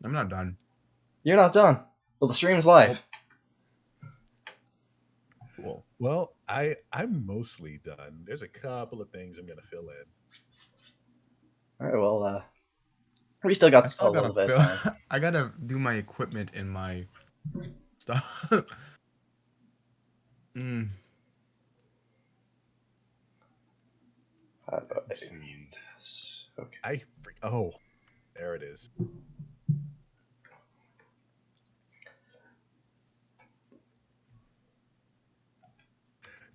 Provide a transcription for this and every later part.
I'm not done. You're not done. Well, the stream's live. Nope. Cool. Well, I'm mostly done. There's a couple of things I'm gonna fill in. All right. Well, we still I got a still gotta little bit of fill. time. I gotta do my equipment and my stuff. mm. Let me see. Okay. Oh, there it is.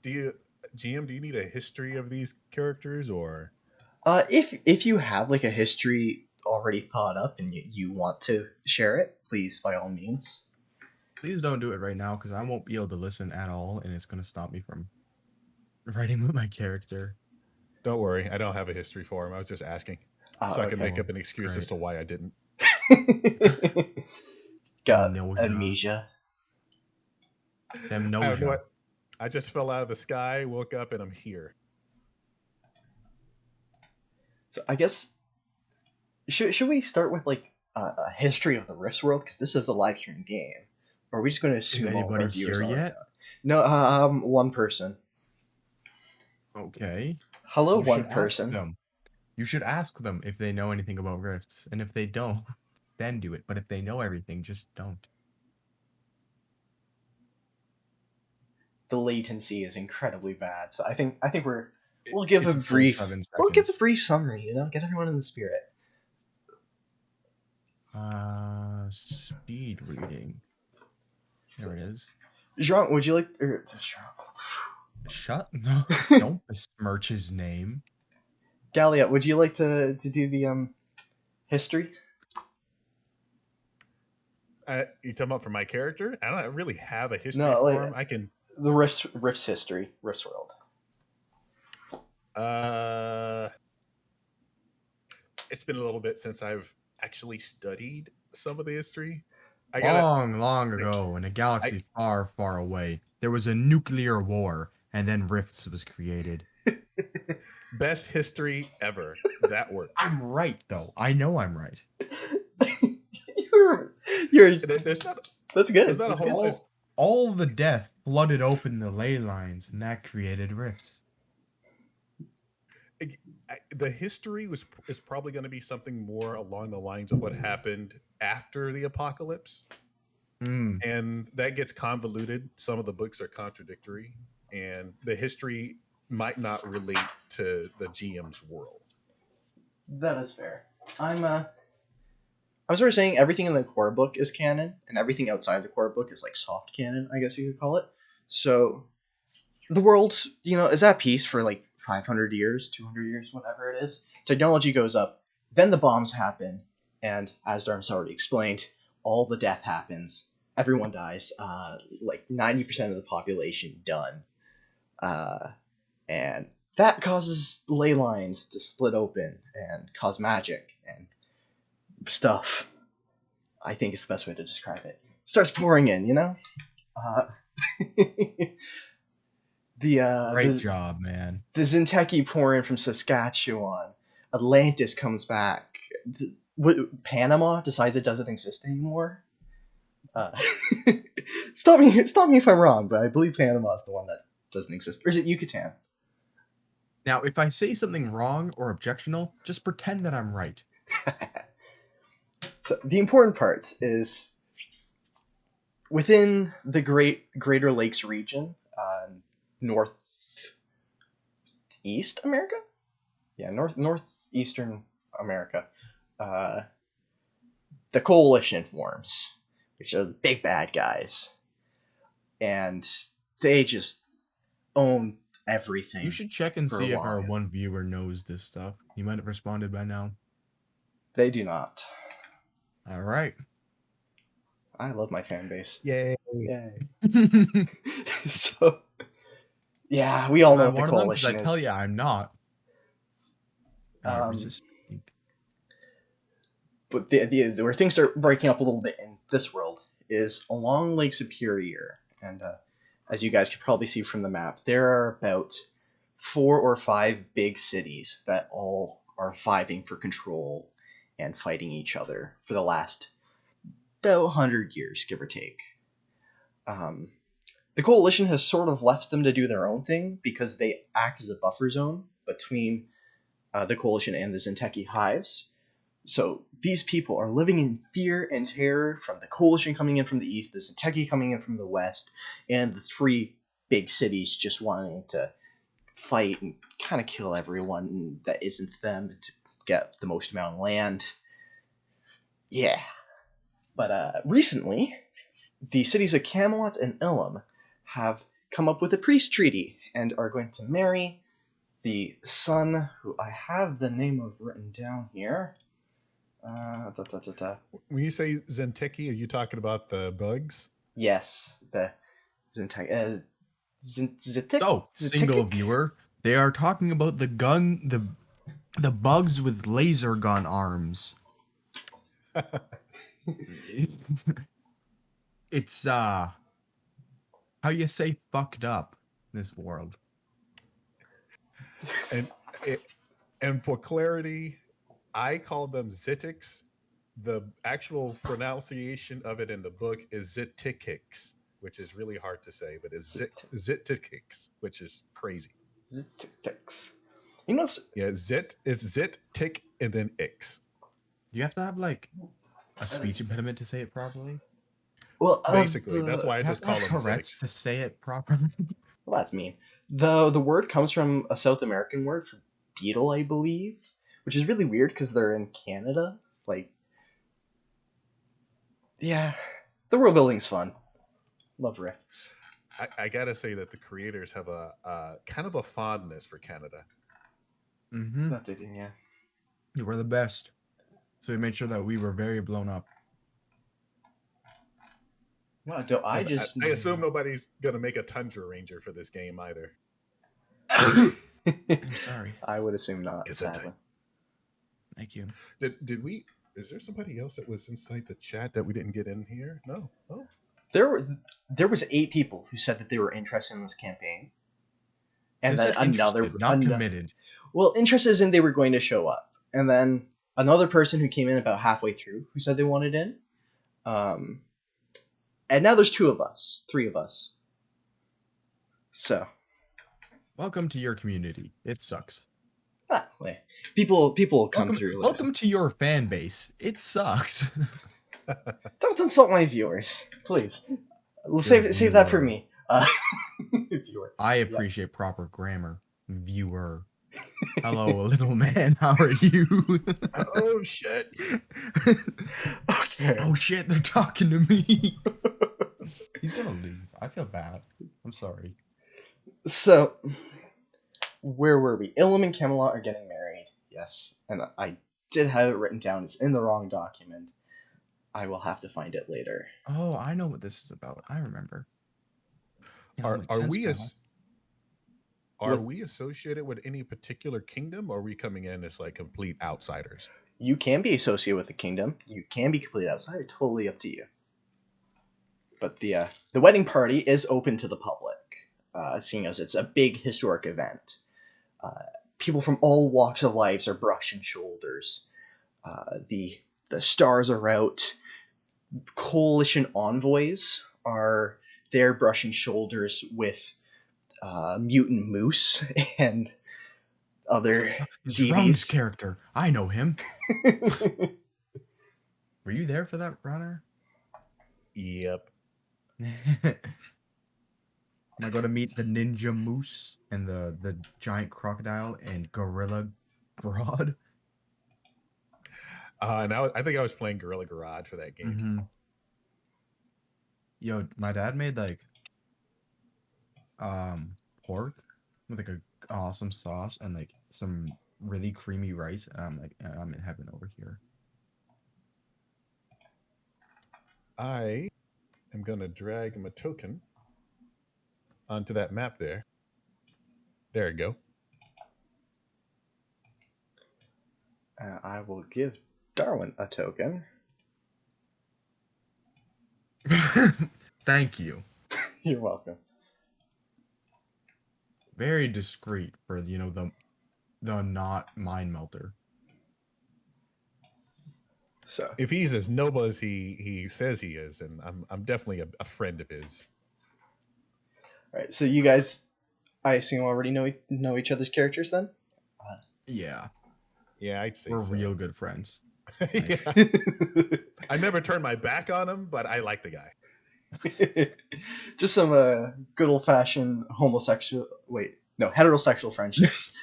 Do you GM? Do you need a history of these characters or? If you have like a history already thought up and you want to share it, please by all means. Please don't do it right now because I won't be able to listen at all, and it's gonna stop me from writing with my character. Don't worry, I don't have a history for him. I was just asking, so I can Okay. make up an excuse as Great. to why I didn't. Got Amnesia. amnesia. I don't know Amnesia. what. I just fell out of the sky, woke up, and I'm here. So I guess should we start with like a history of the Rifts world, because this is a live stream game, or are we just going to Is assume all of our anybody viewers here already yet? know? No, one person. Okay. Hello, You one should ask person. them. You should ask them if they know anything about rifts, and if they don't, then do it. But if they know everything, just don't. The latency is incredibly bad, so I think we'll give It's a a full brief 7 we'll give a seconds. brief summary. Get everyone in the spirit. Speed reading. There it is. Jean, would you like? Shut no! Don't besmirch his name. Galliot, would you like to do the history? You talking about for my character? I don't really have a history No, for like him. I can. the Rifts history, Rifts world. It's been a little bit since I've actually studied some of the history. Long ago, in a galaxy far, far away, there was a nuclear war, and then Rifts was created. Best history ever. That works. I'm right, though. I know I'm right. There's not. That's good. There's not a whole. All the death flooded open the ley lines, and that created rifts. The history is probably going to be something more along the lines of what happened after the apocalypse, and that gets convoluted. Some of the books are contradictory, and the history might not relate to the GM's world. That is fair. I'm sort of saying everything in the core book is canon, and everything outside the core book is like soft canon, I guess you could call it. So the world, is at peace for like 500 years, 200 years, whatever it is. Technology goes up, then the bombs happen, and as Darm's already explained, all the death happens. Everyone dies. Like 90% of the population done. And that causes ley lines to split open and cause magic and stuff. I think is the best way to describe it. Starts pouring in, Great job, man. The Zinteki pour in from Saskatchewan. Atlantis comes back. Panama decides it doesn't exist anymore. Stop me if I'm wrong, but I believe Panama is the one that doesn't exist. Or is it Yucatan? Now, if I say something wrong or objectionable, just pretend that I'm right. So the important part is within the Greater Lakes region, northeast America? Yeah, northeastern America. The coalition forms, which are the big bad guys. And they just own everything. You should check and see if our one viewer knows this stuff. He might have responded by now. They do not. All right. I love my fan base. Yay. So, yeah, we all know what the coalition is. I tell you, I'm not. But where things start breaking up a little bit in this world is along Lake Superior. And as you guys can probably see from the map, there are about 4 or 5 big cities that all are fighting for control and fighting each other for the last about 100 years, give or take. The Coalition has sort of left them to do their own thing because they act as a buffer zone between the Coalition and the Zenteki hives. So these people are living in fear and terror from the Coalition coming in from the east, the Zenteki coming in from the west, and the three big cities just wanting to fight and kind of kill everyone that isn't them to get the most amount of land. Yeah. But recently, the cities of Camelot and Ilum have come up with a peace treaty and are going to marry the son, who I have the name of written down here. When you say Zenteki, are you talking about the bugs? Yes, the Zentek. So, single viewer, they are talking about the bugs with laser gun arms. It's how you say fucked up this world. And for clarity, I call them Zitics. The actual pronunciation of it in the book is Zitikics, which is really hard to say, but it's Zitikics, which is crazy. Zitics. You know, Yeah, Zit is Zit, tick, and then Ix. Do you have to have like a speech impediment to say it properly? well, Basically, that's why I just call them Tourette's Zitics. to say it properly. well, that's mean. The word comes from a South American word for beetle, I believe, which is really weird because they're in Canada. Like, yeah, the world building's fun. Love Rifts. I gotta say that the creators have a kind of a fondness for Canada. Mm-hmm. That they do, yeah. You were the best. So we made sure that we were very blown up. No, do I And just? I assume nobody's gonna make a Tundra Ranger for this game either. I'm sorry. I would assume not. It's Sadly, Thank you. Did we? Is there somebody else that was inside the chat that we didn't get in here? No. Oh, there was 8 people who said that they were interested in this campaign, and They then said interested, not committed. Well, interest is in they were going to show up, and then another person who came in about halfway through who said they wanted in. And now there's 2 of us, 3 of us. So, Welcome to your community. It sucks. people will come through. Welcome to your fan base. It sucks. Don't insult my viewers, please. Save that for me. Viewer. I appreciate proper grammar. Viewer. Hello, little man. How are you? oh shit! Okay. Oh shit! They're talking to me. He's gonna leave. I feel bad. I'm sorry. So, where were we? Ilum and Camelot are getting married. Yes, and I did have it written down. It's in the wrong document. I will have to find it later. Oh, I know what this is about. I remember. Are we associated with any particular kingdom, or are we coming in as like complete outsiders? You can be associated with the kingdom. You can be complete outsider. Totally up to you. But the wedding party is open to the public, seeing as it's a big historic event. People from all walks of life are brushing shoulders. The stars are out. Coalition envoys are there brushing shoulders with mutant moose and other Drum's deities. character. I know him. Were you there for that, runner? Yep. Am I going to meet the ninja moose and the giant crocodile and gorilla broad? Now I think I was playing Gorilla Garage for that game. Mm-hmm. Yo, my dad made like pork with like a awesome sauce and like some really creamy rice. And I'm like, I'm in heaven over here. I am gonna drag my token onto that map there. There you go. I will give Darwin a token. Thank you. You're welcome. Very discreet for the not mind melter. So, If he's as noble as he says he is, and I'm definitely a friend of his. all right. So you guys, I assume already know each other's characters then. Yeah, Yeah, I'd say we're so. real good friends. Yeah. I never turned my back on him, but I like the guy. Just some good old fashioned homosexual. Wait, no, heterosexual friendships,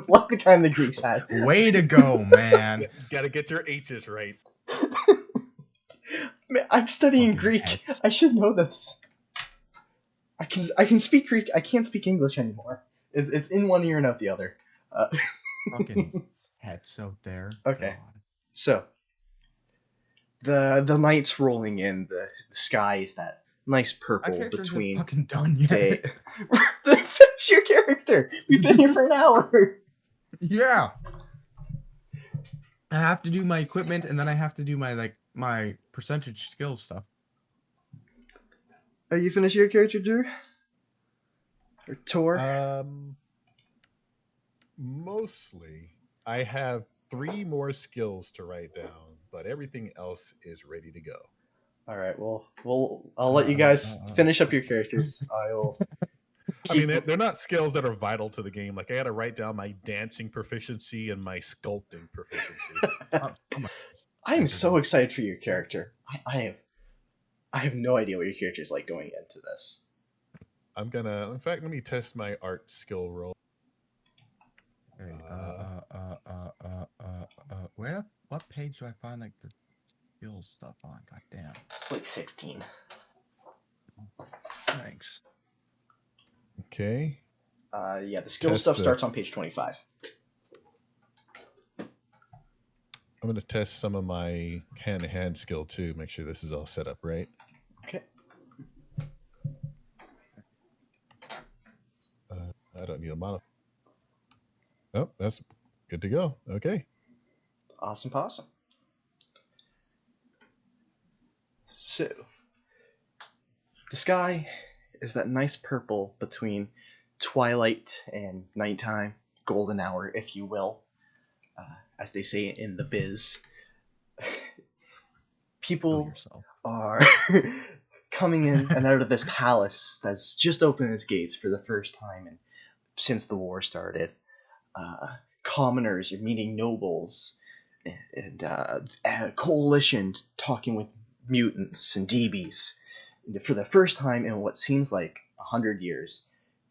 like the kind the Greeks had. Way to go, man! Got to get your H's right. Man, I'm studying Fucking Greek. hets. I should know this. I can speak Greek. I can't speak English anymore. It's in one ear and out the other. Fucking hets out there. Okay. God. So the night's rolling in. The sky is that nice My purple character's not between fucking done yet. day. Finish your character. We've been here for an hour. Yeah. I have to do my equipment, and then I have to do my percentage skill stuff. Are you finishing your character, Drew? Or Tor? Mostly, I have 3 more skills to write down, but everything else is ready to go. All right. Well, I'll let you guys finish up your characters. I will. I mean, they're not skills that are vital to the game. Like I had to write down my dancing proficiency and my sculpting proficiency. I am so excited for your character. I have no idea what your character is like going into this. In fact, let me test my art skill roll. What page do I find like the skills stuff on? God damn. It's like 16. Thanks. Okay. Yeah, the skill stuff starts on page 25. I'm going to test some of my hand-to-hand skill too. Make sure this is all set up right. Okay. I don't need a modifier. Oh, that's good to go. Okay. Awesome possum. So, the sky is that nice purple between twilight and nighttime, golden hour, if you will, as they say in the biz. People are coming in and out of this palace that's just opened its gates for the first time since the war started. Commoners are meeting nobles, and a coalition talking with mutants and DBs. For the first time in what seems like 100 years,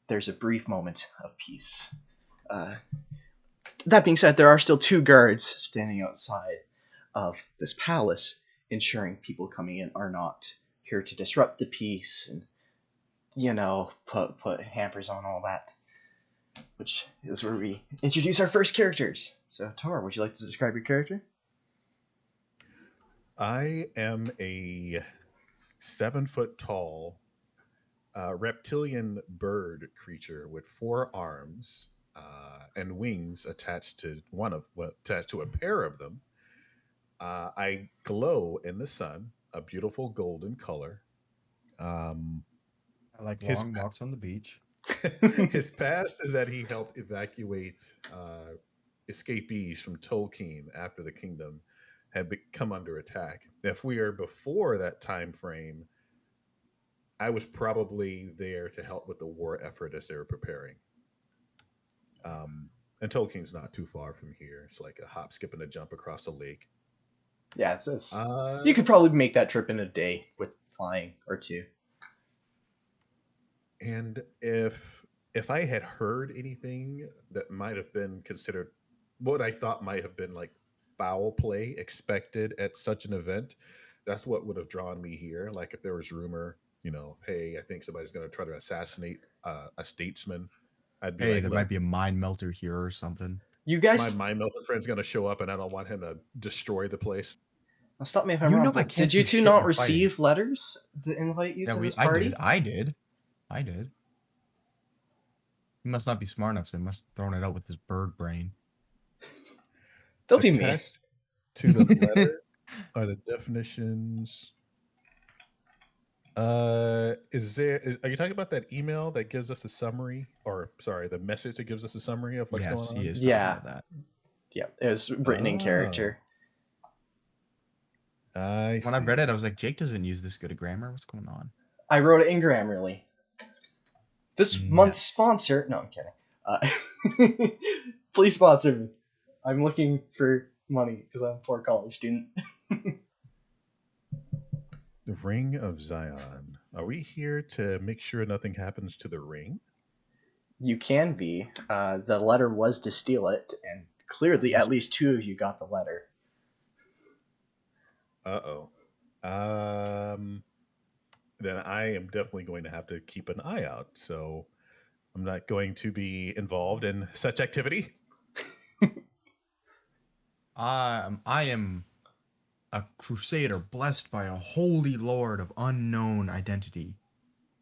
there's a brief moment of peace. That being said, there are still 2 guards standing outside of this palace, ensuring people coming in are not here to disrupt the peace and, put hampers on all that. Which is where we introduce our first characters. So, Tor, would you like to describe your character? I am a 7-foot tall reptilian bird creature with 4 arms and wings attached to a pair of them. I glow in the sun, a beautiful golden color. I like long walks on the beach. His past is that he helped evacuate escapees from Tolkien after the kingdom had come under attack. If we are before that time frame, I was probably there to help with the war effort as they were preparing. And Tolkien's not too far from here. It's like a hop, skip, and a jump across the lake. Yeah, you could probably make that trip in a day with flying or 2. And if I had heard anything that might have been considered what I thought might have been like foul play expected at such an event, that's what would have drawn me here. Like if there was rumor, hey, I think somebody's going to try to assassinate a statesman, I'd be hey, like, there might be a mind melter here or something. You guys, my mind melter friend's going to show up, and I don't want him to destroy the place. now stop me if I'm wrong. But did you 2 not receive letters to invite you to this party? I did. He must not be smart enough, so he must have thrown it out with his bird brain. Don't be mean. Attest to the letter are the definitions. Are you talking about that email that gives us a summary, or sorry, the message that gives us a summary of what's going on? He is yeah, about that. Yeah, it was written in character. When I read it, I was like, Jake doesn't use this good a grammar. What's going on? I wrote it in Grammarly. This month's sponsor. No, I'm kidding. Please sponsor me. I'm looking for money because I'm a poor college student. The Ring of Zion. Are we here to make sure nothing happens to the ring? You can be. The letter was to steal it, and clearly at least 2 of you got the letter. Uh-oh. Then I am definitely going to have to keep an eye out. So I'm not going to be involved in such activity. I am a crusader blessed by a holy lord of unknown identity.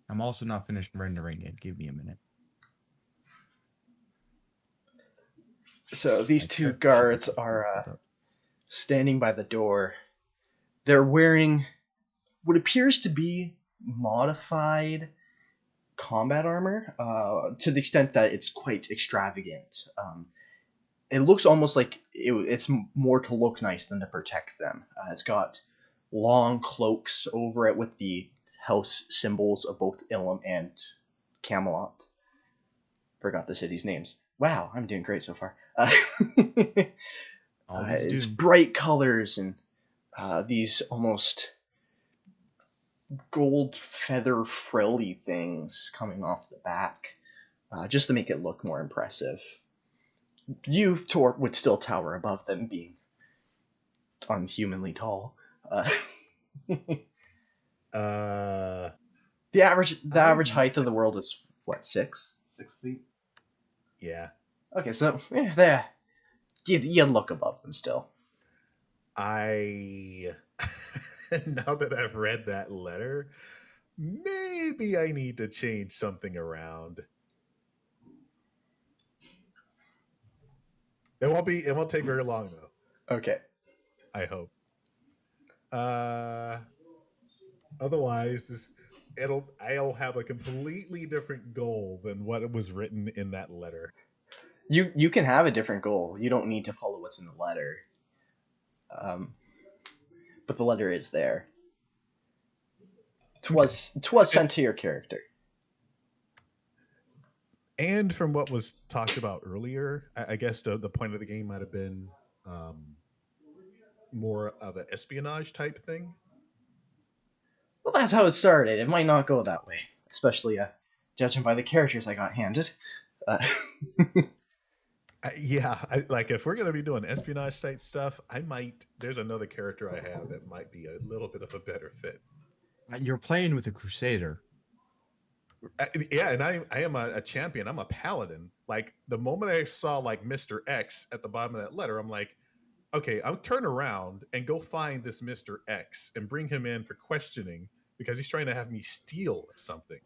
I'm also not finished rendering it. Give me a minute. So these 2 guards are standing by the door. They're wearing what appears to be modified combat armor, to the extent that it's quite extravagant. It looks almost like it's more to look nice than to protect them. It's got long cloaks over it with the house symbols of both Ilum and Camelot. Forgot the city's names. Wow, I'm doing great so far. It's bright colors and these almost gold feather frilly things coming off the back, just to make it look more impressive. You, Tor, would still tower above them, being unhumanly tall. The average height of the world is what, 6 feet? Yeah. Okay, so there, you look above them still. Now that I've read that letter, maybe I need to change something around. It won't take very long though. Okay. I hope. Otherwise I'll have a completely different goal than what was written in that letter. You can have a different goal. You don't need to follow what's in the letter. But the letter is there. Twas sent to your character. And from what was talked about earlier, I guess the point of the game might have been more of an espionage type thing. Well, that's how it started. It might not go that way, especially judging by the characters I got handed. Like if we're gonna be doing espionage type stuff, there's another character I have that might be a little bit of a better fit. You're playing with a crusader. And I am a champion. I'm a paladin. Like the moment I saw like Mr. X at the bottom of that letter, I'm like, okay, I'll turn around and go find this Mr. X and bring him in for questioning because he's trying to have me steal something.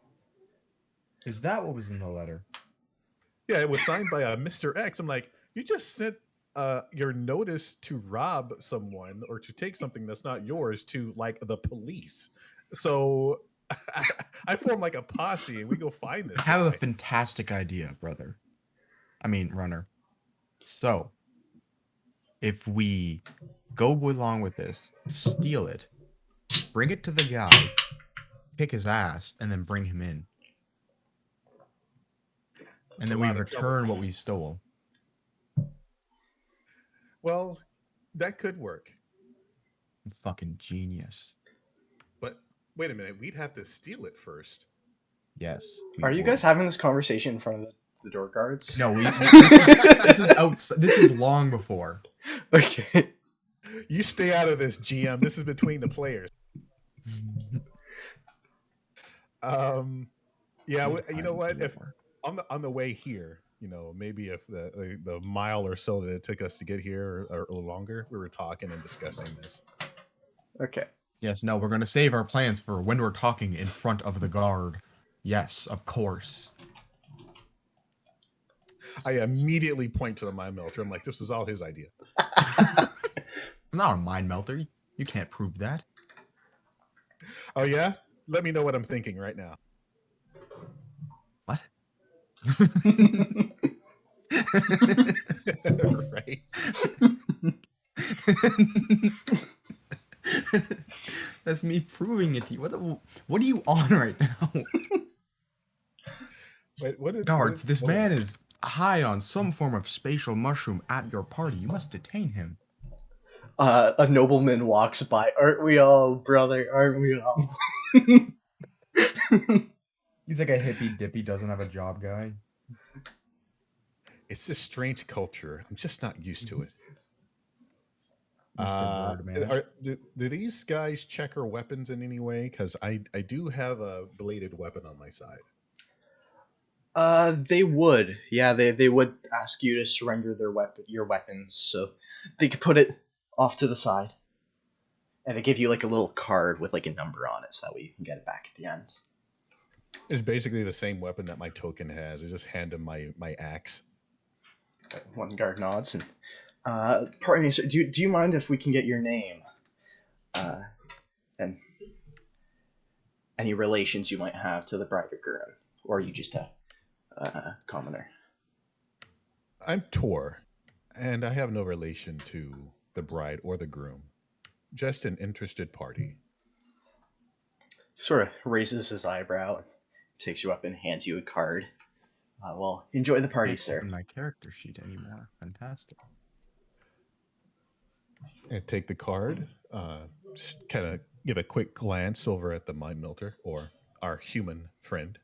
Is that what was in the letter? Yeah, it was signed by a Mr. X. I'm like, you just sent your notice to rob someone or to take something that's not yours to like the police. So I form like a posse and we go find this. I have a fantastic idea, brother. I mean, runner. So, if we go along with this, steal it, bring it to the guy, kick his ass, and then bring him in. And then we return what we stole. Well, that could work. Fucking genius. But wait a minute, we'd have to steal it first. Yes. Are you guys having this conversation in front of the door guards? No, this is long before. Okay. You stay out of this, GM. This is between the players. Yeah, you know what? If on the way here, you know, maybe if the mile or so that it took us to get here or longer, we were talking and discussing this. Okay. Yes, no, we're going to save our plans for when we're talking in front of the guard. Yes, of course. I immediately point to the mind melter. I'm like, this is all his idea. I'm not a mind melter. You can't prove that. Oh, yeah? Let me know what I'm thinking right now. What? Right. That's me proving it to you. What are you on right now? Wait, what Guards, is this going man on? is high on some form of spatial mushroom at your party. You must detain him. A nobleman walks by. Aren't we all, brother? Aren't we all? He's like a hippy dippy, doesn't have a job guy. It's this strange culture. I'm just not used to it. Mr. Birdman. Do these guys check our weapons in any way? Because I do have a bladed weapon on my side. They would. Yeah, they would ask you to surrender your weapons, so they could put it off to the side, and they give you like a little card with like a number on it, so that way you can get it back at the end. It's basically the same weapon that my token has. I just hand him my axe. One guard nods and, pardon me, sir, do you mind if we can get your name, and any relations you might have to the bride or groom, or are you just a commoner? I'm Tor, and I have no relation to the bride or the groom. Just an interested party. Sort of raises his eyebrow, and takes you up and hands you a card. Well, enjoy the party, Can't sir. open my character sheet anymore. Fantastic. And take the card, just kind of give a quick glance over at the mind melter or our human friend.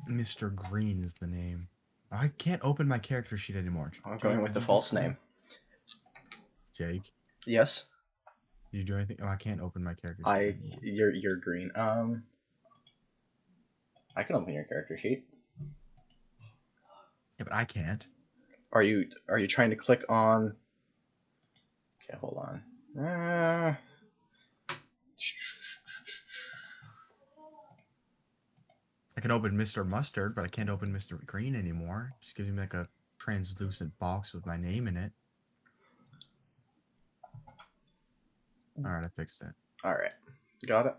Mr. Green is the name. I can't open my character sheet anymore. I'm Jake, going with did the you do false something? name. Jake, Yes, did you do anything? Oh, I can't open my character sheet anymore. you're green. I can open your character sheet. Yeah, but I can't. Are you trying to click on? Okay, hold on. I can open Mr. Mustard, but I can't open Mr. Green anymore. It just gives me like a translucent box with my name in it. All right, I fixed it. All right, got it.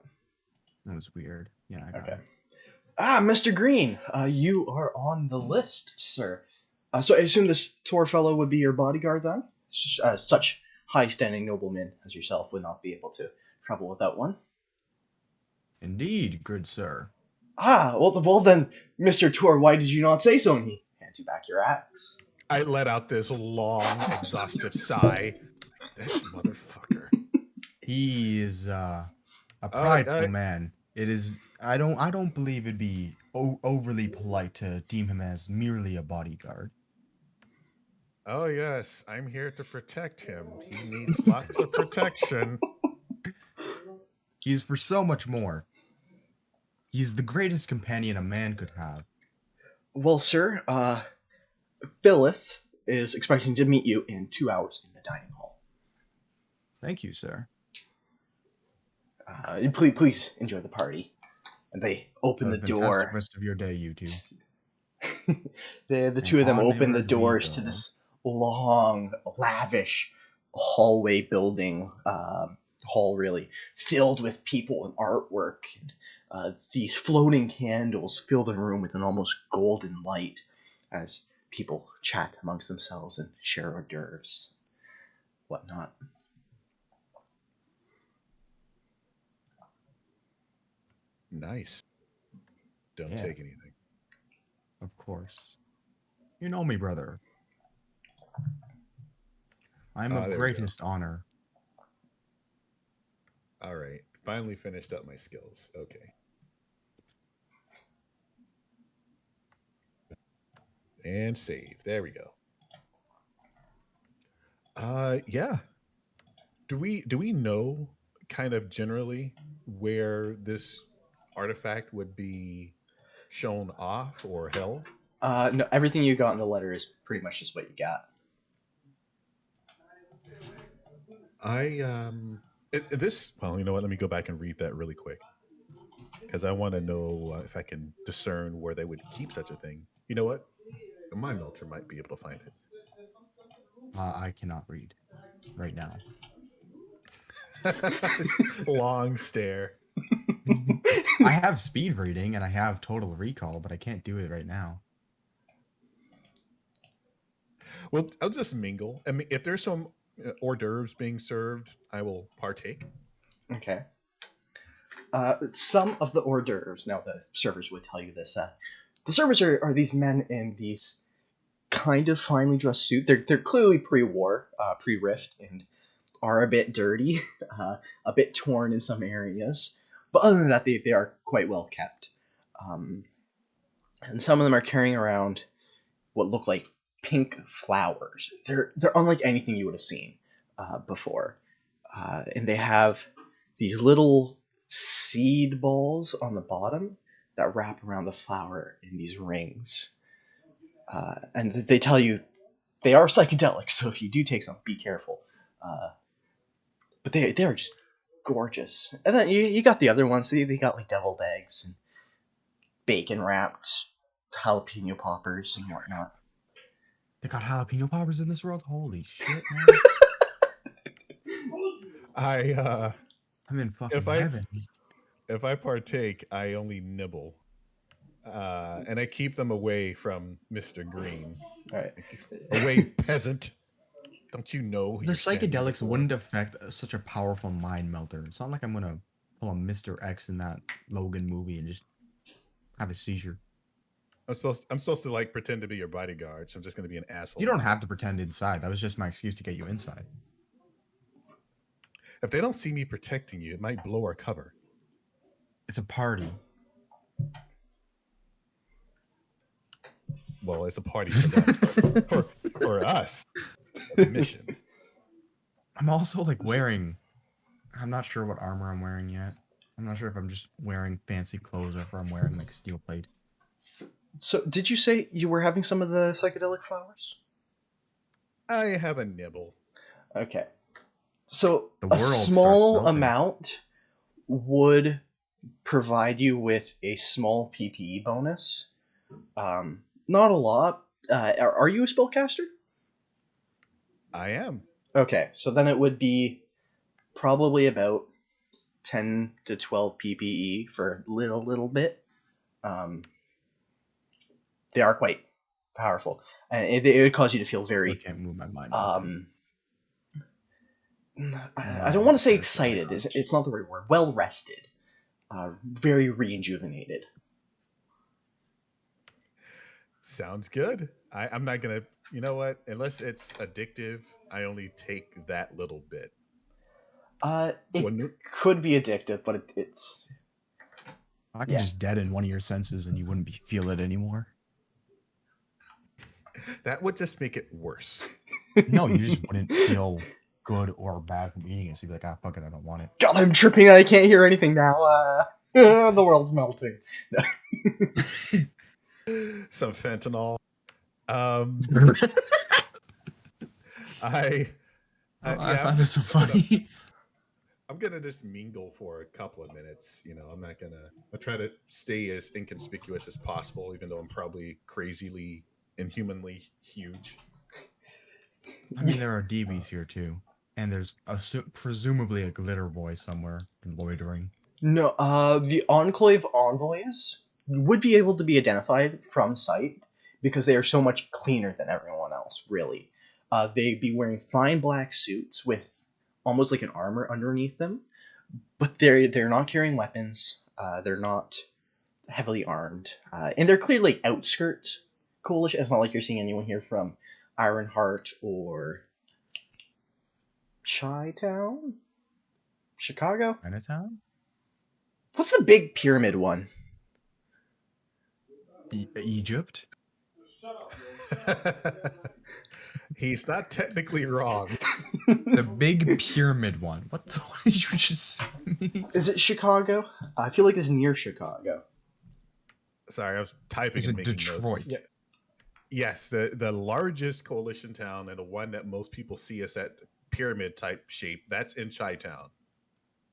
That was weird. Yeah, I got Okay. it. Mr. Green, you are on the list, sir. So I assume this Tor fellow would be your bodyguard then? Such high-standing noblemen as yourself would not be able to travel without one. Indeed, good sir. Well then, Mr. Tor, why did you not say so? And he hands you back your axe. I let out this long, exhaustive sigh. This motherfucker. He is a right, prideful man. It is. I don't believe it'd be overly polite to deem him as merely a bodyguard. Oh, yes. I'm here to protect him. He needs lots of protection. He is for so much more. He's the greatest companion a man could have. Well, sir, Phyllis is expecting to meet you in 2 hours in the dining hall. Thank you, sir. Please enjoy the party. And they open the Fantastic door. rest of your day, you two. The two of them onward open the we doors go. to this long, lavish hallway building, hall really, filled with people and artwork. And, these floating candles fill the room with an almost golden light as people chat amongst themselves and share hors d'oeuvres, whatnot. Nice. Don't Yeah. take anything. Of course. You know me, brother. I'm of there we go. greatest honor. All right. Finally finished up my skills. Okay. And save. There we go. Yeah. Do we know kind of generally where this artifact would be shown off or held? No, everything you got in the letter is pretty much just what you got. Well, you know what? Let me go back and read that really quick because I want to know if I can discern where they would keep such a thing. You know what? The mind melter might be able to find it. I cannot read right now. Long stare. I have speed reading and I have total recall, but I can't do it right now. Well, I'll just mingle. I mean, if there's some hors d'oeuvres being served, I will partake. Okay. Some of the hors d'oeuvres. Now the servers would tell you this. The servers are these men in these kind of finely dressed suit. They're clearly pre-war, pre-rift, and are a bit dirty, a bit torn in some areas. But other than that, they are quite well kept. Um, and some of them are carrying around what look like pink flowers. They're unlike anything you would have seen before, and they have these little seed balls on the bottom that wrap around the flower in these rings. And they tell you they are psychedelic, so if you do take some, be careful. Uh, but they are just gorgeous. And then you got the other ones. They got like deviled eggs and bacon wrapped jalapeno poppers and whatnot. They got jalapeno poppers in this world? Holy shit, man. I I'm in fucking if I heaven. if I partake, I only nibble, and I keep them away from Mister Green. All right. Away, peasant! Don't you know who The you're standing psychedelics before? wouldn't affect such a powerful mind melter. It's not like I'm gonna pull a Mr. X in that Logan movie and just have a seizure. I'm supposed to like pretend to be your bodyguard, so I'm just going to be an asshole. You don't have to pretend inside. That was just my excuse to get you inside. If they don't see me protecting you, it might blow our cover. It's a party. Well, it's a party for them. for us, a mission. I'm also like wearing. I'm not sure what armor I'm wearing yet. I'm not sure if I'm just wearing fancy clothes or if I'm wearing like steel plate. So, did you say you were having some of the psychedelic flowers? I have a nibble. Okay. So, The a world starts small melting. amount would provide you with a small PPE bonus. Not a lot. Are you a spellcaster? I am. Okay, so then it would be probably about 10 to 12 PPE for a little bit. They are quite powerful, and it would cause you to feel Still very. can't move my mind. Right I don't want to say excited. It's not the right word. Well rested, very rejuvenated. Sounds good. I'm not gonna. You know what? Unless it's addictive, I only take that little bit. It Wouldn't it? could be addictive, but it's I could yeah. just deaden one of your senses and you wouldn't feel it anymore. That would just make it worse. No, you just wouldn't feel good or bad from eating it. So you'd be like, ah, fuck it, I don't want it. God, I'm tripping. I can't hear anything now. The world's melting. Some fentanyl. I I find this so funny. I'm gonna just mingle for a couple of minutes. I'm not gonna. I try to stay as inconspicuous as possible, even though I'm probably crazily, inhumanly huge. I mean, there are DBs here too. And there's presumably a glitter boy somewhere loitering. No, the Enclave envoys would be able to be identified from sight because they are so much cleaner than everyone else, really. They'd be wearing fine black suits with almost like an armor underneath them, but they're not carrying weapons. They're not heavily armed, and they're clearly outskirts coalition. It's not like you're seeing anyone here from Ironheart or Chi-Town, Chicago. Chinatown? What's the big pyramid one? Egypt? He's not technically wrong. The big pyramid one. What did you just say? Is it Chicago? I feel like it's near Chicago. Sorry, I was typing Is and it making Detroit? notes. Yeah. Yes, the largest coalition town and the one that most people see as that pyramid type shape, that's in Chi-Town.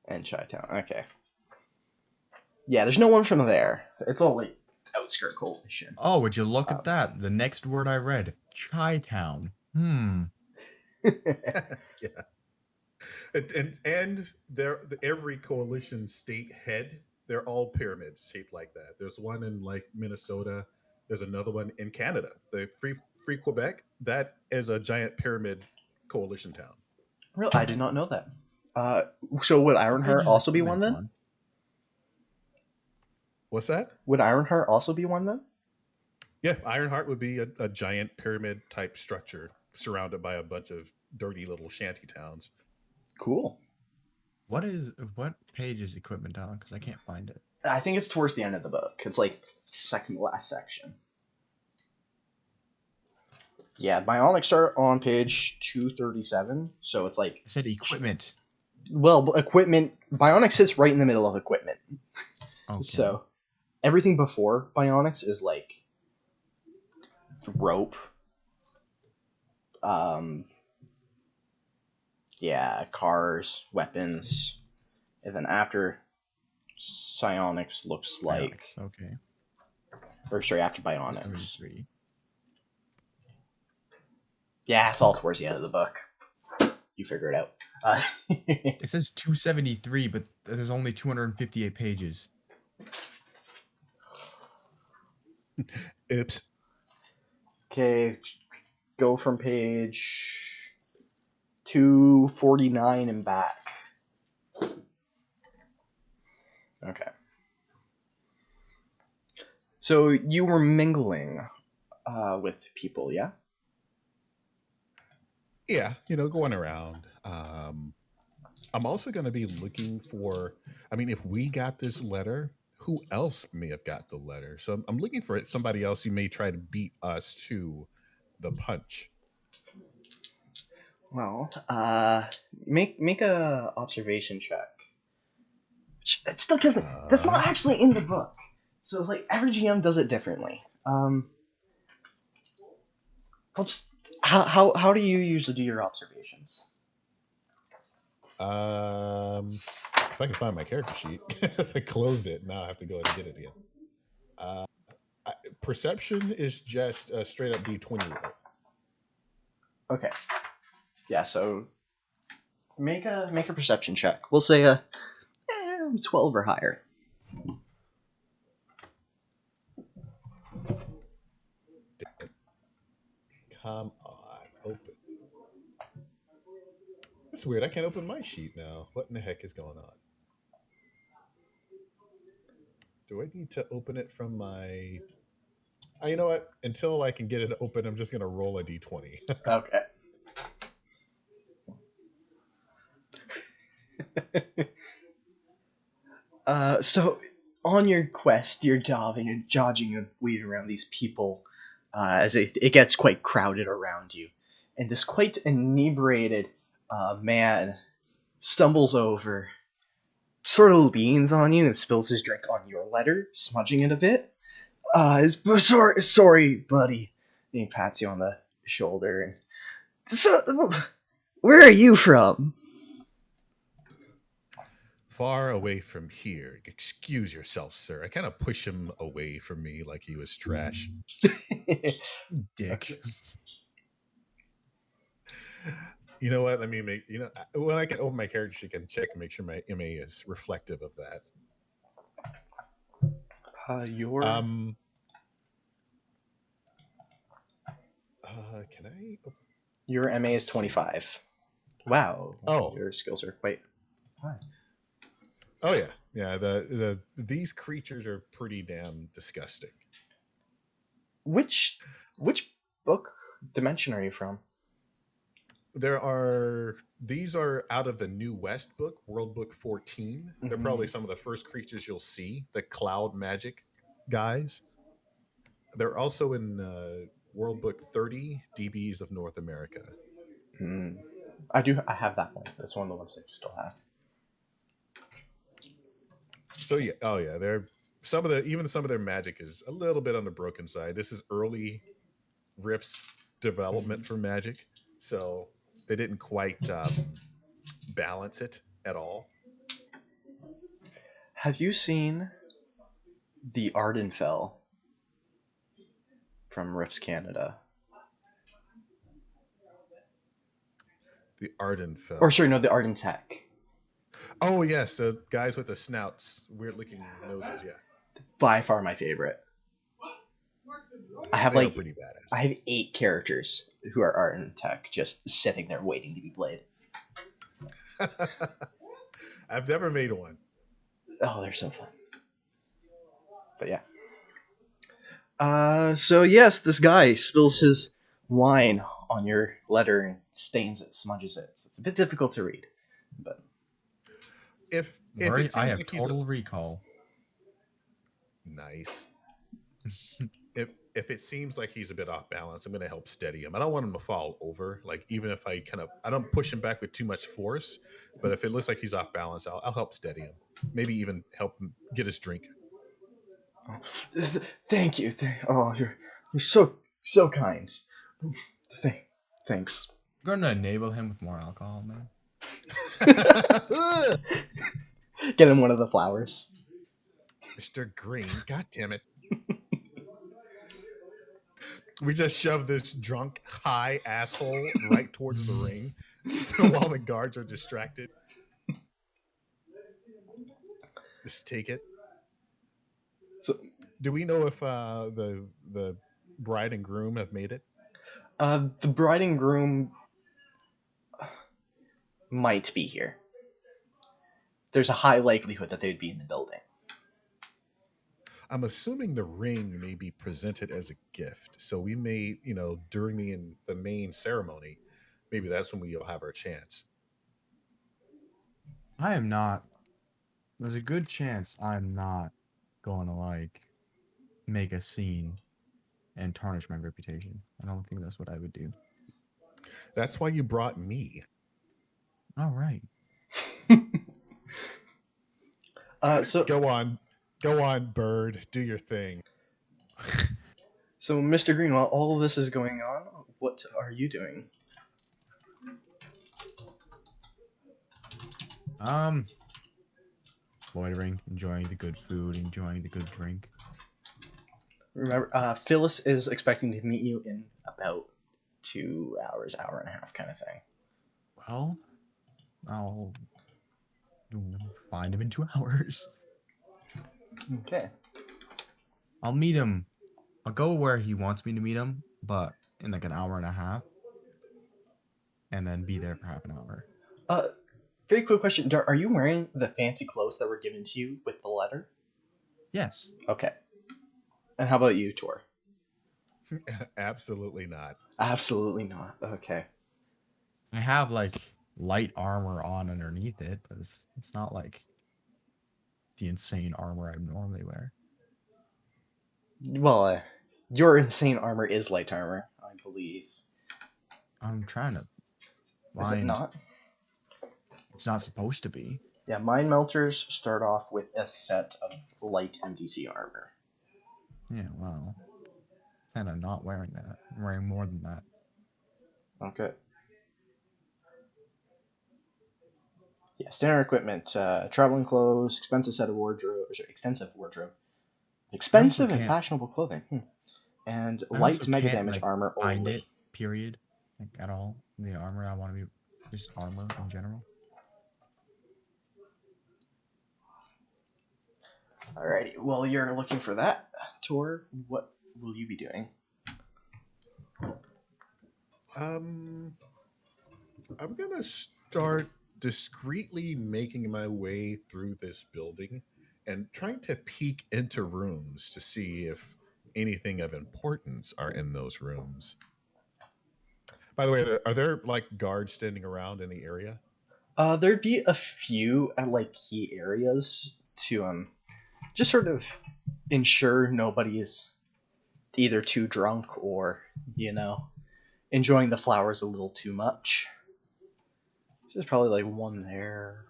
And Chi-Town. Okay. Yeah, there's no one from there. It's all like outskirt coalition. Oh, would you look at that? The next word I read, Chi-Town. Yeah. And every coalition state head, they're all pyramids shaped like that. There's one in like Minnesota. There's another one in Canada. The Free Quebec, that is a giant pyramid coalition town. Real, I did not know that. So would What page Ironheart is also be one equipment then? on? What's that? Would Ironheart also be one then? Yeah, Ironheart would be a giant pyramid type structure surrounded by a bunch of dirty little shanty towns. Cool. What page is equipment on? Because I can't find it. I think it's towards the end of the book. It's like second to last section. Yeah, Bionics are on page 237. So it's like, It said equipment. well, equipment. Bionics sits right in the middle of equipment. Okay. So everything before Bionics is like rope. Um, yeah, cars, weapons, and then after Psionics looks like, Ionics. Okay. or sorry, after Bionics. 73. Yeah, it's all towards the end of the book. You figure it out. It says 273, but there's only 258 pages. Oops. Okay, go from page 249 and back. Okay. So you were mingling with people, yeah? Yeah, going around. I'm also going to be looking for. I mean, if we got this letter, who else may have got the letter? So I'm looking for somebody else who may try to beat us to the punch. Well, make a observation check. It still doesn't. That's not actually in the book. So like every GM does it differently. I'll just how do you usually do your observations? If I can find my character sheet, I closed it. Now I have to go ahead and get it again. Uh, Perception is just a straight up D20 roll. Okay. Yeah. So make a perception check. We'll say 12 or higher. Come on, open. That's weird. I can't open my sheet now. What in the heck is going on? Do I need to open it from my? You know what? Until I can get it open, I'm just gonna roll a d20. Okay. So on your quest, you're dodging and weaving around these people as it gets quite crowded around you. And this quite inebriated man stumbles over, sort of leans on you and spills his drink on your letter, smudging it a bit. Sorry, buddy. And he pats you on the shoulder. And so, where are you from? Far away from here. Excuse yourself, sir. I kind of push him away from me like he was trash. Dick. You know what? Let me make. When I can open my character sheet, I can check and make sure my MA is reflective of that. Your Can I? your MA is 25. Wow. Oh. Your skills are quite high. Oh yeah. These creatures are pretty damn disgusting. Which book dimension are you from? These are out of the New West book, World Book 14. They're probably some of the first creatures you'll see, the cloud magic guys. They're also in World Book 30, DBs of North America. I have that one. That's one of the ones I still have. So yeah, they're some of their magic is a little bit on the broken side. This is early Rifts development for magic, so they didn't quite balance it at all. Have you seen the Ardenfell from Rifts Canada? The Ardenfell. Or sorry, no, the Ardentech. Oh yes, the guys with the snouts, weird looking noses. Yeah, by far my favorite. I have pretty badass. I have 8 characters who are art and tech just sitting there waiting to be played. I've never made one. Oh, they're so fun. But yeah. So yes, this guy spills his wine on your letter and stains it, smudges it. So it's a bit difficult to read. But If Worry, it I seems have like he's total recall. nice, if it seems like he's a bit off balance, I'm going to help steady him. I don't want him to fall over. Like even if I don't push him back with too much force, but if it looks like he's off balance, I'll help steady him. Maybe even help him get his drink. thank you. Oh, you're so kind. Thanks. You're gonna enable him with more alcohol, man. Get him one of the flowers. Mr. Green, god damn it. We just shove this drunk, high asshole right towards the ring. So while the guards are distracted, just take it. So, Do we know if the bride and groom have made it? the bride and groom might be here. There's a high likelihood that they'd be in the building. I'm assuming the ring may be presented as a gift, so we may, during the main ceremony, maybe that's when we'll have our chance. I am not. There's a good chance I'm not going to make a scene and tarnish my reputation. I don't think that's what I would do. That's why you brought me. All right. So Go on, bird, do your thing. So, Mr. Green, while all of this is going on, what are you doing? Loitering, enjoying the good food, enjoying the good drink. Remember, Phyllis is expecting to meet you in about 2 hours, hour and a half, kind of thing. Well, I'll find him in 2 hours. Okay. I'll meet him. I'll go where he wants me to meet him, but in like an hour and a half, and then be there for half an hour. Very quick question. Are you wearing the fancy clothes that were given to you with the letter? Yes. Okay. And how about you, Tor? Absolutely not. Absolutely not. Okay. I have like light armor on underneath it, but it's not like the insane armor I normally wear. Well, your insane armor is light armor, I believe. I'm trying to Is it find. not? It's not supposed to be. Yeah, Mind Melters start off with a set of light MDC armor. Yeah, well, kind of not wearing that. I'm wearing more than that. Okay. Yeah, standard equipment, traveling clothes, extensive wardrobe, expensive and can't- fashionable clothing, and I light also mega can't damage like armor find only. it. Period. Like at all. The armor I want to be just armor in general. Alrighty, well, you're looking for that, Tor. What will you be doing? I'm gonna start discreetly making my way through this building and trying to peek into rooms to see if anything of importance are in those rooms. By the way, are there like guards standing around in the area? There'd be a few at like key areas to just sort of ensure nobody is either too drunk or enjoying the flowers a little too much. There's probably like one there,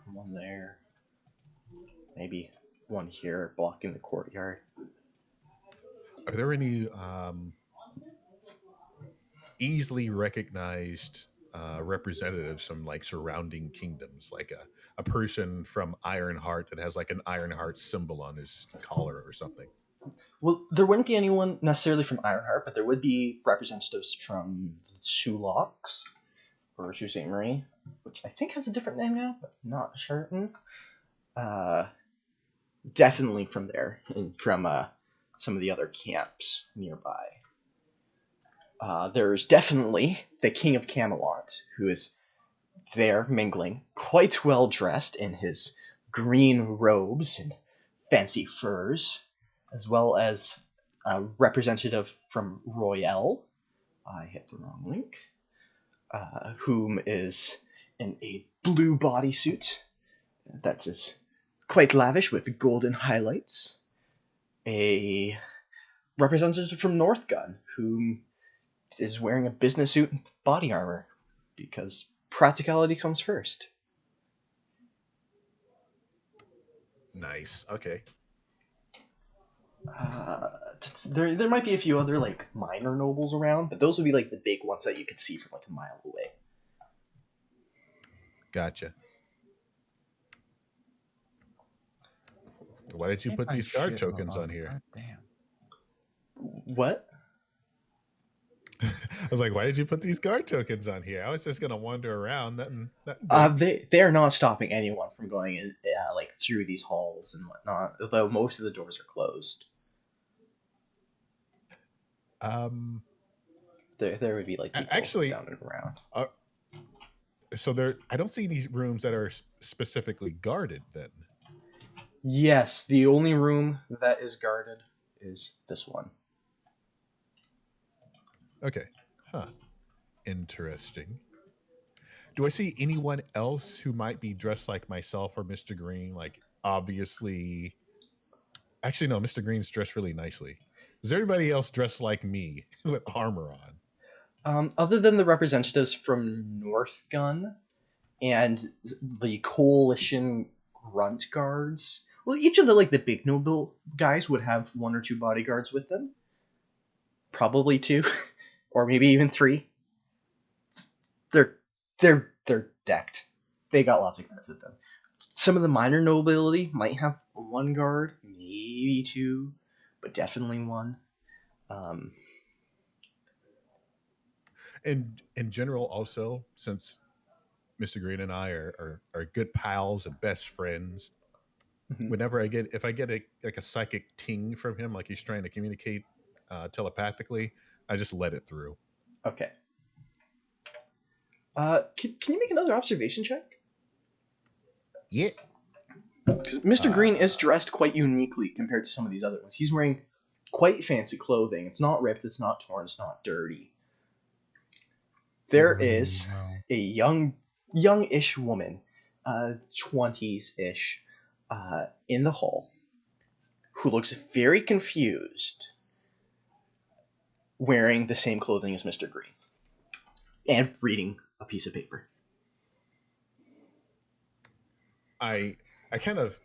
maybe one here blocking the courtyard. Are there any easily recognized representatives from like surrounding kingdoms, like a person from Ironheart that has like an Ironheart symbol on his collar or something? Well, there wouldn't be anyone necessarily from Ironheart, but there would be representatives from Shulox or Sault Ste. Marie, which I think has a different name now, but not certain. Uh, Definitely from there, and from some of the other camps nearby. There's definitely the King of Camelot, who is there mingling, quite well dressed in his green robes and fancy furs, as well as a representative from Royale. I hit the wrong link. Whom is in a blue bodysuit that is quite lavish with golden highlights. A representative from Northgun, whom is wearing a business suit and body armor, because practicality comes first. Nice. Okay. Uh, there might be a few other like minor nobles around, but those would be like the big ones that you could see from like a mile away. Gotcha. Why did you If put I these guard shit tokens alone, on here? God damn. What? I was like, why did you put these guard tokens on here? I was just gonna wander around. Nothing big. They are not stopping anyone from going in like through these halls and whatnot. Although most of the doors are closed. There would be like people Actually, down and around. so there, I don't see any rooms that are specifically guarded. Then, Yes, the only room that is guarded is this one. okay, huh? Interesting. Do I see anyone else who might be dressed like myself or Mr. Green? Like, obviously, actually, no. Mr. Green's dressed really nicely. Is everybody else dressed like me with armor on? Other than the representatives from Northgun and the Coalition Grunt Guards, well, each of the like the big noble guys would have one or two bodyguards with them, probably two, or maybe even three. They're decked. They got lots of guards with them. Some of the minor nobility might have one guard, maybe two, but definitely one. Um, And in general, also, since Mr. Green and I are good pals and best friends, mhm. whenever if I get a psychic ting from him, like he's trying to communicate telepathically, I just let it through. Okay. Can you make another observation check? Yeah. Because Mr. Green is dressed quite uniquely compared to some of these other ones. He's wearing quite fancy clothing. It's not ripped, it's not torn, it's not dirty. There is a youngish woman, 20s ish, in the hall, who looks very confused, wearing the same clothing as Mr. Green, and reading a piece of paper. I kind of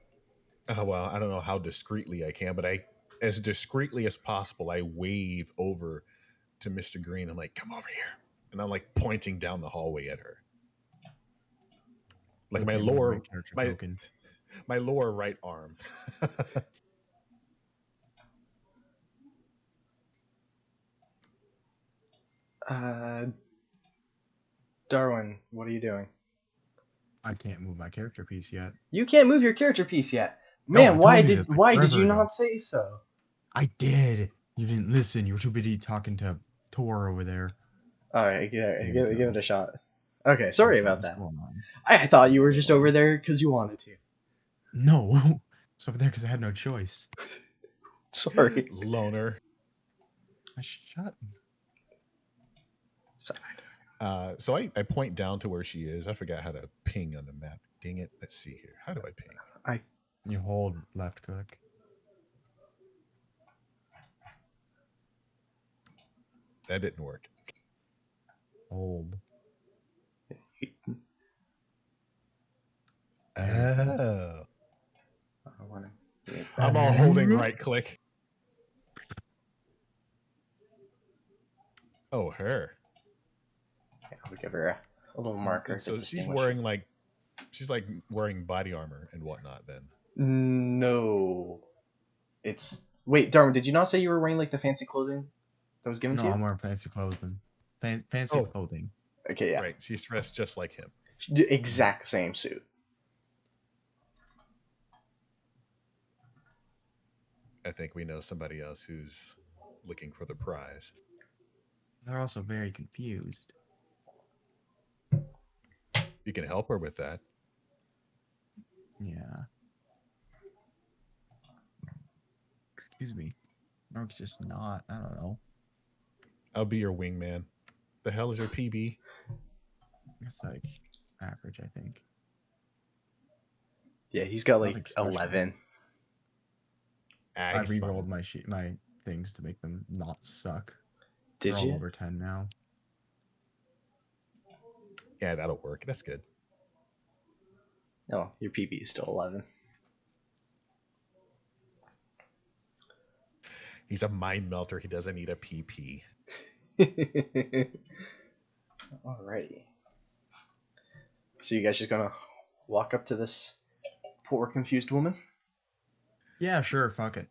well, I don't know how discreetly I can, but I as discreetly as possible, I wave over to Mr. Green. I'm like, come over here. And I'm like pointing down the hallway at her. Like Okay, move my character my token. my lower right arm. Darwin, what are you doing? I can't move my character piece yet. You can't move your character piece yet. No, Man, I why told you did this, like, why did forever you ago. not say so? I did. You didn't listen. You were too busy talking to Tor over there. All right, give go. it a shot. Okay, sorry Okay, about what's that. going on? I thought you were just over there because you wanted to. No, it's over there because I had no choice. Sorry. Loner. I shut. Sorry. So I point down to where she is. I forgot how to ping on the map. Dang it. Let's see here. How do I ping? You hold left click. That didn't work. Hold. Oh. I want to. I'm all holding right click. Oh, her. I'll give her a little marker. And so to she's distinguish wearing she's like wearing body armor and whatnot then. No, it's wait, Darwin. Did you not say you were wearing like the fancy clothing that was given No, to you? I'm wearing fancy clothing. Fancy clothing. Okay, yeah, Right. She's dressed just like him. exact same suit. I think we know somebody else who's looking for the prize. They're also very confused. You can help her with that. Yeah. Excuse me. No, it's just not. I don't know. I'll be your wingman. The hell is your PB? It's like average, I think. Yeah, he's got Nothing like special. 11. I He's re-rolled fine. my things to make them not suck. Did They're all you? over 10 now. Yeah, that'll work. That's good. No, your PB is still 11. He's a mind melter. He doesn't need a PP. Alrighty. So you guys just gonna walk up to this poor confused woman? Yeah, sure. Fuck it.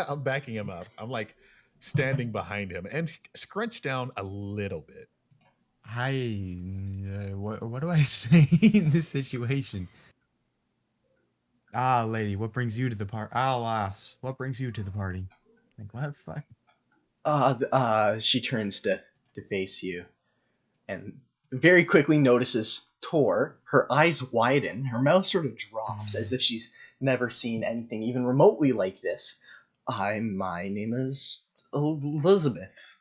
I'm backing him up. I'm like standing behind him and scrunch down a little bit. What do I say in this situation? Ah, lady, what brings you to the party? Alas, what brings you to the party? Like, what? Fuck. She turns to face you and very quickly notices Tor. Her eyes widen, her mouth sort of drops as if she's never seen anything even remotely like this. My name is Elizabeth.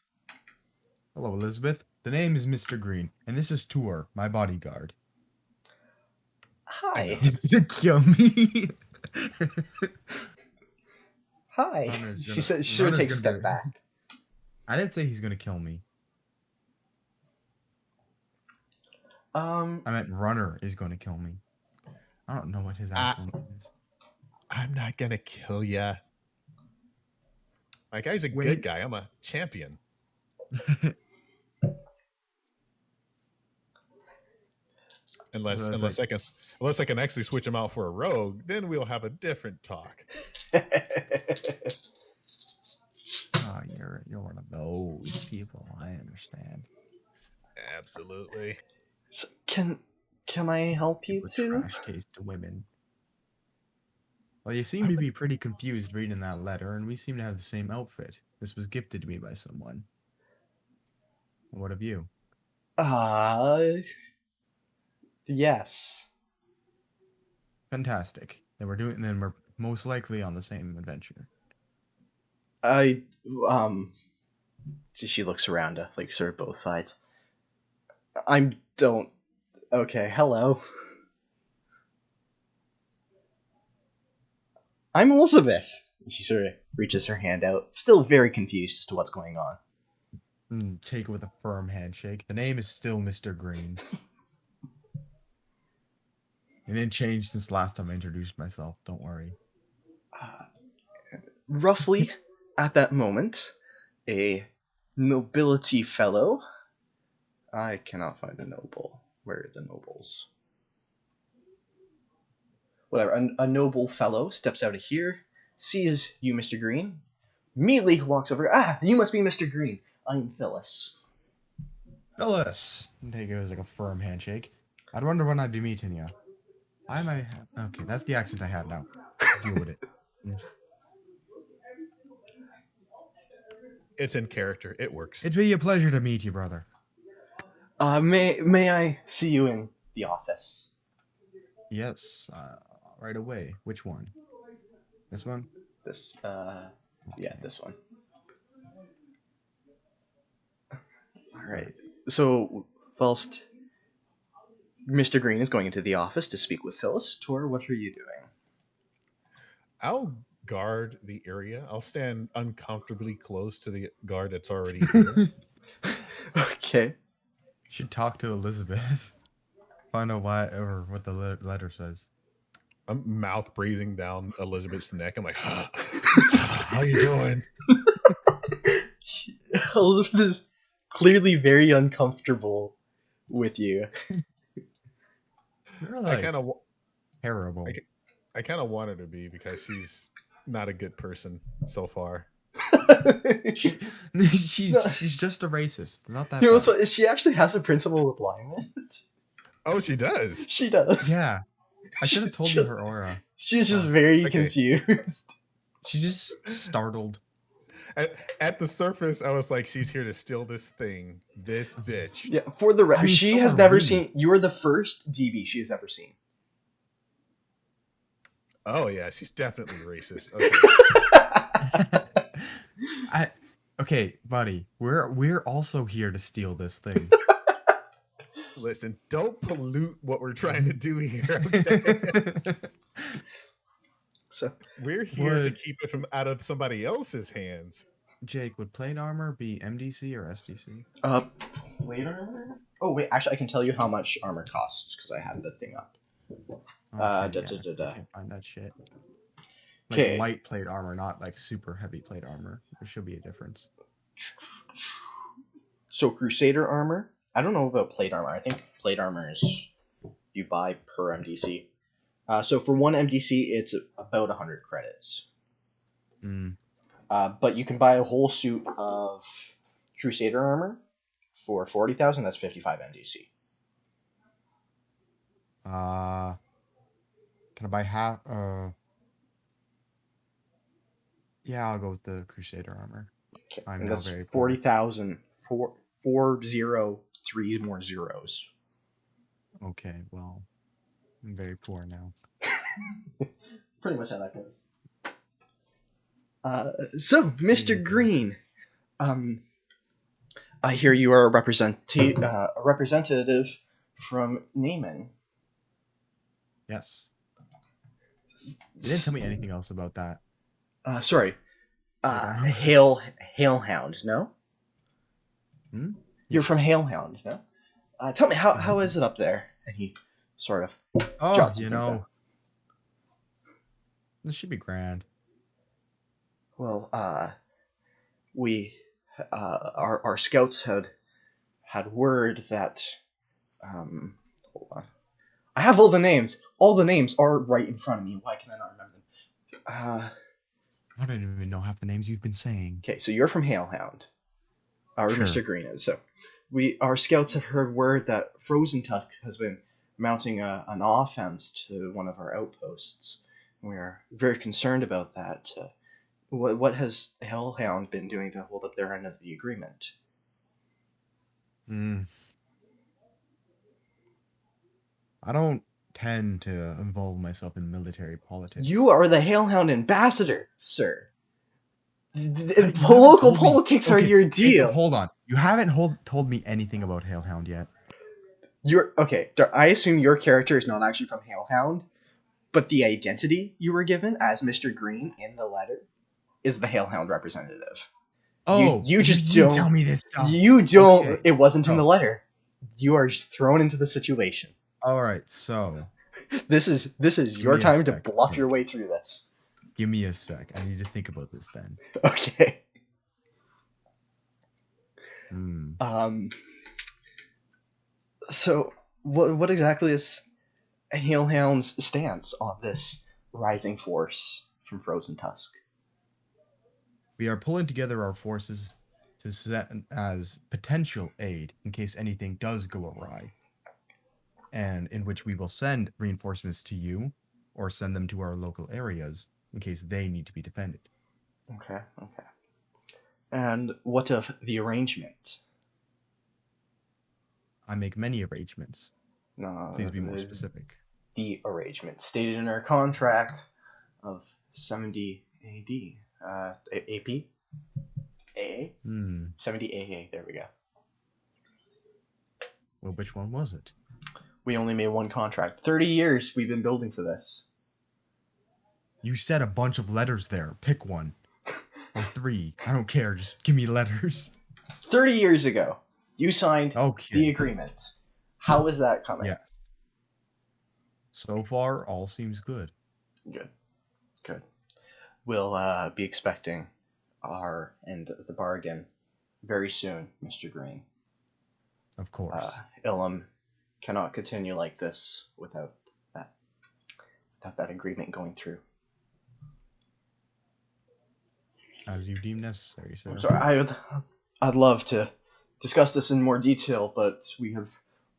Hello, Elizabeth. The name is Mr. Green, and this is Tor, my bodyguard. Hi. To kill me. Hi. Runner's She gonna- says she sort of Runner's takes a gonna step be- back. I didn't say he's gonna kill me. I meant Runner is gonna kill me. I don't know what his actual name is. I'm not gonna kill ya. My guy's a Wait. good guy. I'm a champion. Unless So it's unless I can actually switch him out for a rogue, then we'll have a different talk. Oh, you're one of those people. I understand. Absolutely. So, can I help you With too? trash taste to women. Well, you seem to be pretty confused reading that letter, and we seem to have the same outfit. This was gifted to me by someone. What of you? Yes. Fantastic. Then we're most likely on the same adventure. She looks around, like sort of both sides. Okay, hello. I'm Elizabeth. She sort of reaches her hand out, still very confused as to what's going on. Take it with a firm handshake. The name is still Mr. Green. It didn't change since last time I introduced myself. Don't worry. Roughly at that moment, a nobility fellow. I cannot find a noble. Where are the nobles? Whatever. A noble fellow steps out of here, sees you, Mr. Green, immediately walks over. You must be Mr. Green. I'm Phyllis. Phyllis! Take it as like a firm handshake. I'd wonder when I'd be meeting you. I might have... Okay, that's the accent I have now. Deal with it. It's in character. It works. It'd be a pleasure to meet you, brother. May I see you in the office? Yes, right away. Which one? This one? This, yeah, this one. Alright. So, whilst Mr. Green is going into the office to speak with Phyllis, Tor, what are you doing? I'll guard the area. I'll stand uncomfortably close to the guard that's already here. Okay. Should talk to Elizabeth. Find out why or what the letter says. I'm mouth breathing down Elizabeth's neck. I'm like, how you doing? Elizabeth is clearly very uncomfortable with you. You're I like kind of terrible. I kind of want her to be because she's not a good person so far. She's just a racist. Not that You know, bad. so she actually has a principle of alignment. Oh, she does. She does. Yeah. I should have She's told you her aura. She's just Oh, very okay. confused. She's just startled. At the surface, I was like, she's here to steal this thing, this bitch. Yeah, for the I mean, she so has are never we. seen. You are the first DB she has ever seen. Oh yeah, she's definitely racist. Okay. Okay, buddy. We're also here to steal this thing. Listen, don't pollute what we're trying to do here. Okay? So We're here to Would keep it from out of somebody else's hands. Jake, would plate armor be MDC or SDC? plate armor. Oh wait, actually, I can tell you how much armor costs because I have the thing up. Okay, yeah, I can't find that shit. Like Okay. light plate armor, not like super heavy plate armor. There should be a difference. So Crusader armor. I don't know about plate armor. I think plate armor is you buy per MDC. So for one MDC, it's about 100 credits. Mm. But you can buy a whole suit of Crusader armor for 40,000. That's 55 MDC. Can I buy half? Yeah, I'll go with the Crusader armor. Okay. I'm And now that's very poor. 40,000. 403 more zeros. Okay, well, I'm very poor now. Pretty much how that goes. So, Mr. Green, I hear you are a representative from Naaman. Yes. You didn't tell me anything else about that. Sorry. Sorry. Halehound, no? Hmm? You're Yes. from Halehound, no? Tell me, how is it up there? And he sort of Oh, jots some you things down. know, this should be grand. Well, we our scouts had word that hold on. I have all the names. All the names are right in front of me. Why can I not remember them? I don't even know half the names you've been saying. Okay, so you're from Halehound. Or Sure. Mr. Green is. So our scouts have heard word that Frozen Tusk has been mounting an offense to one of our outposts. We are very concerned about that. What has Hellhound been doing to hold up their end of the agreement? I don't tend to involve myself in military politics. You are the Hellhound ambassador, sir. haven't Local told me- politics are Okay, your Jacob, deal. hold on. You haven't told me anything about Halehound yet. You're okay. I assume your character is not actually from Halehound, but the identity you were given as Mr. Green in the letter is the Halehound representative. Oh, you just didn't don't tell me this stuff. You don't. Okay. It wasn't in the Oh. letter. You are just thrown into the situation. All right, so This is your me a time to sec, bluff Jake. your way through this. give me a sec. I need to think about this then. Okay. Hmm. So what exactly is Halehound's stance on this rising force from Frozen Tusk? We are pulling together our forces to set as potential aid in case anything does go awry, and in which we will send reinforcements to you or send them to our local areas in case they need to be defended. Okay. And what of the arrangement? I make many arrangements. No, Please be more specific. The arrangement stated in our contract of 70 AD. AP? AA? 70 AA. There we go. Well, which one was it? We only made one contract. 30 years we've been building for this. You said a bunch of letters there. Pick one. Or three. I don't care. Just give me letters. 30 years ago, you signed Okay. the agreement. How is that coming? Yes. So far, all seems good. Good. We'll be expecting our end of the bargain very soon, Mr. Green. Of course. Ilum cannot continue like this without that agreement going through. As you deem necessary, sir. I'm sorry, I'd love to discuss this in more detail, but we have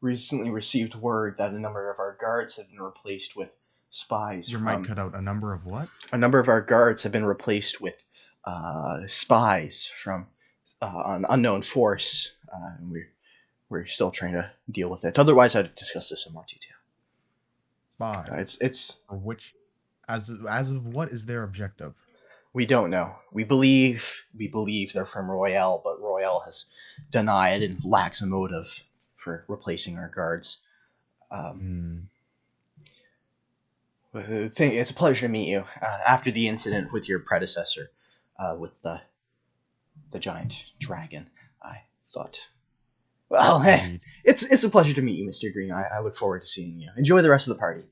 recently received word that a number of our guards have been replaced with spies. Your mic cut out. A number of what? A number of our guards have been replaced with spies from an unknown force, and we're still trying to deal with it. Otherwise, I'd discuss this in more detail. Spies. It's For which, as of what is their objective? we don't know. We believe they're from Royale, but Royale has denied and lacks a motive for replacing our guards. It's a pleasure to meet you. After the incident with your predecessor, with the giant dragon, I thought, well, hey, it's a pleasure to meet you, Mr. Green. I look forward to seeing you. Enjoy the rest of the party.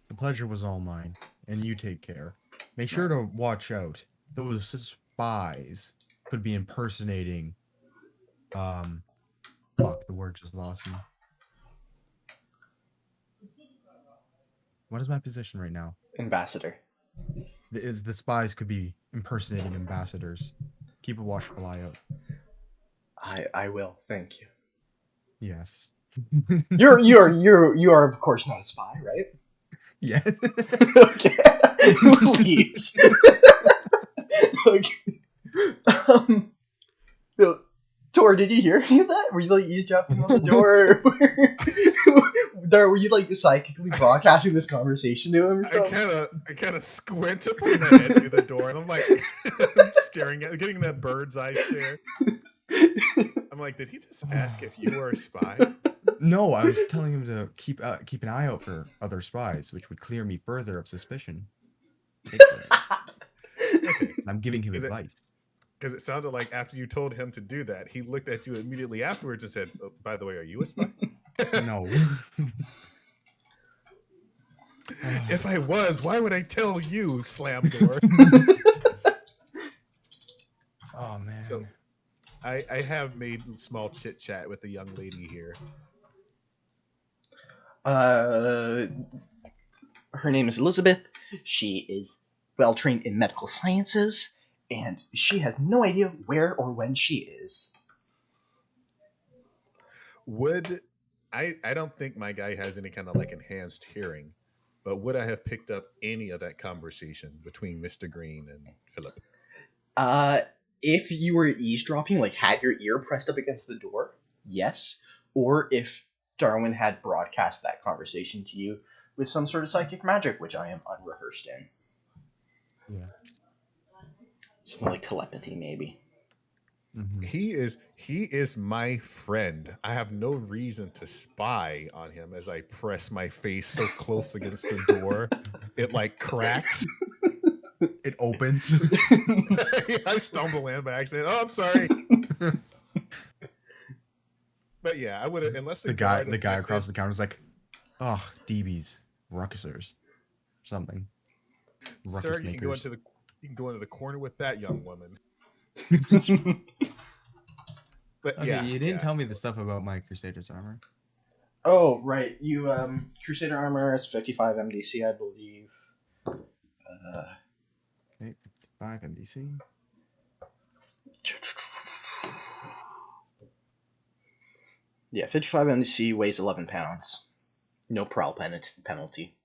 The pleasure was all mine, and you take care. Make sure to watch out. Those spies could be impersonating. Fuck, the word just lost me. What is my position right now? Ambassador. The spies could be impersonating ambassadors. Keep a watchful eye out. I will. Thank you. Yes. You are of course not a spy, right? Yeah. Okay. Please. Okay. Tor, did you hear any of that? Were you like eavesdropping on the door? Were you like psychically broadcasting this conversation to him or something? I kind of squint up my head through the door, and I'm like staring at, getting that bird's eye stare. I'm like, did he just ask if you were a spy? No, I was telling him to keep an eye out for other spies, which would clear me further of suspicion. Okay. I'm giving him advice. Because it sounded like after you told him to do that, he looked at you immediately afterwards and said, oh, by the way, are you a spy? No. If I was, why would I tell you, slam door? Oh, man. So I have made small chit chat with the young lady here. Her name is Elizabeth. She is well trained in medical sciences, and she has no idea where or when she is. I don't think my guy has any kind of like enhanced hearing, but would I have picked up any of that conversation between Mr. Green and Philip? If you were eavesdropping, like had your ear pressed up against the door, yes. Or if Darwin had broadcast that conversation to you with some sort of psychic magic, which I am unrehearsed in. Yeah. Something like telepathy, maybe. Mm-hmm. He is my friend. I have no reason to spy on him as I press my face so close against the door. It like cracks. It opens. I stumble in by accident. Oh, I'm sorry. But yeah, I would have, unless the guy across the counter is like, oh, DBs, ruckusers, something. Sir, you can go into the corner with that young woman. But okay, yeah, you didn't tell me the stuff about my Crusader's armor. Oh, right. You, Crusader armor is 55 MDC, I believe. Okay, 55 MDC. Yeah, 55 MDC, weighs 11 pounds. No prowl penalty.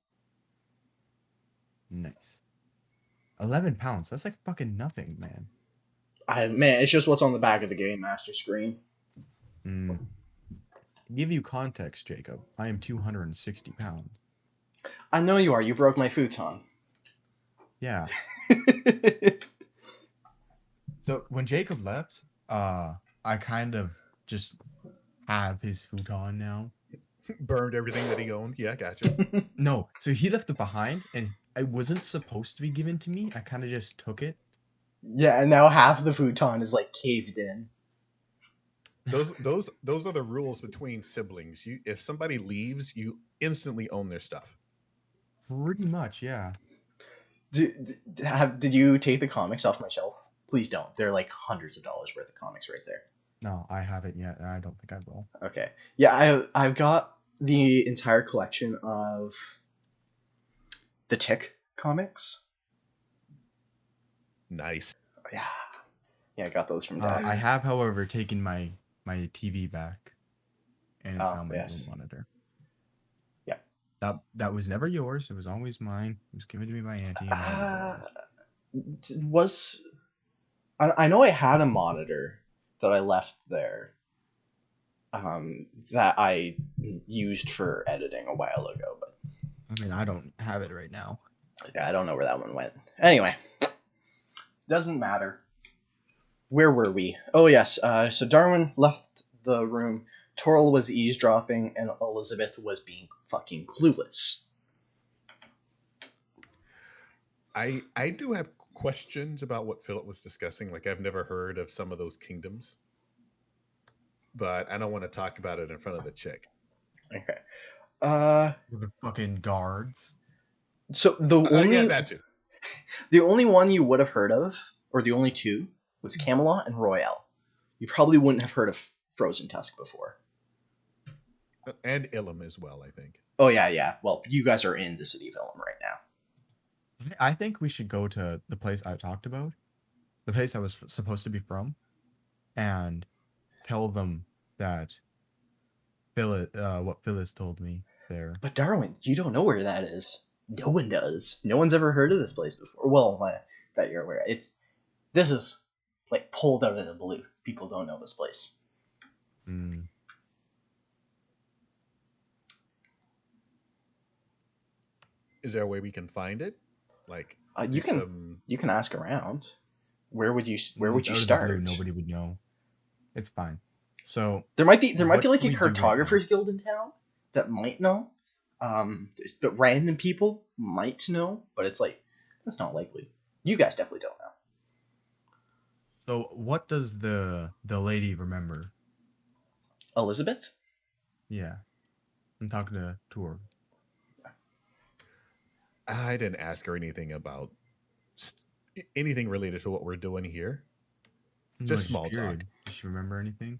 Nice. 11 pounds. That's like fucking nothing, man. Man, it's just what's on the back of the Game Master screen. To give you context, Jacob, I am 260 pounds. I know you are. You broke my futon. Yeah. So when Jacob left, I kind of just have his futon now. Burned everything that he owned. Yeah, gotcha. No, so he left it behind, and it wasn't supposed to be given to me. I kind of just took it. Yeah, and now half the futon is like caved in. Those are the rules between siblings. If somebody leaves, you instantly own their stuff. Pretty much, yeah. Did you take the comics off my shelf? Please don't. They're like hundreds of dollars worth of comics right there. No, I haven't yet, and I don't think I will. Okay. Yeah, I've got the entire collection of the Tick comics. Nice. Yeah, I got those from Dad. I have, however, taken my TV back, and it's now my room monitor. Yeah. That was never yours. It was always mine. It was given to me by Auntie. Was I know I had a monitor that I left there, that I used for editing a while ago, but I mean, I don't have it right now. yeah, I don't know where that one went. Anyway, doesn't matter. Where were we? Oh yes. So Darwin left the room. Toril was eavesdropping, and Elizabeth was being fucking clueless. I do have questions about what Philip was discussing. Like I've never heard of some of those kingdoms, but I don't want to talk about it in front of the chick. Okay. With the fucking guards. So Yeah, that too. the only one you would have heard of, or the only two, was Camelot and Royale. You probably wouldn't have heard of Frozen Tusk before. And Ilum as well, I think. Oh yeah. Well, you guys are in the city of Ilum right now. I think we should go to the place I talked about, the place I was supposed to be from, and tell them that what Phyllis told me there. But Darwin, you don't know where that is. No one does. No one's ever heard of this place before. Well, that you're aware. This is like pulled out of the blue. People don't know this place. Mm. Is there a way we can find it? Like You can ask around. Where would you It's out of the blue, start? nobody would know. It's fine. So There might be what like can a we do right cartographers now? guild in town that might know. But random people might know, but it's like that's not likely. You guys definitely don't know. So what does the lady remember? Elizabeth? Yeah, I'm talking to Tour. I didn't ask her anything about anything related to what we're doing here. Just small talk. Does she remember anything?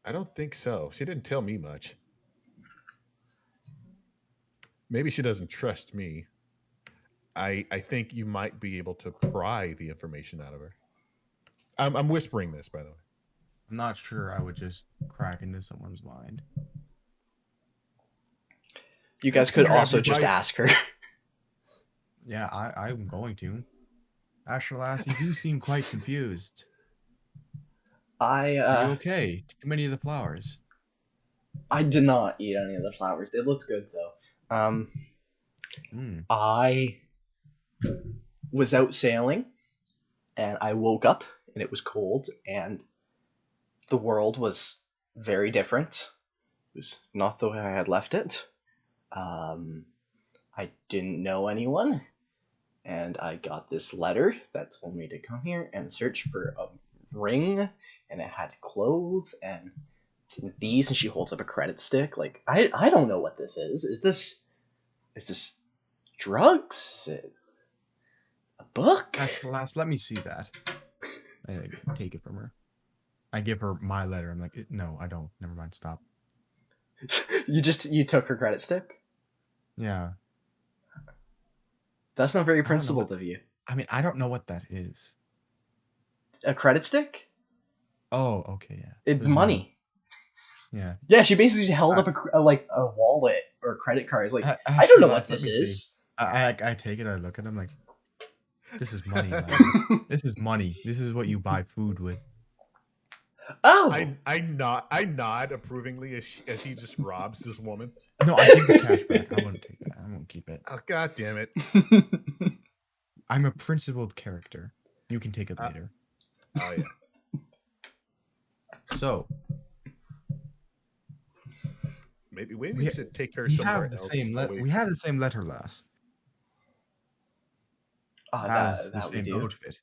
I don't think so. She didn't tell me much. Maybe she doesn't trust me. I think you might be able to pry the information out of her. I'm whispering this, by the way. I'm not sure I would just crack into someone's mind. You guys could Grab also your just bite. ask her. Yeah, I'm going to. Ashelass, you do seem quite confused. Are you okay? Too many of the flowers. I did not eat any of the flowers. They looked good though. I was out sailing, and I woke up, and it was cold, and the world was very different. It was not the way I had left it. I didn't know anyone, and I got this letter that told me to come here and search for a ring, and it had clothes and these, and she holds up a credit stick. Like I don't know what this is. Is this drugs? Is it a book? Ashelass, let me see that. I take it from her. I give her my letter. I'm like, no, I don't. Never mind. Stop. You took her credit stick? Yeah. That's not very I don't know principled what- of you. I mean, I don't know what that is. A credit stick? Oh, okay, yeah. It's There's money. Yeah. Yeah, she basically held up a wallet or a credit card. It's like, A- I don't know Ashelass, what let this me see. is. I take it. I look at him like, this is money. Man. This is money. This is what you buy food with. Oh, I nod approvingly as he just robs this woman. No, I take the cash back. I won't take that. I won't keep it. Oh, god damn it! I'm a principled character. You can take it Uh, later. Oh yeah. So Maybe We- we should take her we somewhere have the else. same away- we have the same letter last. Has the that we same do. outfit.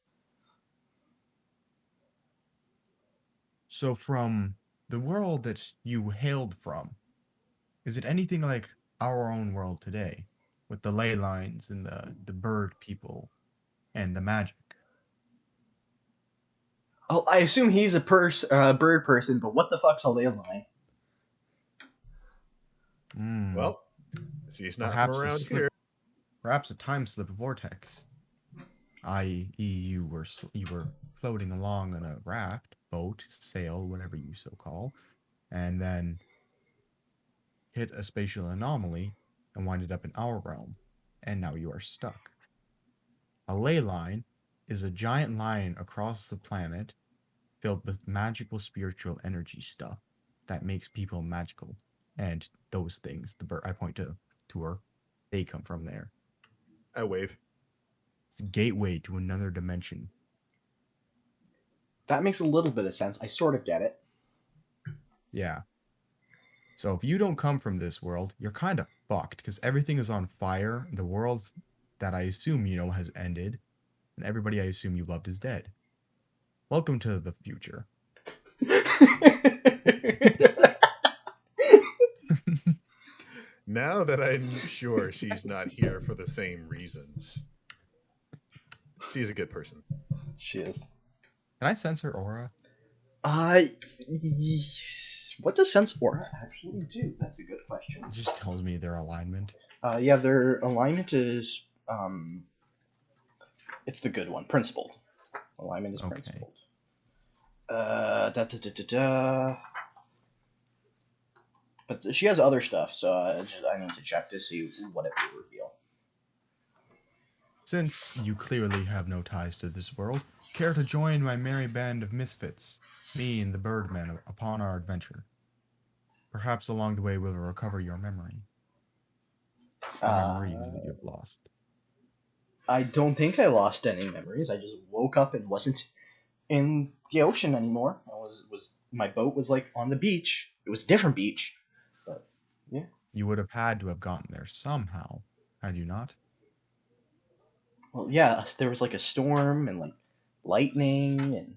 So from the world that you hailed from, is it anything like our own world today, with the ley lines and the bird people and the magic? Oh, I assume he's a bird person, but what the fuck's a ley line? Well, she's not Perhaps from a around slip- here. Perhaps a time slip vortex, i.e., you were floating along on a raft, boat, sail, whatever you so call, and then hit a spatial anomaly and winded up in our realm, and now you are stuck. A ley line is a giant line across the planet filled with magical spiritual energy stuff that makes people magical. And those things, the bird I point to her, they come from there. I wave. It's a gateway to another dimension. That makes a little bit of sense. I sort of get it. Yeah. So if you don't come from this world, you're kind of fucked because everything is on fire. The world that I assume you know has ended, and everybody I assume you loved is dead. Welcome to the future. Now that I'm sure she's not here for the same reasons, she's a good person. She is. Can I sense her aura? Uh, what does sense aura actually do? That's a good question. It just tells me their alignment. Yeah, their alignment is it's the good one. Principled. Alignment is Okay. principled. Da. But she has other stuff, so I need to check to see what it will reveal. Since you clearly have no ties to this world, care to join my merry band of misfits, me and the Birdmen, upon our adventure? Perhaps along the way we'll recover your memory. Or memories that you've lost. I don't think I lost any memories. I just woke up and wasn't in the ocean anymore. I was my boat was like on the beach. It was a different beach, but yeah. You would have had to have gotten there somehow, had you not? Well, yeah, there was like a storm and like lightning and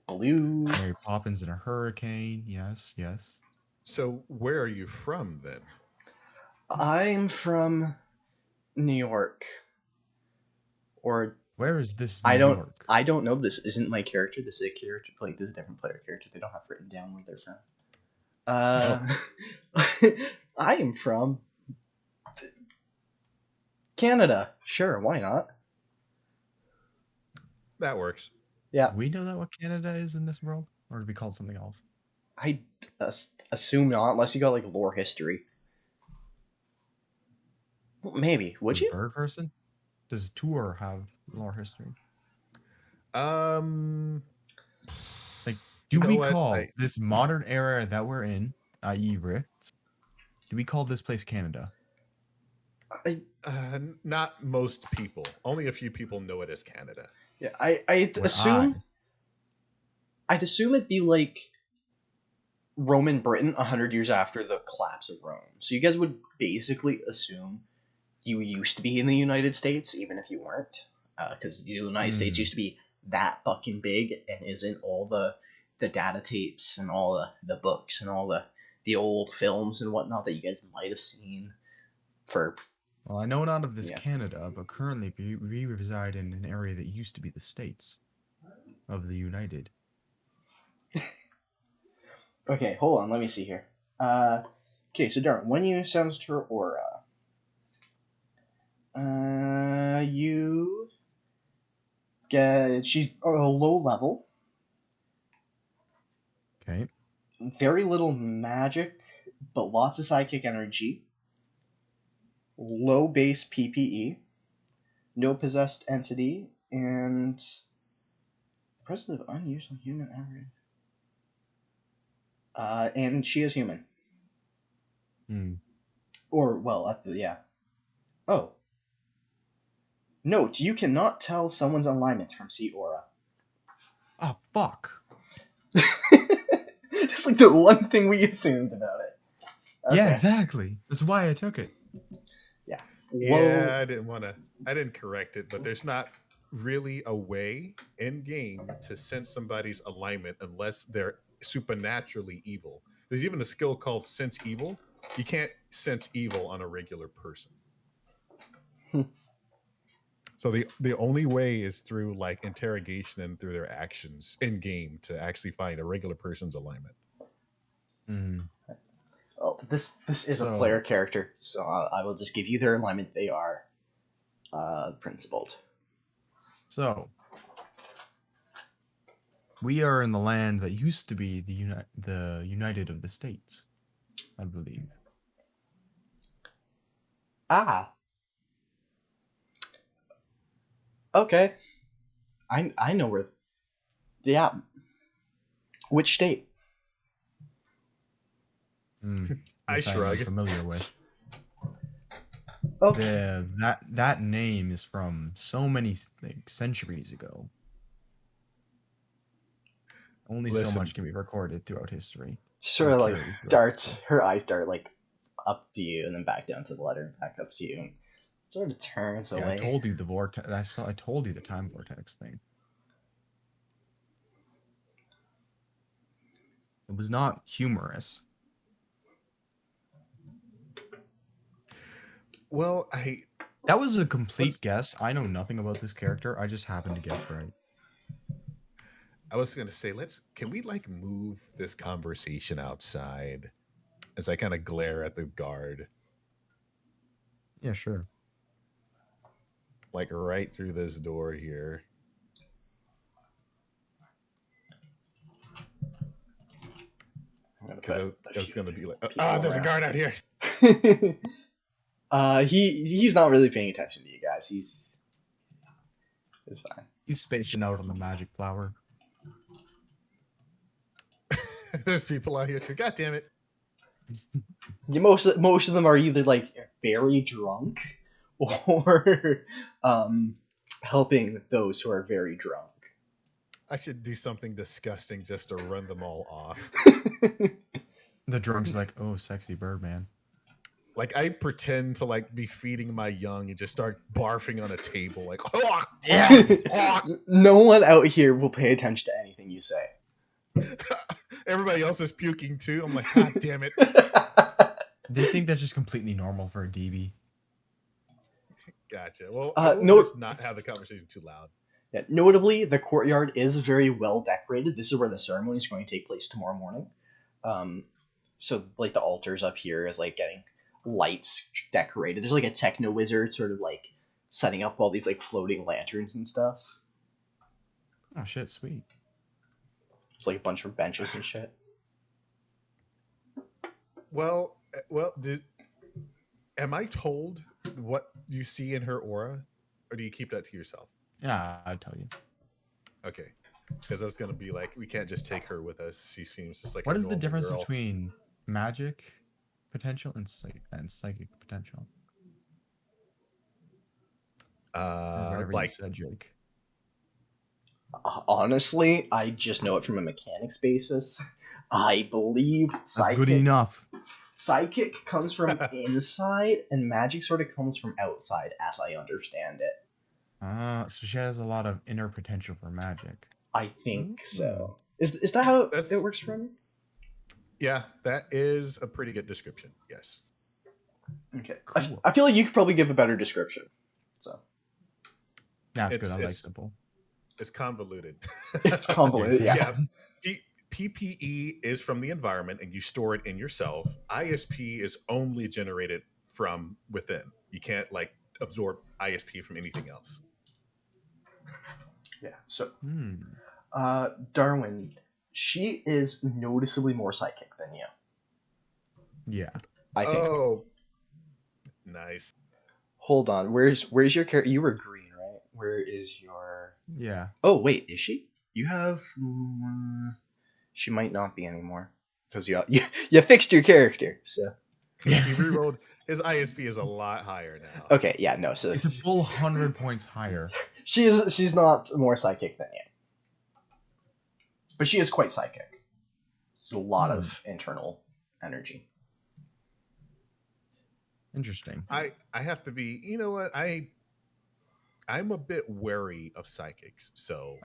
blue. Mary Poppins in a hurricane, yes, yes. So, where are you from then? I'm from New York, or Where is this New York? I don't know. This isn't my character. This is a character. Like this is a different player character. They don't have written down where they're from. I am from Canada. Sure, why not? That works. Yeah, Do we know that what Canada is in this world? Or to be called something else? I assume not, unless you got like lore history. Well, maybe. Would Does you? Bird Person? Does Tour have lore history? Um, Like, do you know we what? call this modern era that we're in, i.e. Rifts, do we call this place Canada? Not most people. Only a few people know it as Canada. Yeah, I'd When assume. I'd assume it'd be like Roman Britain 100 years after the collapse of Rome. So you guys would basically assume you used to be in the United States, even if you weren't, because the United States used to be that fucking big, and isn't all the data tapes and all the books and all the old films and whatnot that you guys might have seen for. Well, I know not of this Yeah. Canada, but currently we reside in an area that used to be the States of the United. Okay, hold on, let me see here. Okay, so Darren, when you sensed her aura, you get she's a low level, Okay. very little magic, but lots of psychic energy, low base PPE, no possessed entity, and presence of unusual human average. And she is human. Or, well, yeah. Oh. Note, you cannot tell someone's alignment from Sea Aura. Oh, fuck. It's like the one thing we assumed about it. Okay. Yeah, exactly. That's why I took it. Yeah. Yeah, I didn't correct it, but there's not really a way in game to sense somebody's alignment unless they're supernaturally evil. There's even a skill called sense evil. You can't sense evil on a regular person. So the only way is through like interrogation and through their actions in game to actually find a regular person's alignment. Well, this is So- a player character, so I will just give you their alignment. They are principled. So, we are in the land that used to be the United of the States, I believe. Ah. Okay. I know where. Yeah. Which state? I This I am shrug. familiar with. Okay. That name is from so many like, centuries ago. Only so Listen, much can be recorded throughout history. Sort Or of like carried throughout darts. history. Her eyes dart like up to you and then back down to the letter and back up to you. And sort of turns See, I away. told you the vortex. I told you the time vortex thing. It was not humorous. well, That was a complete let's. guess. I know nothing about this character. I just happened to guess right. I was gonna say, can we like move this conversation outside as I kind of glare at the guard, Yeah, sure. like right through this door here, I'm gonna because put I was gonna be like, people there's a around. guard out here. He's not really paying attention to you guys. It's fine. He's spacing out on the magic flower. There's people out here too. God damn it! Most of them are either like very drunk or helping those who are very drunk. I should do something disgusting just to run them all off. The drunk's like, oh, sexy bird man. Like I pretend to like be feeding my young and just start barfing on a table, like No one out here will pay attention to anything you say. everybody else is puking too. I'm like, God damn it! They think that's just completely normal for a DB. Gotcha. Well, I will just not have the conversation too loud. Yeah, notably, the courtyard is very well decorated. This is where the ceremony is going to take place tomorrow morning. So like the altars up here is like getting lights decorated. There's like a techno wizard sort of like setting up all these like floating lanterns and stuff. Oh shit, sweet. It's like a bunch of benches and shit. Well, am I told what you see in her aura, or do you keep that to yourself? Yeah, I'll tell you. Okay, because I was gonna be like, we can't just take her with us. She seems just like What a is the normal difference girl. between magic potential and psychic potential? Or whatever you said, Jake. Honestly, I just know it from a mechanics basis. I believe That's good enough. Psychic comes from inside, and magic sort of comes from outside, as I understand it. So she has a lot of inner potential for magic. I think so. Is that how it works for me? Yeah, that is a pretty good description. Yes. Okay. Cool. I feel like you could probably give a better description. So. That's good. I like simple. It's convoluted. It's convoluted. Yeah. PPE is from the environment, and you store it in yourself. ISP is only generated from within. You can't like absorb ISP from anything else. Yeah. So, Darwin, she is noticeably more psychic than you. Yeah. I think. Oh, nice. Hold on. Where's your character? You were green, right? Where is your? Yeah. Oh wait, is she? You have. She might not be anymore because you fixed your character. So. He rerolled. His ISP is a lot higher now. Okay. Yeah. No. So it's a full 100 points higher. She's not more psychic than you, but she is quite psychic. It's a lot of internal energy. Interesting. I have to be. You know what? I'm a bit wary of psychics, so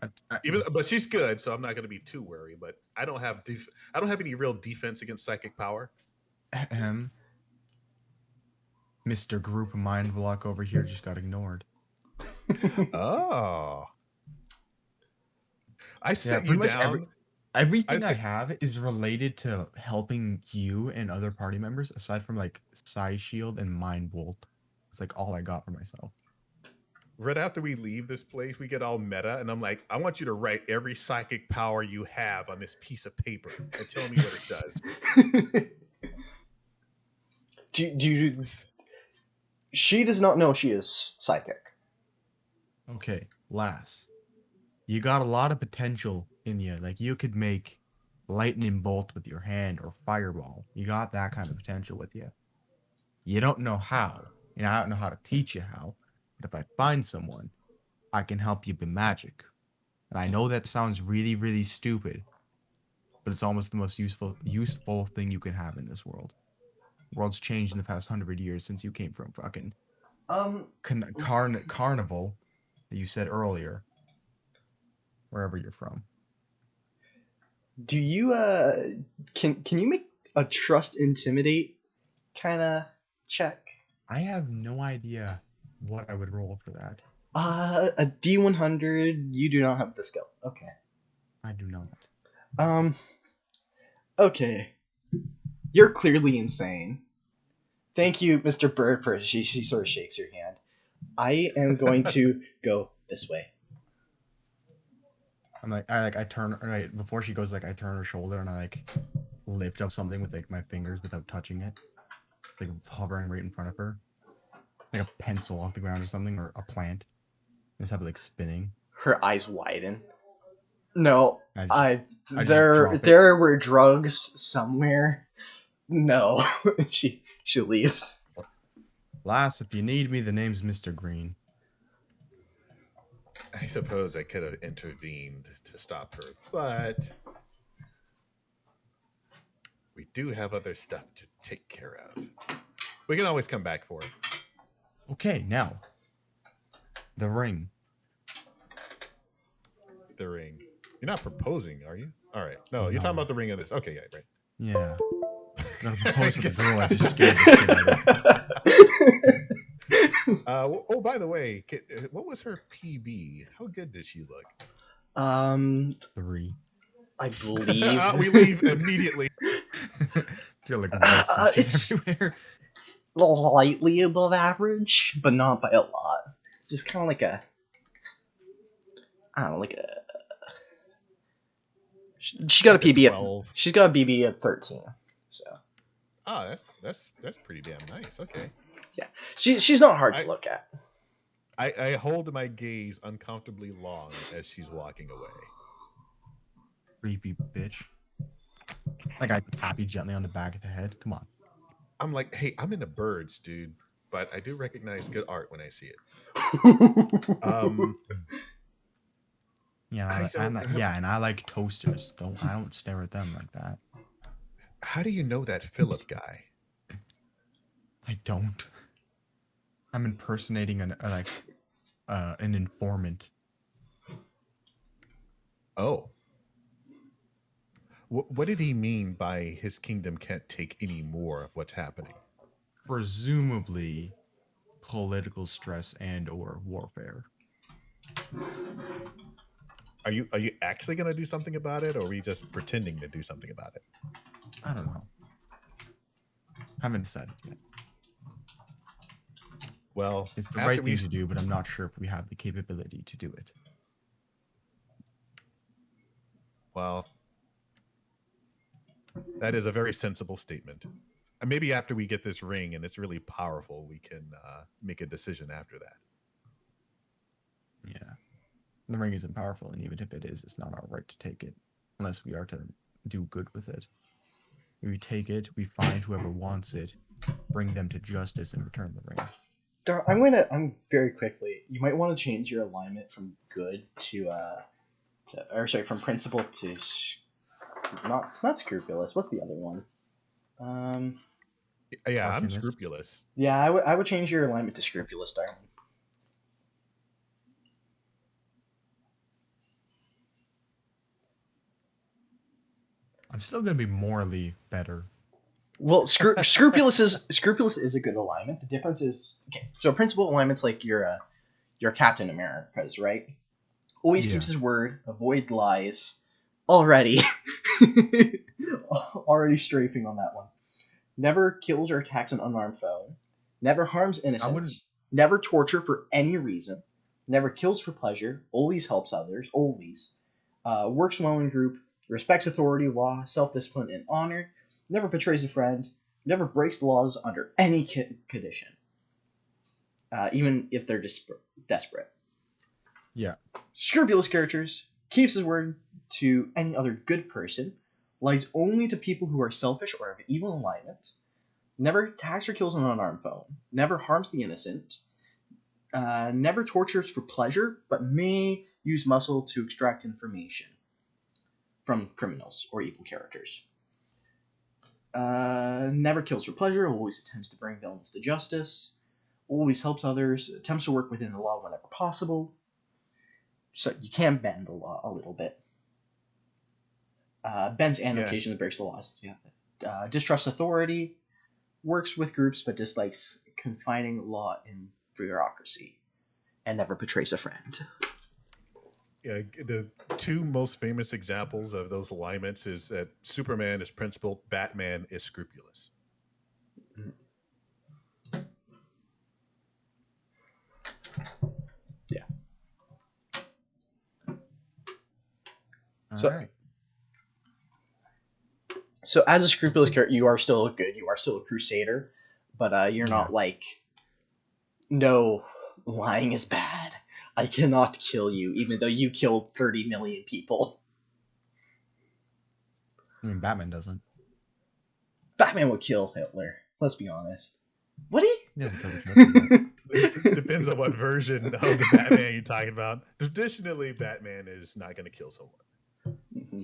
but she's good, so I'm not going to be too wary. But I don't have any real defense against psychic power. Mr. Group Mind Block over here just got ignored. Oh, I set you down. Everything I have is related to helping you and other party members, aside from like Psy Shield and Mind Bolt. It's like all I got for myself. Right after we leave this place, we get all meta, and I'm like, I want you to write every psychic power you have on this piece of paper and tell me what it does. She does not know she is psychic. Okay, Lass. You got a lot of potential in you. Like you could make lightning bolt with your hand or fireball. You got that kind of potential with you. You don't know how, and I don't know how to teach you how. But if I find someone, I can help you be magic. And I know that sounds really, really stupid, but it's almost the most useful thing you can have in this world. The world's changed in the past 100 years since you came from fucking Um, carnival that you said earlier, wherever you're from. do you can you make a trust intimidate kind of check? I have no idea what I would roll for that. A D100. You do not have the skill. Okay. I do not. Um. Okay. You're clearly insane. Thank you, Mr. Bird. She sort of shakes your hand. I am going to go this way. I turn right before she goes, like I turn her shoulder and I like lift up something with like my fingers without touching it. It's like hovering right in front of her. Like a pencil off the ground or something, or a plant. Just have it like spinning. Her eyes widen. No, I I just there drop it. there were drugs somewhere. No, she leaves. Lass, if you need me, the name's Mr. Green. I suppose I could have intervened to stop her, but we do have other stuff to take care of. We can always come back for it. Okay, now the ring. The ring. You're not proposing, are you? All right. No, you're No. talking about the ring of this. Okay, yeah, right. Yeah. I'm gonna propose to the Guess- girl I just scared the shit out of. Oh, by the way, what was her PB? How good did she look? 3. I believe We leave immediately. Feel like ropes and shit it's everywhere. lightly above average, but not by a lot. It's just kind of like a, I don't know, like a. She got a Like a PB at 12. she's got a BB at 13. So Ah, that's pretty damn nice. Okay. she's not hard to look at. I hold my gaze uncomfortably long as she's walking away. Creepy bitch. Like I tap you gently on the back of the head. Come on. I'm like, hey, I'm into birds, dude, but I do recognize good art when I see it. Yeah, and I like toasters. I don't stare at them like that. How do you know that Philip guy? I don't. I'm impersonating an informant. Oh. What did he mean by his kingdom can't take any more of what's happening? Presumably political stress and or warfare. Are you actually going to do something about it, or are we just pretending to do something about it? I don't know. Haven't decided yet. Well, It's the right thing to do, but I'm not sure if we have the capability to do it. Well, that is a very sensible statement. And maybe after we get this ring and it's really powerful, we can make a decision after that. Yeah. The ring isn't powerful, and even if it is, it's not our right to take it, unless we are to do good with it. If we take it, we find whoever wants it, bring them to justice, and return the ring. I'm very quickly. You might want to change your alignment from good from principle to not scrupulous. What's the other one? Yeah, I'm Arcanist. scrupulous. Yeah, I would change your alignment to scrupulous, darling. I'm still gonna be morally better. Well, scrupulous is a good alignment. The difference is okay. So principle alignment's like your Captain America's, right? Always keeps his word, avoid lies. Already strafing on that one. Never kills or attacks an unarmed foe. Never harms innocents. Never torture for any reason. Never kills for pleasure. Always helps others. Always. Works well in group. Respects authority, law, self-discipline, and honor. Never betrays a friend. Never breaks the laws under any condition. Even if they're desperate. Yeah. Scrupulous characters, keeps his word to any other good person, lies only to people who are selfish or have evil alignment, never attacks or kills an unarmed foe, never harms the innocent, never tortures for pleasure, but may use muscle to extract information from criminals or evil characters. Never kills for pleasure, always attempts to bring villains to justice, always helps others, attempts to work within the law whenever possible. So you can bend the law a little bit. Bends and occasionally breaks the laws. Yeah. Distrusts authority, works with groups but dislikes confining law in bureaucracy, and never betrays a friend. Yeah, the two most famous examples of those alignments is that Superman is principled, Batman is scrupulous. Yeah. All right. So as a scrupulous character, you are still good. You are still a crusader, but you're not like, no, lying is bad. I cannot kill you, even though you killed 30 million people. I mean, Batman doesn't. Batman would kill Hitler. Let's be honest. Would he? He doesn't kill the Joker. It depends on what version of the Batman you're talking about. Traditionally, Batman is not going to kill someone. Mm-hmm.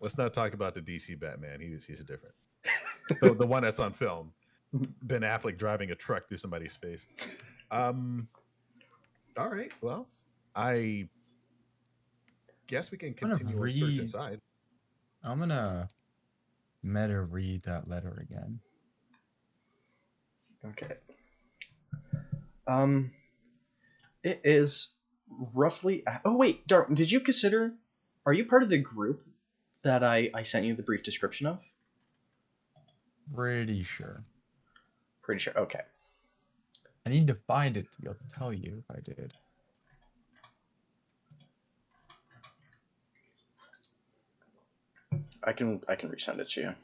Let's not talk about the DC Batman. He's different. The one that's on film. Ben Affleck driving a truck through somebody's face. All right. Well, I guess we can continue our search inside. I'm gonna meta read that letter again. Okay. It is roughly. Oh wait, Darwin, did you consider? Are you part of the group that I sent you the brief description of? Pretty sure. Pretty sure. Okay. I need to find it to be able to tell you if I did. I can resend it to you.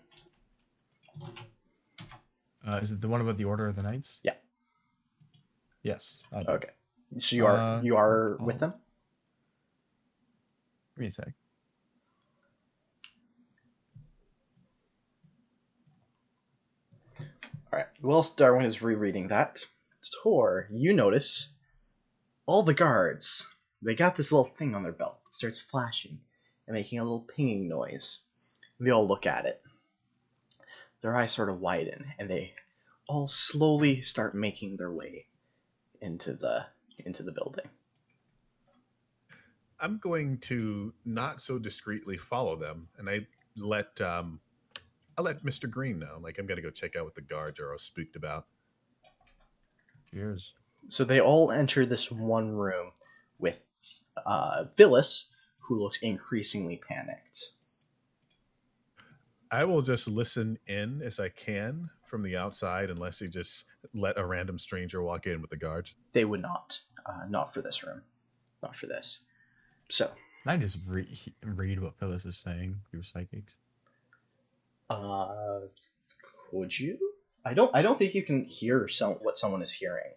Is it the one about the Order of the Knights? Yeah. Yes. Okay. So you are with them? Give me a sec. All right. Whilst Darwin is rereading that, Tor, you notice all the guards. They got this little thing on their belt. It starts flashing and making a little pinging noise. They all look at it. Their eyes sort of widen, and they all slowly start making their way into the building. I'm going to not so discreetly follow them, and I let Mr. Green know. Like, I'm going to go check out what the guards are all spooked about. Cheers. So they all enter this one room with Phyllis, who looks increasingly panicked. I will just listen in as I can from the outside, unless they just let a random stranger walk in with the guards. They would not. Not for this room. Not for this. So. Can I just read what Phyllis is saying through psychics? Could you? I don't think you can hear what someone is hearing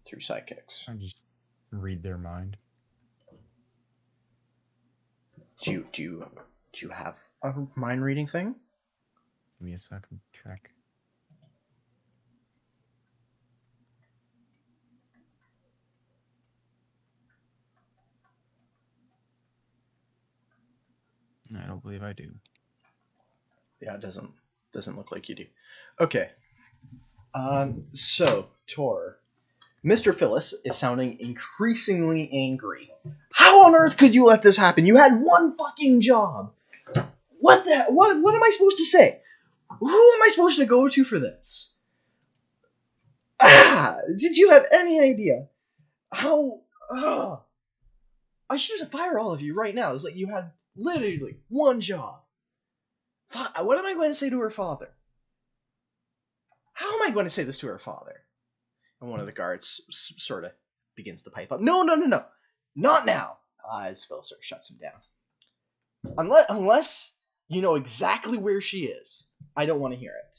through psychics. I just read their mind. Do you have a mind reading thing? Give me a second. Check. I don't believe I do. Yeah, it doesn't look like you do. Okay. So Tor, Mr. Phyllis is sounding increasingly angry. How on earth could you let this happen? You had one fucking job. What am I supposed to say? Who am I supposed to go to for this? Did you have any idea how? I should just fire all of you right now. It's like you had literally one job. What am I going to say to her father? How am I going to say this to her father? And one of the guards sort of begins to pipe up. No. Not now. As Phil sort of shuts him down. Unless you know exactly where she is. I don't want to hear it.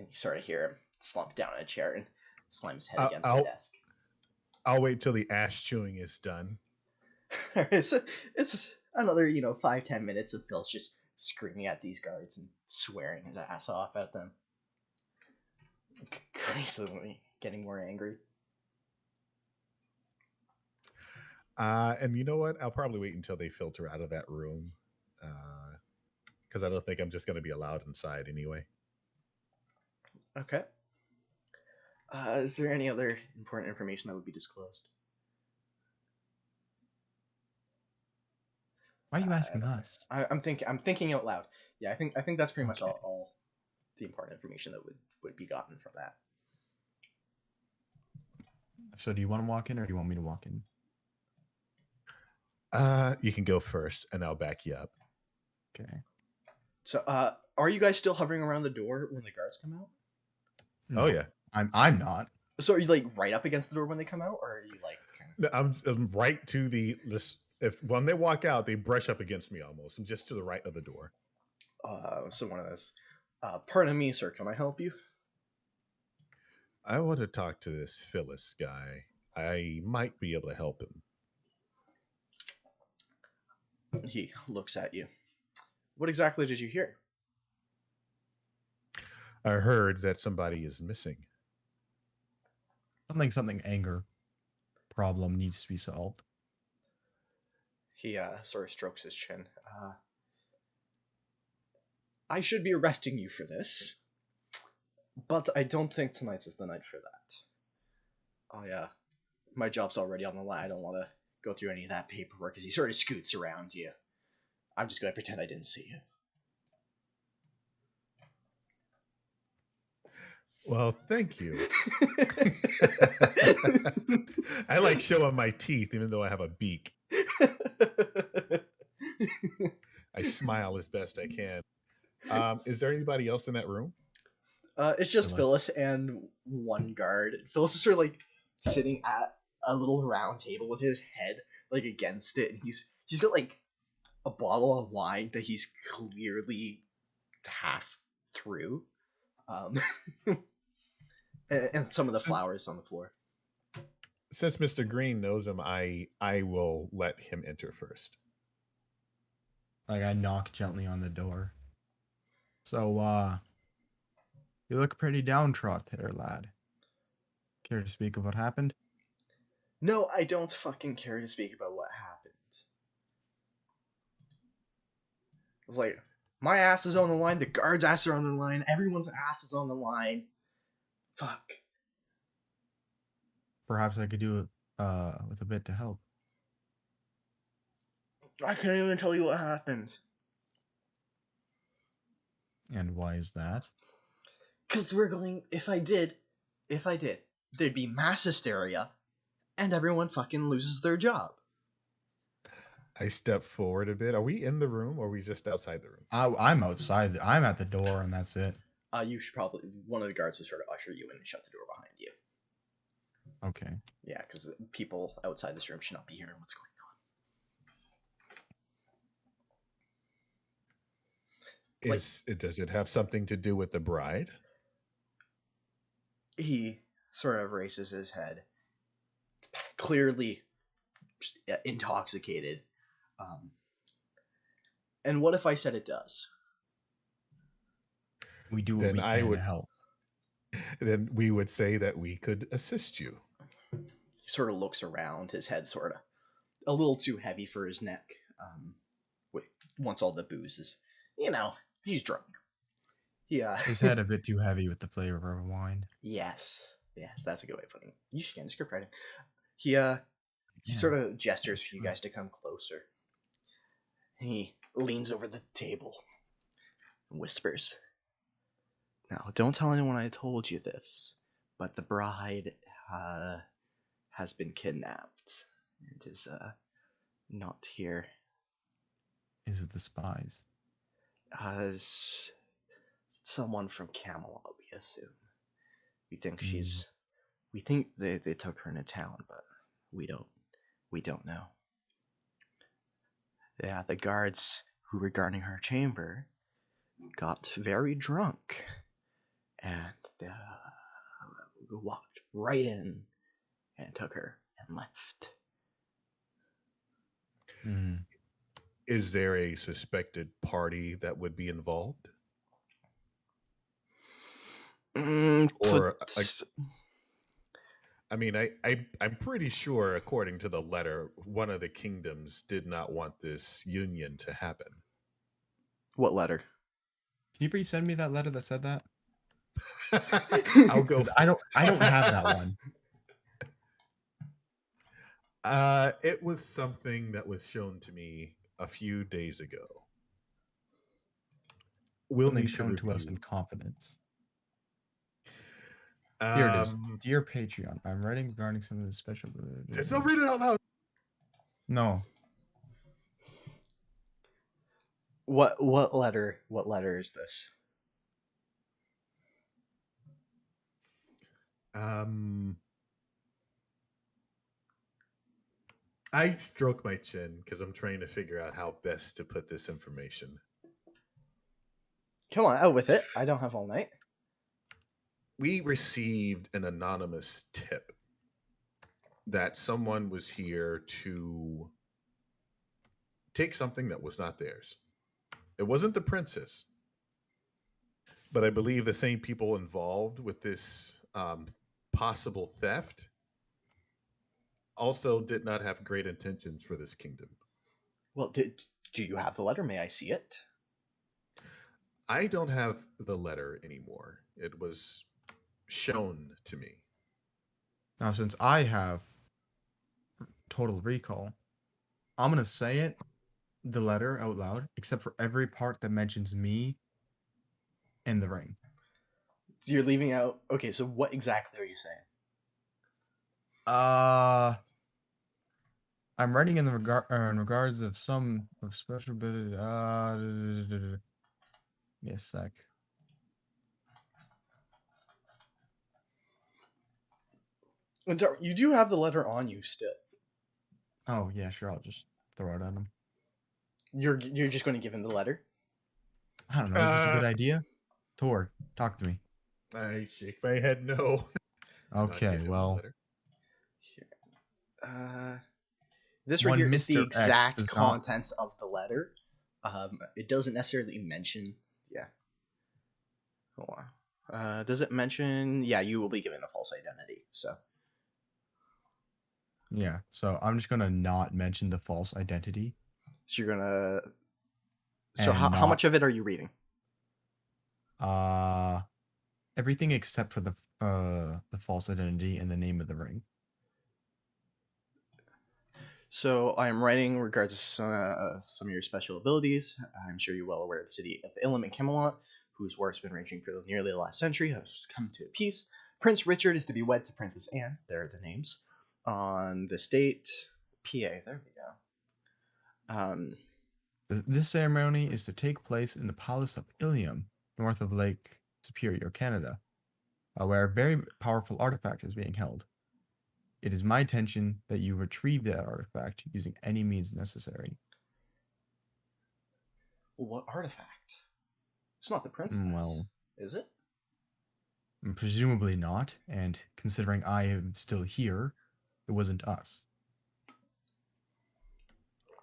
And you sort of hear him slump down in a chair and slam his head I'll, against the I'll desk. I'll wait till the ash chewing is done. So it's another 5-10 minutes of Phil's just screaming at these guards and swearing his ass off at them, crazily getting more angry. And you know what? I'll probably wait until they filter out of that room, because I don't think I'm just going to be allowed inside anyway. Okay. Is there any other important information that would be disclosed? Why are you asking us? I'm thinking out loud. Yeah, I think that's pretty much Okay. all the important information that would be gotten from that. So do you want to walk in or do you want me to walk in? You can go first, and I'll back you up. Okay. So, are you guys still hovering around the door when the guards come out? No, Oh yeah, I'm not. So, are you like right up against the door when they come out, or are you like kind No, I'm right to this. If when they walk out, they brush up against me almost. I'm just to the right of the door. of so one of those? Pardon me, sir. Can I help you? I want to talk to this Phyllis guy. I might be able to help him. He looks at you. What exactly did you hear? I heard that somebody is missing. Something anger problem needs to be solved. He sort of strokes his chin. I should be arresting you for this, but I don't think tonight's is the night for that. Oh yeah, my job's already on the line. I don't want to go through any of that paperwork as he sort of scoots around you. I'm just going to pretend I didn't see you. Well, thank you. I like showing my teeth, even though I have a beak. I smile as best I can. Is there anybody else in that room? It's just Phyllis. Phyllis and one guard. Phyllis is sort of like sitting at a little round table with his head like against it, and he's got like a bottle of wine that he's clearly half through, um, and some of the Since flowers on the floor. since Mr. Green knows him, I will let him enter first. Like I knock gently on the door. So, you look pretty downtrodden there, lad. Care to speak of what happened? No, I don't fucking care to speak about what happened. It's like my ass is on the line, the guards' ass are on the line, everyone's ass is on the line. Fuck. Perhaps I could do it with a bit to help. I can't even tell you what happened. And why is that? Because we're going. If I did, there'd be mass hysteria, and everyone fucking loses their job. I step forward a bit. Are we in the room or are we just outside the room? I'm outside. I'm at the door, and that's it. You should probably. One of the guards would sort of usher you in and shut the door behind you. Okay. Yeah, because people outside this room should not be hearing what's going on. Does it have something to do with the bride? He sort of raises his head, clearly intoxicated. And what if I said it does? We do what Then we I can would- to help. Then we would say that we could assist you. He sort of looks around, his head sort of a little too heavy for his neck. Once all the booze is, he's drunk. Yeah. His head a bit too heavy with the flavor of wine. Yes, that's a good way of putting it. You should get into script writing. He sort of gestures for you guys to come closer. He leans over the table and whispers, "Now, don't tell anyone I told you this, but the bride has been kidnapped and is not here. Is it the spies? Someone from Camelot, we assume. We think we think they took her into town, but we don't know. Yeah, the guards who were guarding her chamber got very drunk and walked right in and took her and left. Mm. Is there a suspected party that would be involved? Or I mean, I'm pretty sure, according to the letter, one of the kingdoms did not want this union to happen. What letter? Can you please send me that letter that said that? I'll go. 'Cause I don't have that one. It was something that was shown to me a few days ago. We'll Something need to shown to us in review. confidence. Here it is. Um, Dear Patreon, I'm writing regarding some of the special. don't read it out loud. No. What letter? What letter is this? I stroke my chin because I'm trying to figure out how best to put this information. Come on, out with it. I don't have all night. We received an anonymous tip that someone was here to take something that was not theirs. It wasn't the princess, but I believe the same people involved with this possible theft also did not have great intentions for this kingdom. Well, do you have the letter? May I see it? I don't have the letter anymore. It was shown to me. Now, since I have total recall, I'm gonna say it, the letter out loud, except for every part that mentions me and the ring. You're leaving out. Okay, so what exactly are you saying? I'm writing in the in regards of some of special bit. Yes, sec. You do have the letter on you still. Oh yeah, sure. I'll just throw it at him. You're just going to give him the letter. I don't know. Is this a good idea? Tor, talk to me. I shake my head no. Okay, well, this right one here is the Mr. X exact does not. contents of the letter. It doesn't necessarily mention. Yeah. Hold on. Does it mention? Yeah, you will be given a false identity. So. Yeah, so I'm just gonna not mention the false identity. So you're gonna. So And how not much of it are you reading? everything except for the false identity and the name of the ring. So I am writing in regards to some of your special abilities. I'm sure you're well aware of the city of Ilum and Camelot, whose war has been raging for nearly the last century, has come to a peace. Prince Richard is to be wed to Princess Anne. There are the names. On the state, PA. There we go. This ceremony is to take place in the Palace of Ilium, north of Lake Superior, Canada, where a very powerful artifact is being held. It is my intention that you retrieve that artifact using any means necessary. What artifact? It's not the princess, Well, is it? presumably not, and considering I am still here, it wasn't us.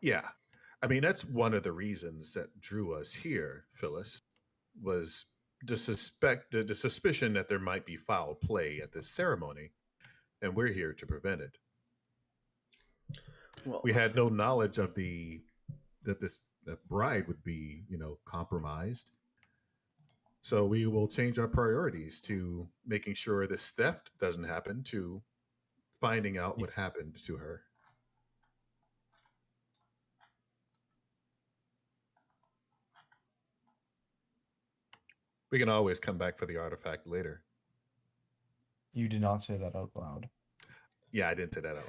Yeah. I mean, that's one of the reasons that drew us here, Phyllis, was the suspicion that there might be foul play at this ceremony, and we're here to prevent it. Well, We had no knowledge of that bride would be, compromised. So we will change our priorities to making sure this theft doesn't happen to finding out what happened to her. We can always come back for the artifact later. You did not say that out loud. Yeah, I didn't say that out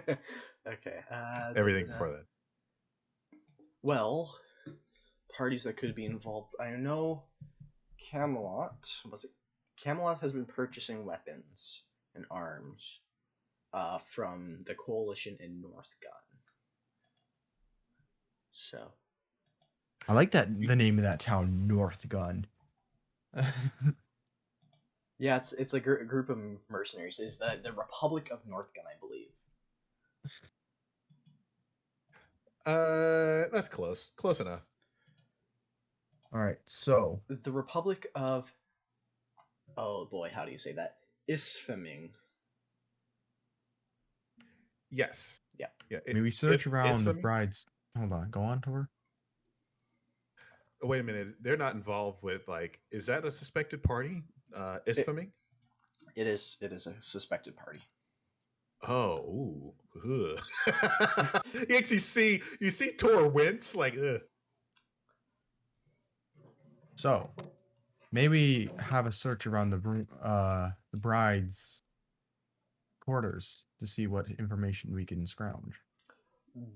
loud. Okay. Everything before that. Well, parties that could be involved. I know Camelot. Was it? Camelot has been purchasing weapons and arms from the coalition in Northgun. So. I like that the name of that town, Northgun. Yeah, it's a group of mercenaries. It's the Republic of Northgun, I believe. That's close. Close enough. All right, so The Republic of, oh boy, how do you say that? Isfaming. Yes. Yeah. Yeah. maybe search If around the Isfam. bride's. Hold on, go on, Tor. Wait a minute. They're not involved with like. Is that a suspected party? It, Isfaming. it is a suspected party. Oh. Ooh. Ugh. You see Tor wince like. Ugh. So maybe have a search around the bride's quarters to see what information we can scrounge.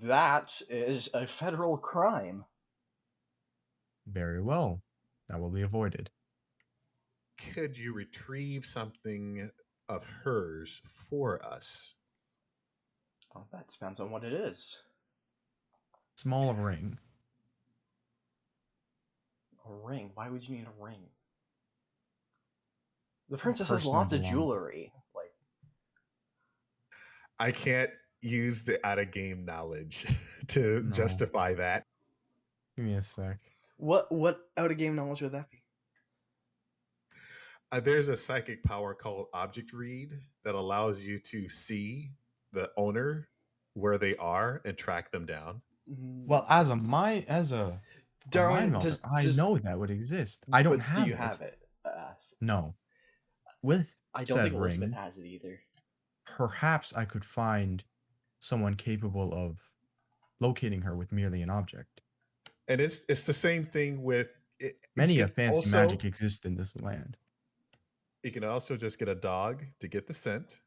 That is a federal crime. Very well, that will be avoided. Could you retrieve something of hers for us? Well, that depends on what it is. Small ring. A ring. Why would you need a ring? The princess has Personal lots of belonging. jewelry. Like, I can't use the out of game knowledge to No. justify that. Give me a sec. what out of game knowledge would that be? There's a psychic power called object read that allows you to see the owner where they are and track them down. Well, as a mind Darwin, melter, does I know that would exist. I don't but have do you it. have it? No. With I don't said think Elizabeth ring, has it either. perhaps I could find someone capable of locating her with merely an object. And it's the same thing with it. Many You a can fancy also, magic exists in this land. you can also just get a dog to get the scent,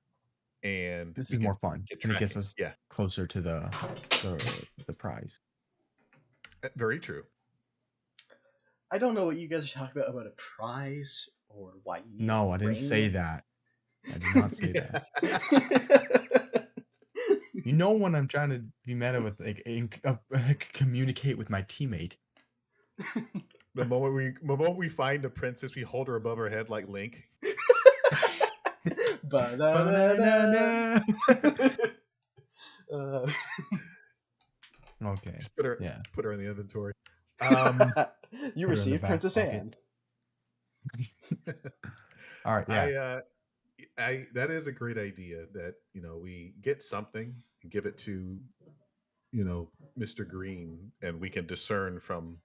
and This you is can more fun, get and it gets tracking. us Yeah, closer to the prize. very true. I don't know what you guys are talking about a prize or why you need No, a I didn't ring. say that. I did not say that. Yeah. You know when I'm trying to be meta with communicate with my teammate. The moment we find the princess, we hold her above her head like Link. Ba-da-da-da. Uh, Okay. Just put her Yeah. put her in the inventory. you Put her in the received back Princess pocket. Anne. All right. Yeah. I that is a great idea that we get something and give it to Mr. Green, and we can discern from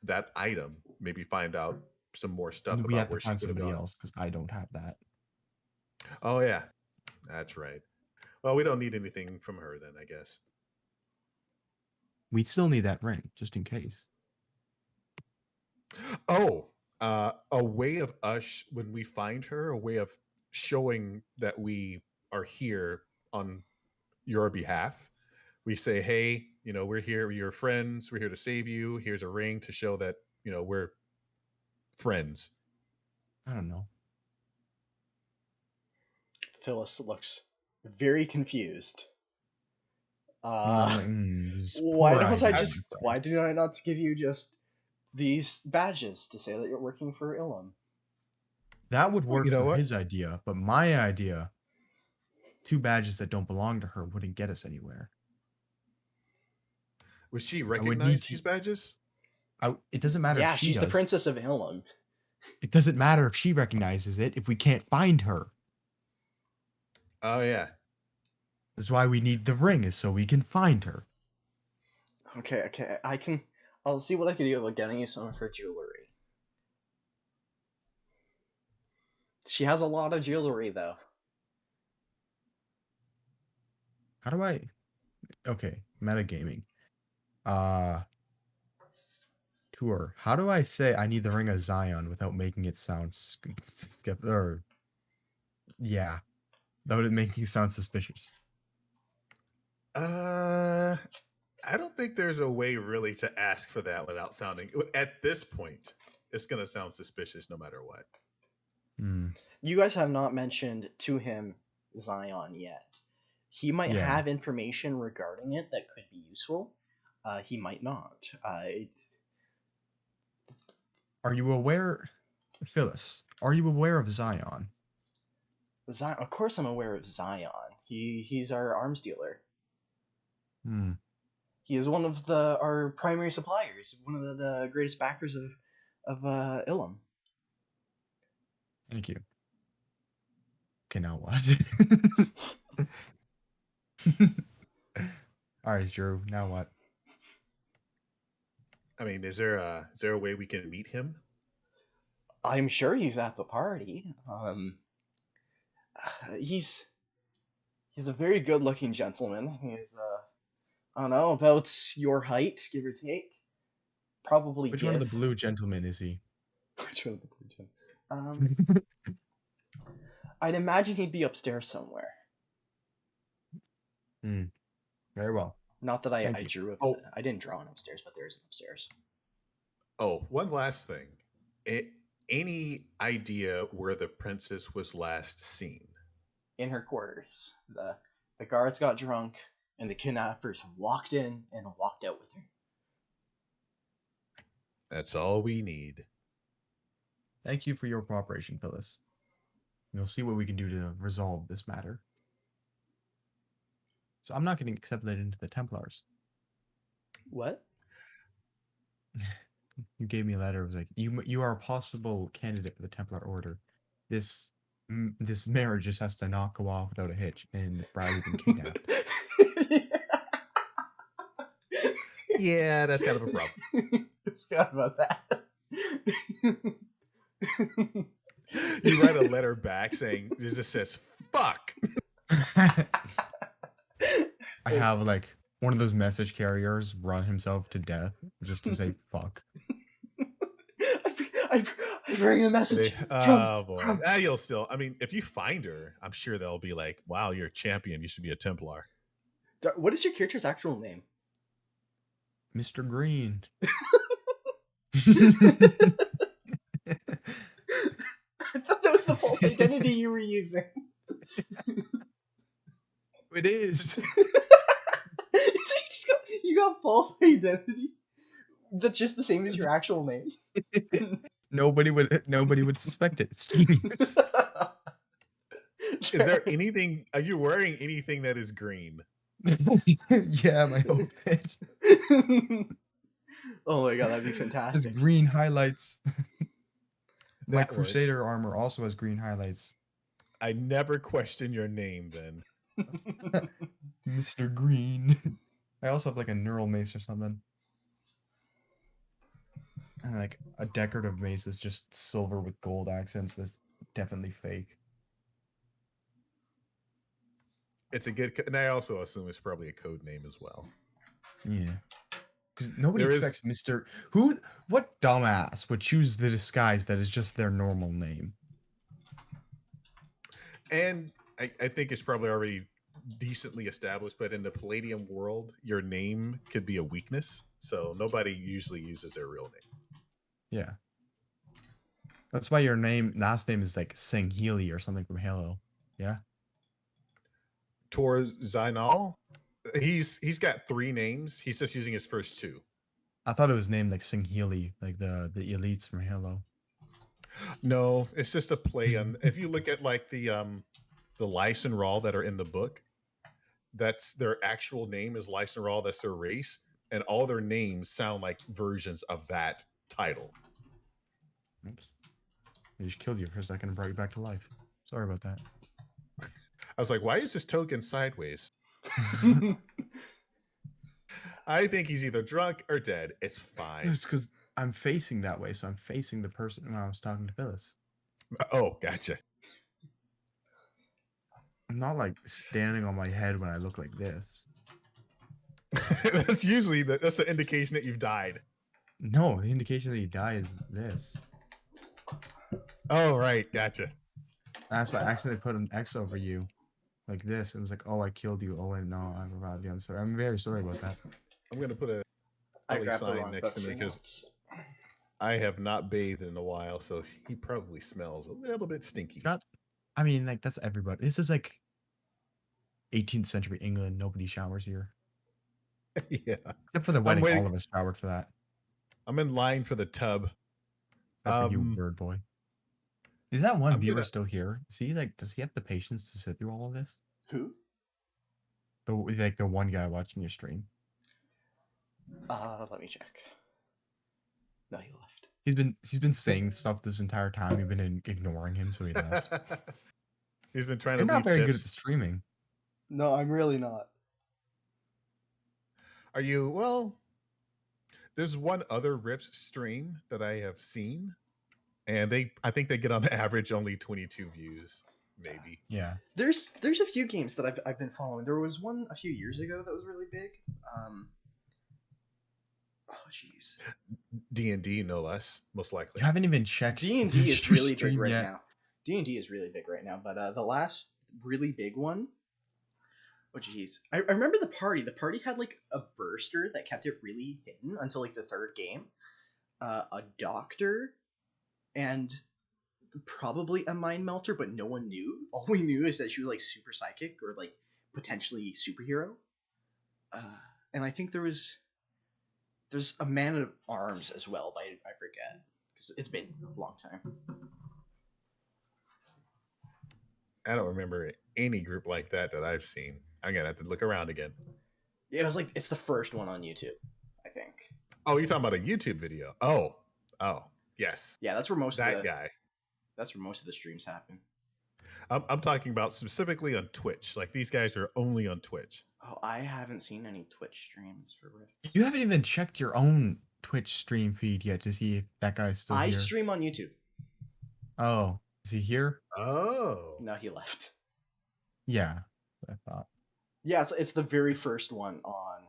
that item, maybe find out some more stuff We have about to where she find could have somebody gone. else because I don't have that. Oh yeah, that's right. Well, we don't need anything from her then, I guess. We still need that ring just in case. Oh, a way of us when we find her, a way of showing that we are here on your behalf. We say, hey, we're here, we're your friends, we're here to save you. Here's a ring to show that, we're friends. I don't know. Phyllis looks very confused. I'm like, this Why poor don't I idea, just? my Why friend. do I not give you just these badges to say that you're working for Ilum? That would Well, work you know for what? his idea, but my idea, 2 badges that don't belong to her wouldn't get us anywhere. Would she I would need recognize these to. badges? It doesn't matter Yeah, if she she's the does. princess of Ilum. It doesn't matter if she recognizes it if we can't find her. Oh yeah. That's why we need the ring, is so we can find her. Okay, I'll see what I can do about getting you some of her jewelry. She has a lot of jewelry, though. How do I? Okay, metagaming. Tour. How do I say I need the ring of Zion without making it sound or yeah, that would make it sound suspicious. I don't think there's a way really to ask for that without sounding. At this point, it's gonna sound suspicious no matter what. You guys have not mentioned to him Zion yet. He might Yeah. have information regarding it that could be useful. He might not. Are you aware? Phyllis, are you aware of Zion? Zion, of course, I'm aware of Zion. He's our arms dealer. Hmm. He is one of our primary suppliers, one of the greatest backers of Ilum. Thank you. Okay, now what? All right, Drew. Now what? I mean, is there a way we can meet him? I'm sure he's at the party. He's he's a very good-looking gentleman. He's I don't know about your height, give or take. Probably Which one of the give. blue gentlemen is he? Which one of the blue gentlemen? I'd imagine he'd be upstairs somewhere. Very well. Not that Thank I you. drew it. Oh, I didn't draw an upstairs, but there is an upstairs. one last thing. Any idea where the princess was last seen? In her quarters. The guards got drunk, and the kidnappers walked in and walked out with her. That's all we need. Thank you for your cooperation, Phyllis. We'll see what we can do to resolve this matter. So I'm not getting accepted into the Templars. What? You gave me a letter. It was like, you are a possible candidate for the Templar Order. This marriage just has to not go off without a hitch, and the bride has been kidnapped. Yeah, that's kind of a problem. Forgot about that. You write a letter back saying, "This just says fuck." I have like one of those message carriers run himself to death just to say fuck. I bring a message. Oh boy, you'll still. I mean, if you find her, I'm sure they'll be like, "Wow, you're a champion. You should be a Templar." What is your character's actual name? Mr. Green. I thought that was the false identity you were using. It is. You got false identity. That's just the same as your actual name. Nobody would suspect it. It's genius. Is there anything? Are you wearing anything that is green? Yeah, my outfit. Oh my god, that'd be It's fantastic. green highlights. My That works. Crusader armor also has green highlights. I never question your name then. Mr. Green. I also have like a neural mace or something. And like a decorative mace that's just silver with gold accents that's definitely fake. It's a good, and I also assume it's probably a code name as well. Yeah. Because nobody There is- expects what dumbass would choose the disguise that is just their normal name? And I think it's probably already decently established, but in the Palladium world, your name could be a weakness. So nobody usually uses their real name. Yeah. That's why your last name is like Sangheli or something from Halo. Yeah. Tor Zainal, he's got 3 names. He's just using his first 2. I thought it was named like Sangheli, like the elites from Halo. No, it's just a play on. If you look at like the Lyson Rawl that are in the book, that's their actual name is Lyson Rawl. That's their race, and all their names sound like versions of that title. Oops. I just killed you for a second and brought you back to life. Sorry about that. I was like, why is this token sideways? I think he's either drunk or dead. It's fine. It's because I'm facing that way, so I'm facing the person when I was talking to Phyllis. Oh, gotcha. I'm not like standing on my head when I look like this. That's usually that's the indication that you've died. No, the indication that you die is this. Oh, right. Gotcha. That's why I accidentally put an X over you. Like this. It was like, oh, I killed you. Oh, wait, no, I revived you. I'm sorry. I'm very sorry about that. I'm going to put a I Ellie grabbed the sign wrong next to me because I have not bathed in a while, so he probably smells a little bit stinky. I mean, like, that's everybody. This is like 18th century England. Nobody showers here. Yeah. Except for the wedding. All of us showered for that. I'm in line for the tub. Except for you, bird boy. Is that one I'm viewer gonna. still here? Is he like, does he have the patience to sit through all of this? Who? The one guy watching your stream. Let me check. No, he left. He's been saying stuff this entire time. You've been ignoring him, so he left. He's been trying You're to not leave very good at tips. the streaming. No, I'm really not. Are you? Well, there's one other Rifts stream that I have seen, and I think they get on average only 22 views, maybe. Yeah. There's a few games that I've been following. There was one a few years ago that was really big. Oh jeez. D&D, no less, most likely. You haven't even checked D&D is your really big stream right yet. now. D&D is really big right now, but the last really big one. Oh jeez. I remember the party. The party had like a burster that kept it really hidden until like the third game. A doctor and probably a mind melter, but no one knew. All we knew is that she was like super psychic or like potentially superhero. And I think there's a man at arms as well, but I forget because it's been a long time. I don't remember any group like that I've seen. I'm gonna have to look around again. It was like it's the first one on YouTube, I think. Oh, you're talking about a YouTube video? Oh, yes. Yeah, that's where most that of the guy. that's where most of the streams happen. I'm talking about specifically on Twitch. Like these guys are only on Twitch. Oh, I haven't seen any Twitch streams for Rifts. You haven't even checked your own Twitch stream feed yet to see if that guy's still I here. stream on YouTube. Oh, is he here? Oh. No, he left. Yeah, I thought. Yeah, it's the very first one on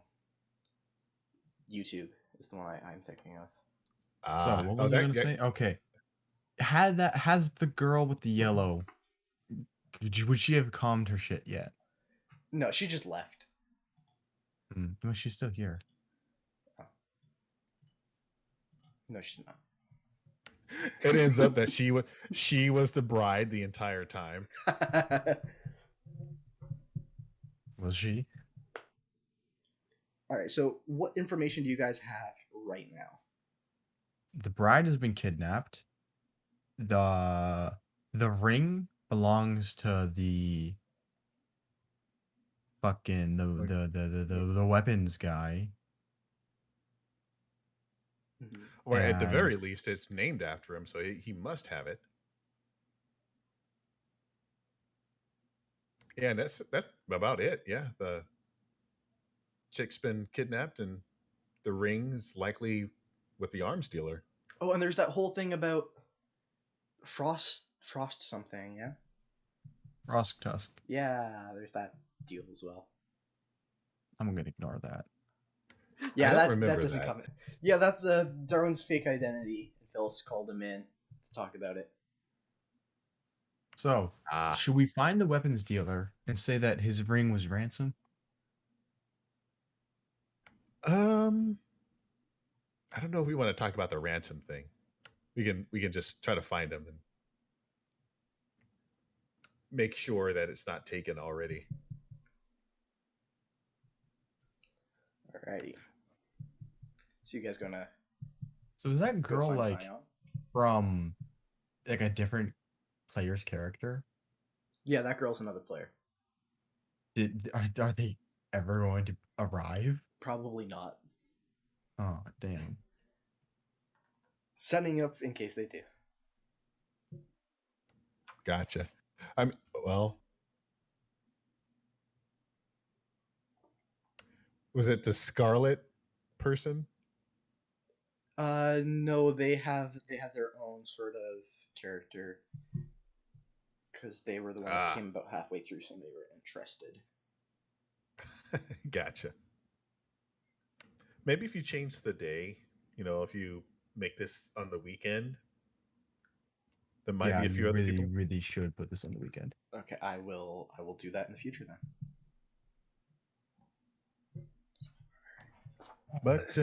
YouTube. Is the one I'm thinking of. So what was I gonna say? Okay, has the girl with the yellow? Would she have calmed her shit yet? No, she just left. No, she's still here. Oh. No, she's not. It ends up that she was the bride the entire time. Was she? All right. So, what information do you guys have right now? The bride has been kidnapped. The ring belongs to the fucking the weapons guy. Mm-hmm. Or at the And- very least, it's named after him, so he must have it. Yeah, and that's about it. Yeah, the chick's been kidnapped, and the ring's likely with the arms dealer. Oh, and there's that whole thing about Frost something, yeah? Rosk Tusk. Yeah, there's that deal as well. I'm gonna ignore that. Yeah, don't that remember doesn't that. come in. Yeah, that's Darwin's fake identity. Phil's called him in to talk about it. So, should we find the weapons dealer and say that his ring was ransom? I don't know if we want to talk about the ransom thing. We can just try to find him and make sure that it's not taken already. Alrighty. So you guys gonna So is that go girl find like Zion? from like a different player's character? Yeah, that girl's another player. Are they ever going to arrive? Probably not. Oh, damn. Setting up in case they do. Gotcha. Was it the Scarlet person? No, they have their own sort of character because they were the one that came about halfway through, so they were interested. Gotcha. Maybe if you change the day, if you make this on the weekend, there might be a few other people. Really should put this on the weekend. Okay, I will do that in the future then. But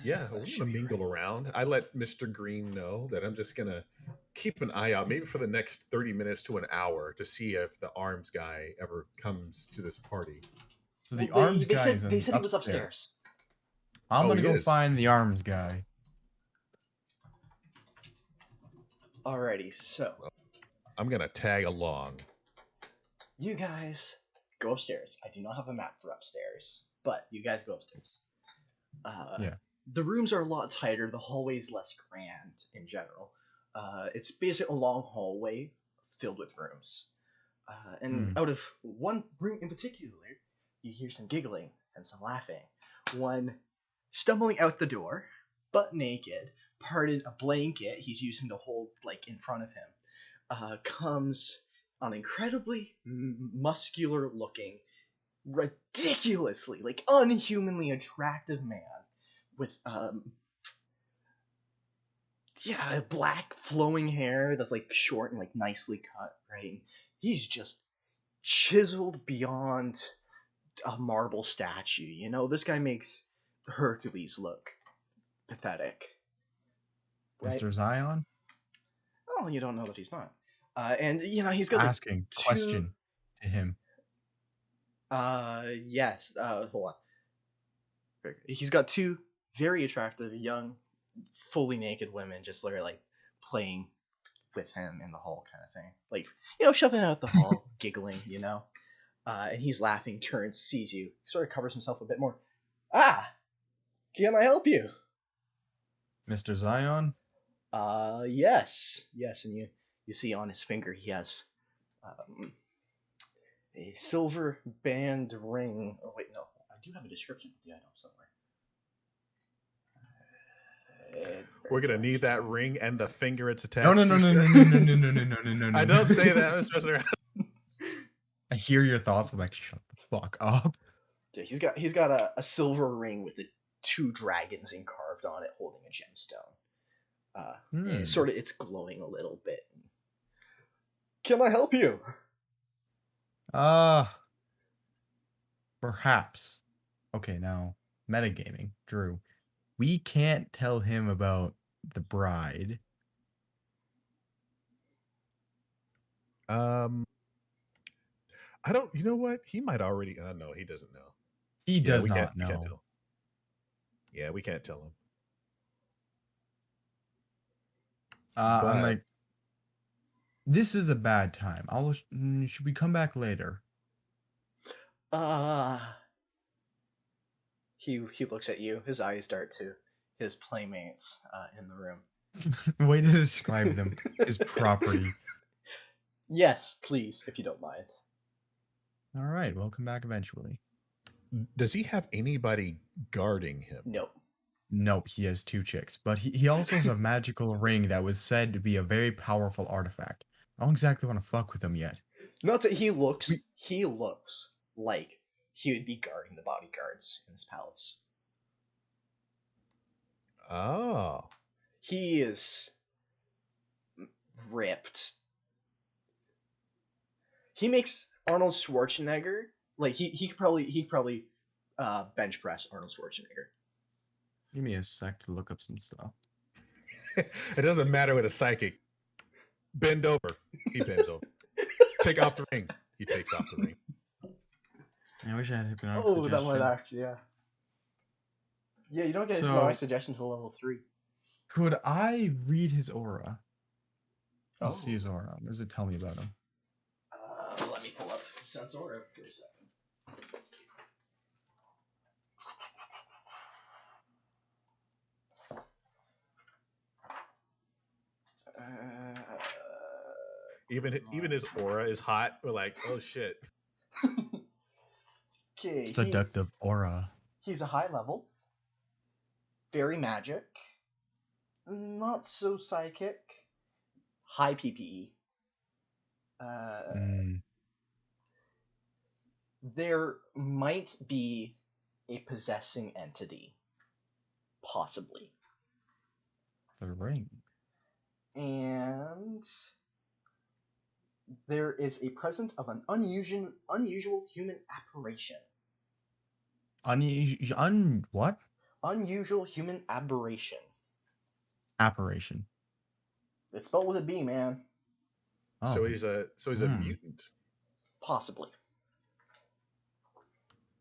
yeah, we're gonna mingle around. I let Mr. Green know that I'm just gonna keep an eye out, maybe for the next 30 minutes to an hour, to see if the arms guy ever comes to this party. So the arms guy they said he was upstairs. I'm gonna he go is. find the arms guy. Alrighty, so I'm gonna tag along. You guys go upstairs. I do not have a map for upstairs, but you guys go upstairs. Yeah. The rooms are a lot tighter. The hallway is less grand in general. It's basically a long hallway filled with rooms. And out of one room in particular, you hear some giggling and some laughing. One stumbling out the door, butt naked, parted a blanket he's using to hold like in front of him, comes an incredibly muscular looking, ridiculously, like unhumanly attractive man with black flowing hair that's like short and like nicely cut, right? He's just chiseled beyond a marble statue. You know, this guy makes Hercules look pathetic, right? Mr. Zion? Oh, you don't know that he's not. And you know, he's got like Asking two. question to him. Yes. Hold on. He's got two very attractive, young, fully naked women just literally like playing with him in the hall, kind of thing. Like, you know, shoving out the hall, giggling, you know. And he's laughing, turns, sees you, sort of covers himself a bit more. Ah, can I help you? Mr. Zion? Yes, and you see on his finger he has a silver band ring. Oh wait, no, I do have a description of the item somewhere. We're gonna need that ring and the finger it's attached No, no, to. no, no, no, no, no, no, no, no, no, no, no. I don't say that. I'm supposed to. I hear your thoughts. I'm like, shut the fuck up. Yeah, he's got a silver ring with the two dragons carved on it, holding a gemstone. And it's glowing a little bit. Can I help you? Perhaps. Okay, now metagaming, Drew. We can't tell him about the bride. I don't. You know what? He might already. No, he doesn't know. He does we not can't, We can't know. tell. Yeah, we can't tell him. I'm like, this is a bad time. Should we come back later? He looks at you. His eyes dart to his playmates in the room. Way to describe them. His property. Yes, please, if you don't mind. All right, we'll come back eventually. Does he have anybody guarding him? Nope, he has two chicks. But he also has a magical ring that was said to be a very powerful artifact. I don't exactly want to fuck with him yet. Not that he looks like he would be guarding the bodyguards in this palace. Oh. He is ripped. He makes Arnold Schwarzenegger like he could probably bench press Arnold Schwarzenegger. Give me a sec to look up some stuff. It doesn't matter with a psychic. Bend over. He bends over. Take off the ring. He takes off the ring. I wish I had hypnotic Oh, suggestion. that might actually, yeah. Yeah, you don't get hypnotic suggestion until level 3. Could I read his aura? Oh. See his aura. What does it tell me about him? Let me pull up Sense Aura for a second. Even his aura is hot. We're like, oh shit. Okay. Seductive aura. He's a high level. Very magic. Not so psychic. High PPE. There might be a possessing entity. Possibly. The ring. And there is a presence of an unusual human apparition. What? Unusual human aberration. Apparition. It's spelled with a B, man. Oh. So he's a mutant. Possibly.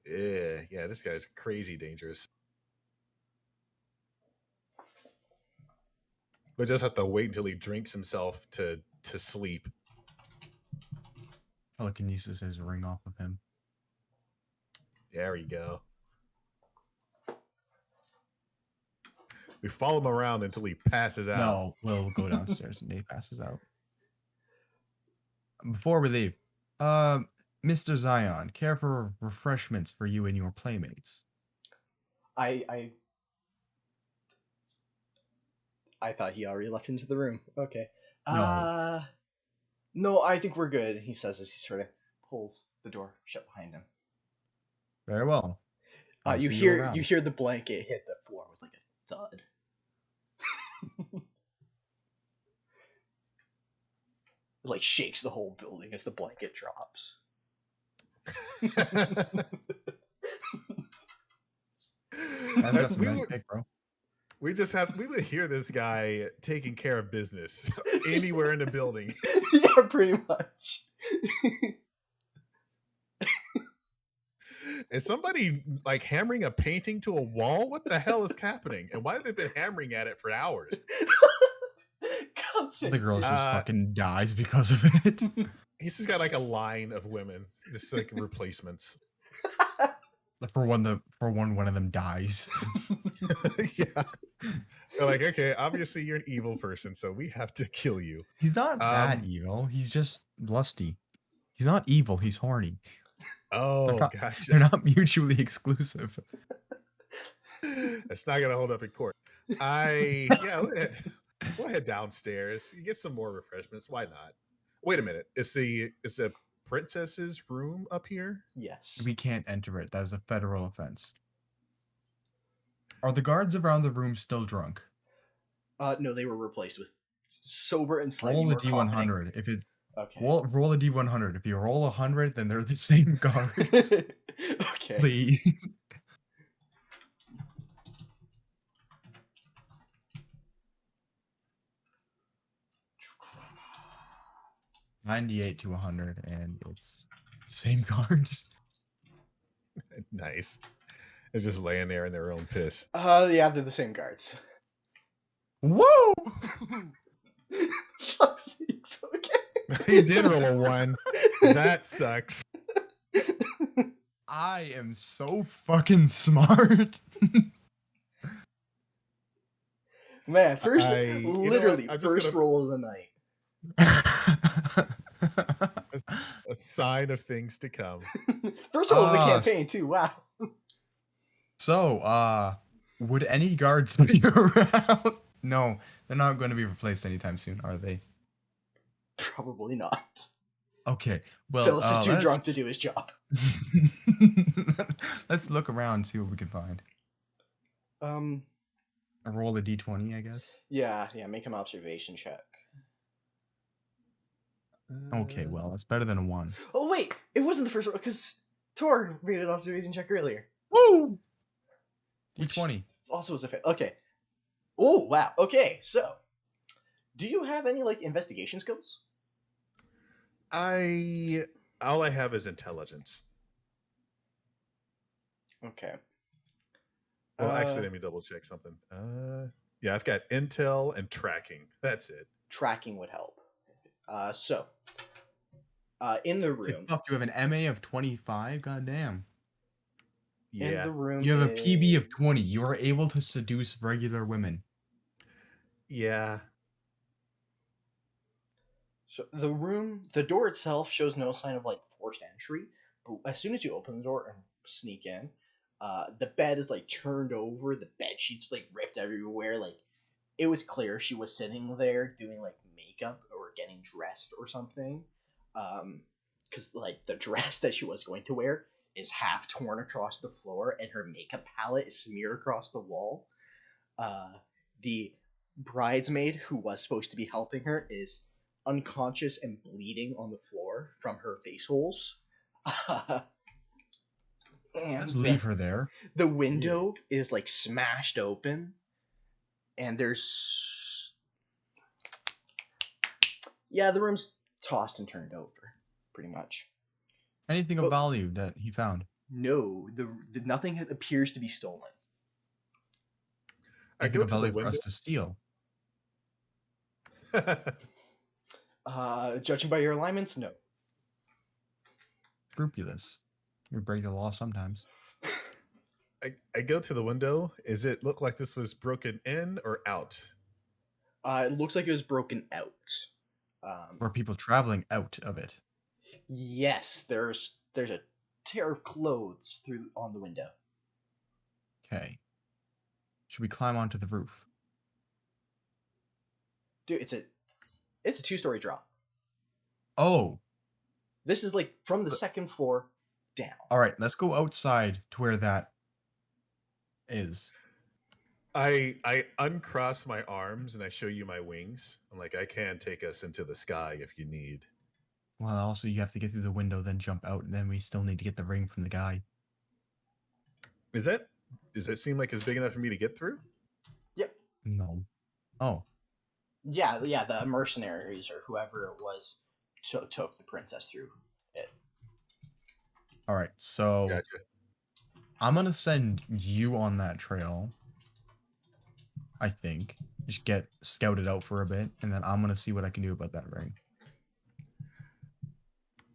Yeah, this guy's crazy dangerous. We just have to wait until he drinks himself to sleep. telekinesis his ring off of him. There we go. We follow him around until he passes out. No, we'll go downstairs and he passes out. Before we leave, Mr. Zion, care for refreshments for you and your playmates? I thought he already left into the room. Okay. No. No, I think we're good, he says as he sort of pulls the door shut behind him. Very well. You hear the blanket hit the floor with like a thud. It like shakes the whole building as the blanket drops. That's got some nice pick, bro. We would hear this guy taking care of business anywhere in the building. Yeah, pretty much. Is somebody like hammering a painting to a wall? What the hell is happening? And why have they been hammering at it for hours? The girl just fucking dies because of it. He's just got like a line of women, just like replacements. For one of them dies. Yeah. They're like, okay, obviously you're an evil person, so we have to kill you. He's not that evil. He's just lusty. He's not evil. He's horny. Oh, gotcha. They're not mutually exclusive. It's not gonna hold up in court. We'll head downstairs. You get some more refreshments. Why not? Wait a minute. Is the princess's room up here? Yes. We can't enter it. That is a federal offense. Are the guards around the room still drunk? No, they were replaced with sober and slightly roll a more D100. confident. If it okay, roll a D100. If you roll 100, then they're the same guards. Okay. Please. $98 to 100, and it's same guards. Nice. It's just laying there in their own piss. Yeah, they're the same guards. Whoa! Fuck's sakes, okay. He did roll a 1. That sucks. I am so fucking smart. Man, first roll of the night. A sign of things to come. First roll of the campaign too. Wow. So, would any guards be around? No, they're not going to be replaced anytime soon, are they? Probably not. Okay, well, Phyllis is too drunk to do his job. Let's look around and see what we can find. A roll a d20, I guess. Yeah, make an observation check. Okay, well, that's better than a 1. Oh wait, it wasn't the first one because Tor made an observation check earlier. Woo! D20 also was a fail. Okay. Oh wow. Okay, so do you have any like investigation skills? All I have is intelligence. Okay. Well, actually, let me double check something. Yeah, I've got intel and tracking. That's it. Tracking would help. So in the room. Fuck, you have an MA of 25? Goddamn. Yeah. In the room. You have a PB of 20. You are able to seduce regular women. Yeah. So the door itself shows no sign of like forced entry, but as soon as you open the door and sneak in, the bed is like turned over, the bed sheets like ripped everywhere. Like it was clear she was sitting there doing like makeup or getting dressed or something. Because like the dress that she was going to wear is half torn across the floor, and her makeup palette is smeared across the wall. The bridesmaid who was supposed to be helping her is unconscious and bleeding on the floor from her face holes. Let's leave her there. The window is like smashed open, and the room's tossed and turned over, pretty much. Anything of value that he found? No, nothing appears to be stolen. I go to value for us to steal. Judging by your alignments, no. unscrupulous. You break the law sometimes. I go to the window. Is it look like this was broken in or out? It looks like it was broken out. Or people traveling out of it. Yes, there's a tear of clothes through on the window. Okay. Should we climb onto the roof? Dude, it's a 2-story drop. Oh, This is like from the second floor down. all right. Let's go outside to where that is. I uncross my arms and I show you my wings. I'm like, I can take us into the sky if you need. Well, also you have to get through the window, then jump out, and then we still need to get the ring from the guy. Does that seem like it's big enough for me to get through? Yep. No. Oh, Yeah, the mercenaries or whoever it was took the princess through it. all right. So Gotcha. I'm gonna send you on that trail. I think just get scouted out for a bit, and then I'm gonna see what I can do about that ring.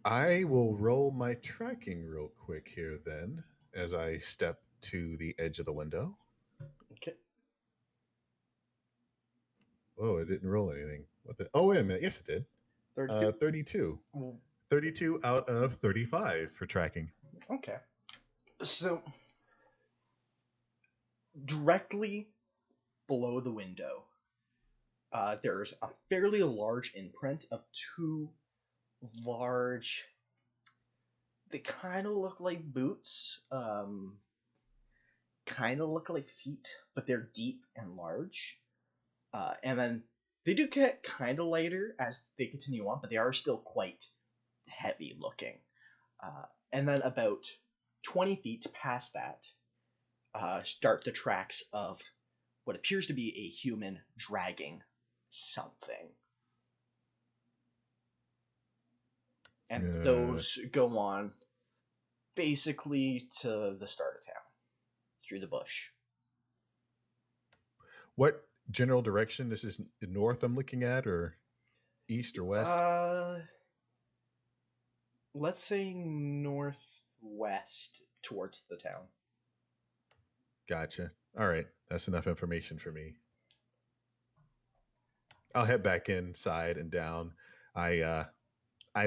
I will roll my tracking real quick here then as I step to the edge of the window. Okay. Oh, it didn't roll anything. What the? Oh, wait a minute. Yes, it did. 32. 32. 32 out of 35 for tracking. Okay. So directly below the window, there's a fairly large imprint of two large. They kind of look like boots. Kind of look like feet, but they're deep and large. And then they do get kind of lighter as they continue on, but they are still quite heavy looking. And then about 20 feet past that, start the tracks of what appears to be a human dragging something. And those go on basically to the start of town, through the bush. What general direction? This is north I'm looking at, or east or west? Let's say northwest towards the town. Gotcha. All right. That's enough information for me. I'll head back inside and down. I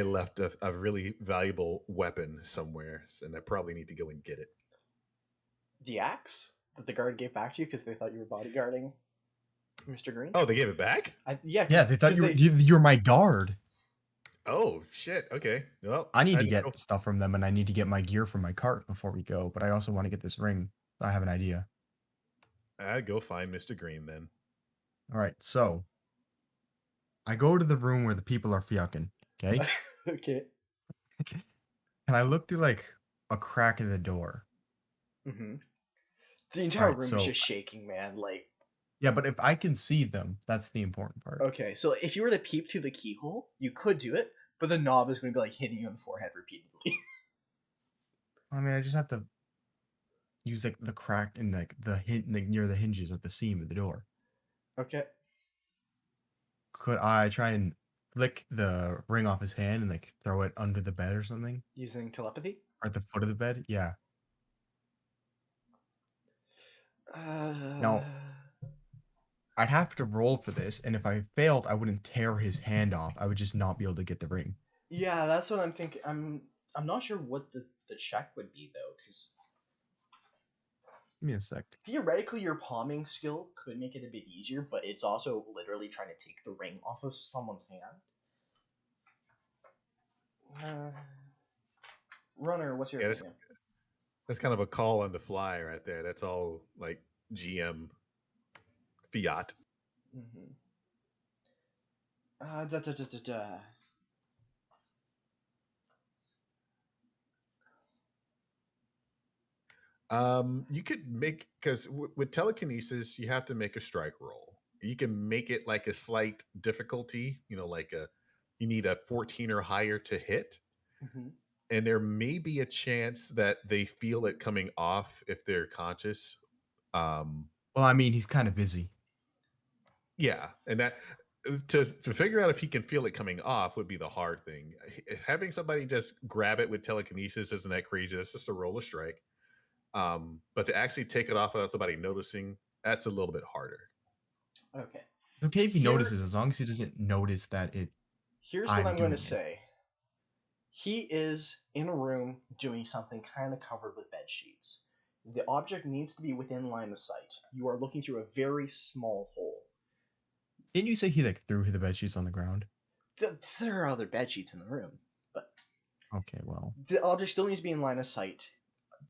left a really valuable weapon somewhere, and I probably need to go and get it. The axe that the guard gave back to you because they thought you were bodyguarding Mr. Green? Oh, they gave it back? Yeah, they thought you were my guard. Oh shit. Okay. Well, I need to get stuff from them, and I need to get my gear from my cart before we go. But I also want to get this ring. I have an idea. I'd go find Mr. Green then. All right, so I go to the room where the people are fiucking. Okay. Okay. And I look through like a crack in the door. Mm-hmm. The entire Alright, room so- is just shaking, man. Like, Yeah, but if I can see them, that's the important part. okay, so if you were to peep through the keyhole, you could do it, but the knob is going to be like hitting you on the forehead repeatedly. I mean, I just have to use like the crack in like near the hinges of the seam of the door. Okay. Could I try and flick the ring off his hand and like throw it under the bed or something? Using telepathy? Or at the foot of the bed? Yeah. Now, I'd have to roll for this, and if I failed, I wouldn't tear his hand off. I would just not be able to get the ring. Yeah, that's what I'm thinking. I'm not sure what the check would be though, because Give me a sec. theoretically your palming skill could make it a bit easier, but it's also literally trying to take the ring off of someone's hand. Runner, what's your opinion? That's kind of a call on the fly right there. That's all like GM fiat. Mm-hmm. You could make, because with telekinesis, you have to make a strike roll. You can make it like a slight difficulty, like you need a 14 or higher to hit. Mm-hmm. And there may be a chance that they feel it coming off if they're conscious. Well, I mean, he's kind of busy. Yeah, and to figure out if he can feel it coming off would be the hard thing. Having somebody just grab it with telekinesis isn't that crazy. That's just a roll of strike. But to actually take it off without somebody noticing, that's a little bit harder. Okay. It's okay if he Here- notices, as long as he doesn't notice that it. Here's what I'm I'm going to doing it. say. He is in a room doing something kind of covered with bed sheets. The object needs to be within line of sight. You are looking through a very small hole. Didn't you say he like threw the bed sheets on the ground? There are other bed sheets in the room, but Okay, well, the object still needs to be in line of sight.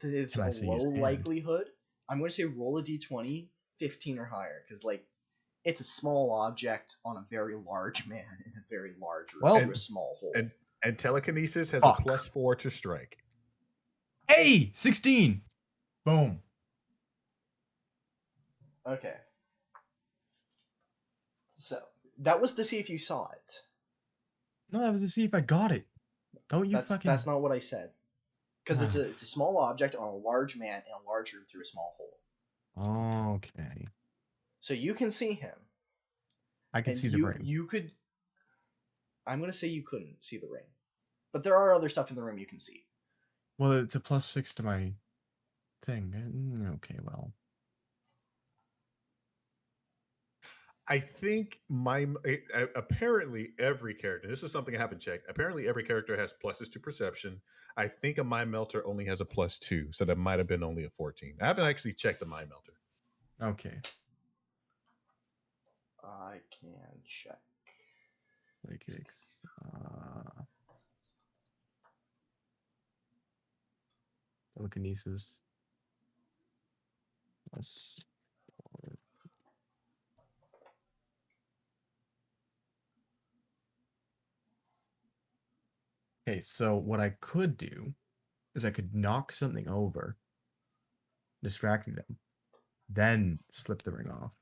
It's Can I a see his low hand? likelihood. I'm going to say roll a d20, 15 or higher, because like it's a small object on a very large man in a very large room Well, through a small hole. And telekinesis has Fuck. a +4 to strike. Hey, 16. Boom. Okay. So that was to see if you saw it. No, that was to see if I got it. Don't you That's not what I said. Because it's a small object on a large man in a large room through a small hole. Okay. So you can see him. I can And see the ring. You could. I'm going to say you couldn't see the ring. But there are other stuff in the room you can see. Well, it's a +6 to my thing. Okay, well. I think apparently every character, this is something I haven't checked. Apparently every character has pluses to perception. I think a mind melter only has a +2, so that might have been only a 14. I haven't actually checked the mind melter. Okay. I can check. Psychics. Telekinesis. Plus 4. Okay, so what I could do is I could knock something over, distracting them, then slip the ring off.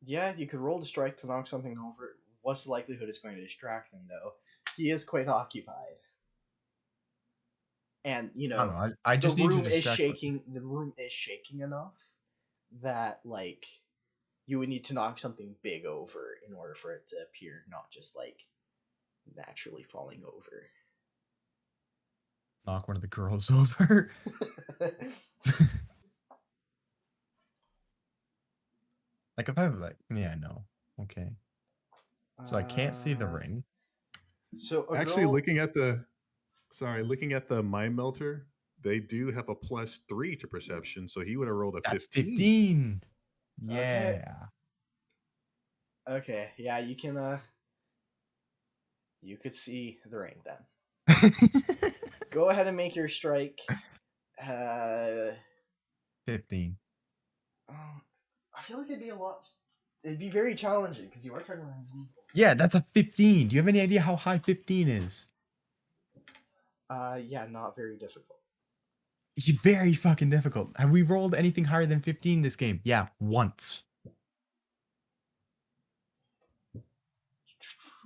Yeah, you could roll to strike to knock something over. What's the likelihood it's going to distract him, though? He is quite occupied. And, you I don't know, know. I just the need room to is distract. shaking. The room is shaking enough that, like, you would need to knock something big over in order for it to appear, not just, like, naturally falling over. Knock one of the girls over. Like if I was like, yeah, no. Okay. So I can't see the ring. So Actually, looking at the mind melter, they do have a +3 to perception, so he would have rolled a That's 15. 15. Yeah. Okay, yeah, you can you could see the ring then. Go ahead and make your strike. 15. I feel like it'd be very challenging because you are trying to run people. Yeah, that's a 15. Do you have any idea how high 15 is? Yeah, not very difficult. It's very fucking difficult. Have we rolled anything higher than 15 this game? Yeah, once.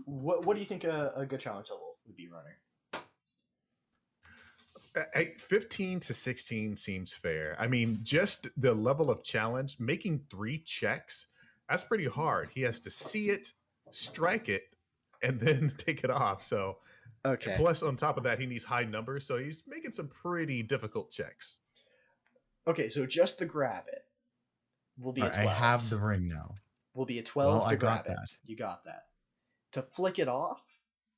What do you think a good challenge level would be, Runner? 15 to 16 seems fair. I mean, just the level of challenge, making 3 checks, that's pretty hard. He has to see it, strike it, and then take it off. So, Okay. plus on top of that, he needs high numbers. So he's making some pretty difficult checks. Okay, so just to grab it will be a 12. I have the ring now. Will be a 12 Well, to I grab got it. that. You got that. To flick it off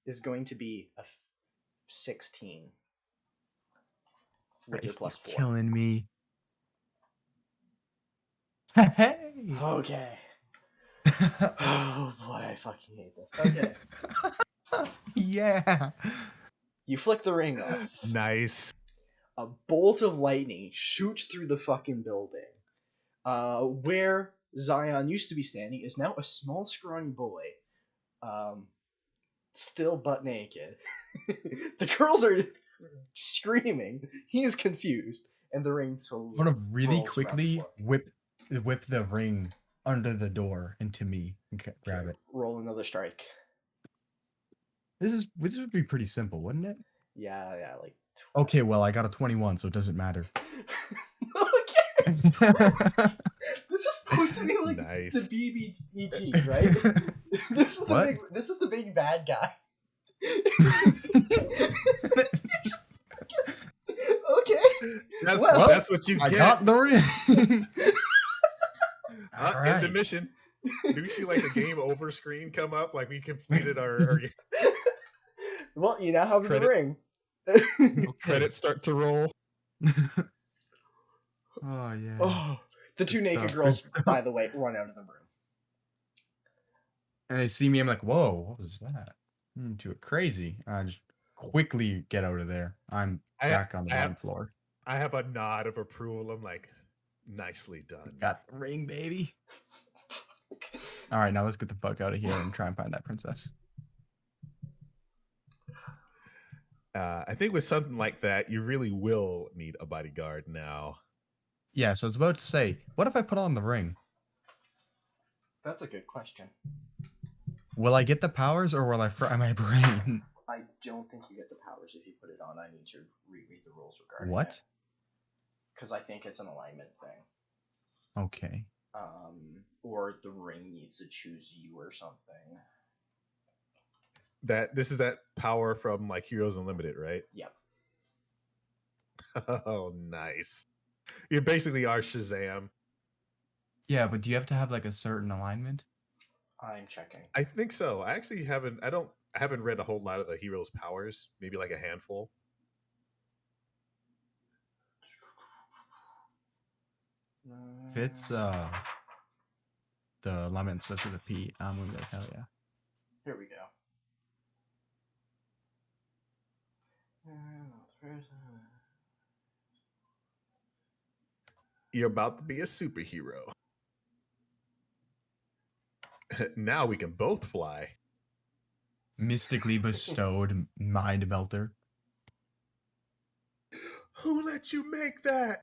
is going to be a 16 with your +4. Killing me. Hey. Okay. Oh boy, I fucking hate this. Okay. Yeah. You flick the ring off. Nice. A bolt of lightning shoots through the fucking building. Where Zion used to be standing is now a small, scrawny boy, still butt naked. The girls are screaming. He is confused, and the ring slowly. I'm gonna really rolls around the quickly whip the ring under the door into me and grab it. Roll another strike. This would be pretty simple, wouldn't it? Yeah, like. Okay, well I got a 21, so it doesn't matter. Okay. This is supposed to be like Nice. the BBEG, right? This is the What? big. This is the big bad guy. Okay. Well- That's what you I get. got the ring. End Alright. the mission. Do we see like the game over screen come up? Like we completed our Well, you now have the Credit. ring. credits start to roll. Oh yeah. Oh, the two Good naked stuff, girls, good stuff. by the way, run out of the room. And they see me, I'm like, whoa, what was that? Into it crazy. I just quickly get out of there. I'm back on the bottom floor. I have a nod of approval. I'm like, nicely done. Got the ring, baby. All right, now let's get the fuck out of here and try and find that princess. I think with something like that, you really will need a bodyguard now. Yeah, so I was about to say, what if I put on the ring? That's a good question. Will I get the powers or will I fry my brain? I don't think you get the powers if you put it on. I need to reread the rules regarding What? Because I think it's an alignment thing. Okay. Or the ring needs to choose you or something. This is that power from like Heroes Unlimited, right? Yep. Oh, nice. You basically are Shazam. Yeah, but do you have to have like a certain alignment? I'm checking. I think so. I actually haven't. I haven't read a whole lot of the heroes' powers. Maybe like a handful. If it's the alignment starts with a P, I'm gonna be like, hell yeah. Here we go. You're about to be a superhero. Now we can both fly. Mystically bestowed mind melter. Who let you make that?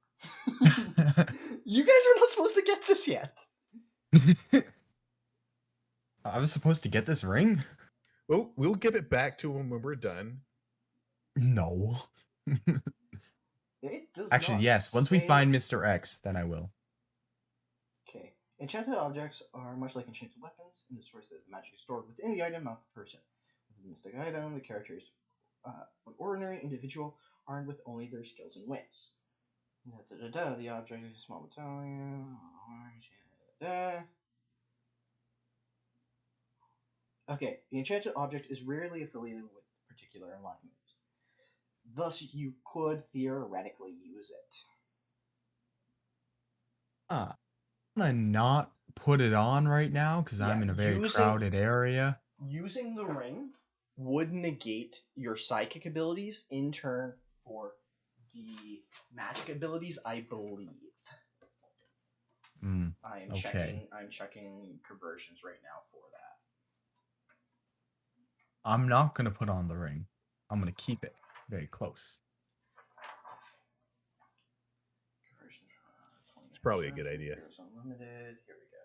You guys are not supposed to get this yet. I was supposed to get this ring? Well, we'll give it back to him when we're done. No. It does Actually, not yes. Once we say- find Mr. X, then I will. Okay. Enchanted objects are much like enchanted weapons in the source that the magic is stored within the item, not the person. With the mystic item, the character is an ordinary individual armed with only their skills and wits. The object is a small battalion. Okay, the enchanted object is rarely affiliated with a particular alignment. Thus, you could theoretically use it. Can I not put it on right now? Because I'm in a very crowded area. Using the ring would negate your psychic abilities in turn for the magic abilities, I believe. I'm checking conversions right now for that. I'm not going to put on the ring. I'm going to keep it very close. It's probably a good idea. Heroes Unlimited. Here we go.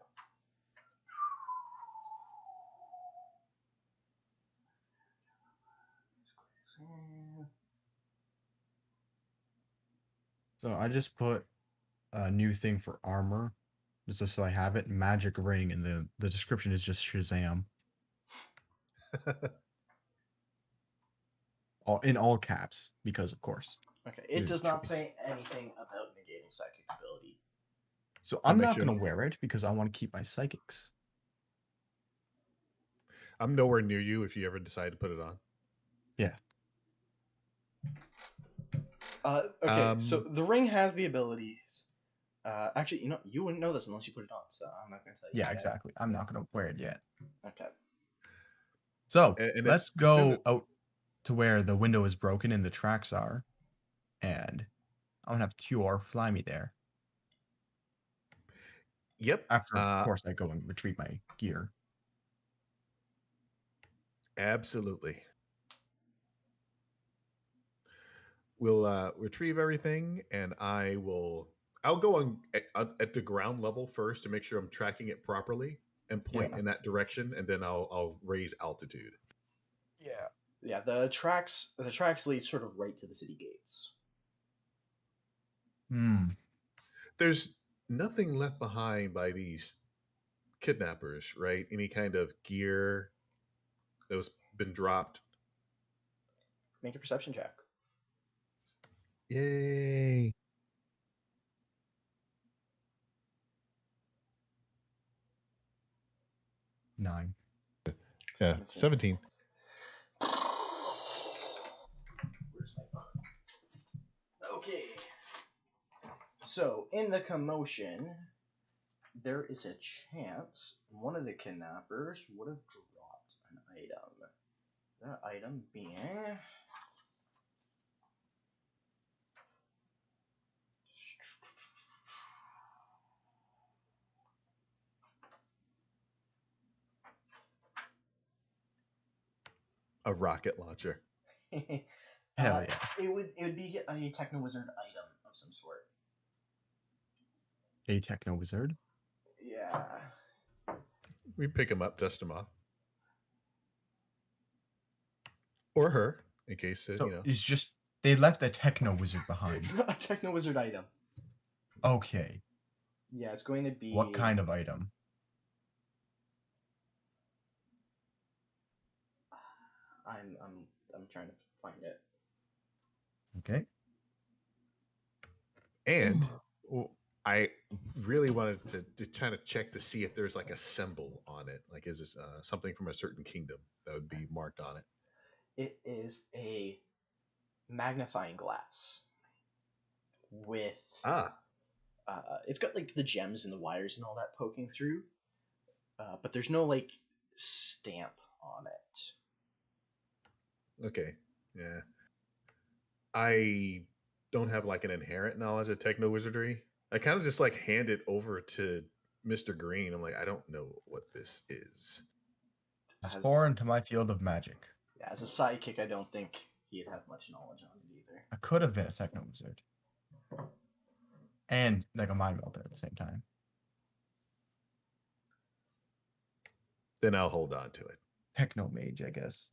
So I just put a new thing for armor, just so I have it. Magic ring, and the description is just Shazam. In all caps, because of course. Okay, it does not say anything about negating psychic ability. So I'm not going to wear it because I want to keep my psychics. I'm nowhere near you if you ever decide to put it on. Yeah. Okay, so the ring has the abilities. Actually, you wouldn't know this unless you put it on, so I'm not going to tell you. Yeah, exactly. I'm not going to wear it yet. Okay. So And let's go out to where the window is broken and the tracks are, and I'm gonna have QR fly me there. Yep. After, of course, I go and retrieve my gear. Absolutely. We'll retrieve everything, and I'll go on at the ground level first to make sure I'm tracking it properly and point in that direction, and then I'll raise altitude. Yeah. Yeah, the tracks lead sort of right to the city gates. There's nothing left behind by these kidnappers, right? Any kind of gear that was been dropped. Make a perception check. Yay. Nine. Yeah, 17. Where's my book? Okay. So, in the commotion, there is a chance one of the kidnappers would have dropped an item. That item being A rocket launcher. Hell yeah. it would be a techno wizard item of some sort. A techno wizard. Yeah. We pick him up, dust him off. Or her, in case, So you know. it's just they left a techno wizard behind. A techno wizard item. Okay. Yeah, it's going to be What kind of item? I'm trying to find it. Okay. And well, I really wanted to kind of check to see if there's like a symbol on it. Like, is this something from a certain kingdom that would be marked on it? It is a magnifying glass with it's got like the gems and the wires and all that poking through, but there's no like stamp on it. Okay. Yeah. I don't have like an inherent knowledge of techno wizardry. I kind of just like hand it over to Mr. Green. I'm like, I don't know what this is. It's As- foreign to my field of magic. Yeah, as a sidekick, I don't think he'd have much knowledge on it either. I could have been a techno wizard. And like a mind melter at the same time. Then I'll hold on to it. Techno mage, I guess.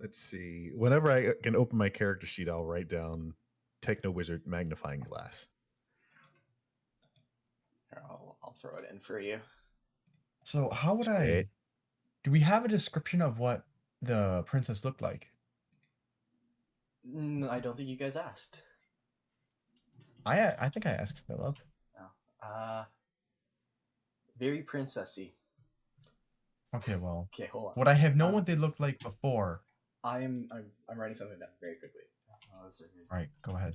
Let's see. Whenever I can open my character sheet, I'll write down Techno Wizard magnifying glass. Here, I'll throw it in for you. So how would Okay. I do we have a description of what the princess looked like? I don't think you guys asked. I think I asked Philip. Oh. Very princessy. Okay, well. Okay, hold on. Would I have known what they looked like before? I'm writing something down very quickly. Right, go ahead.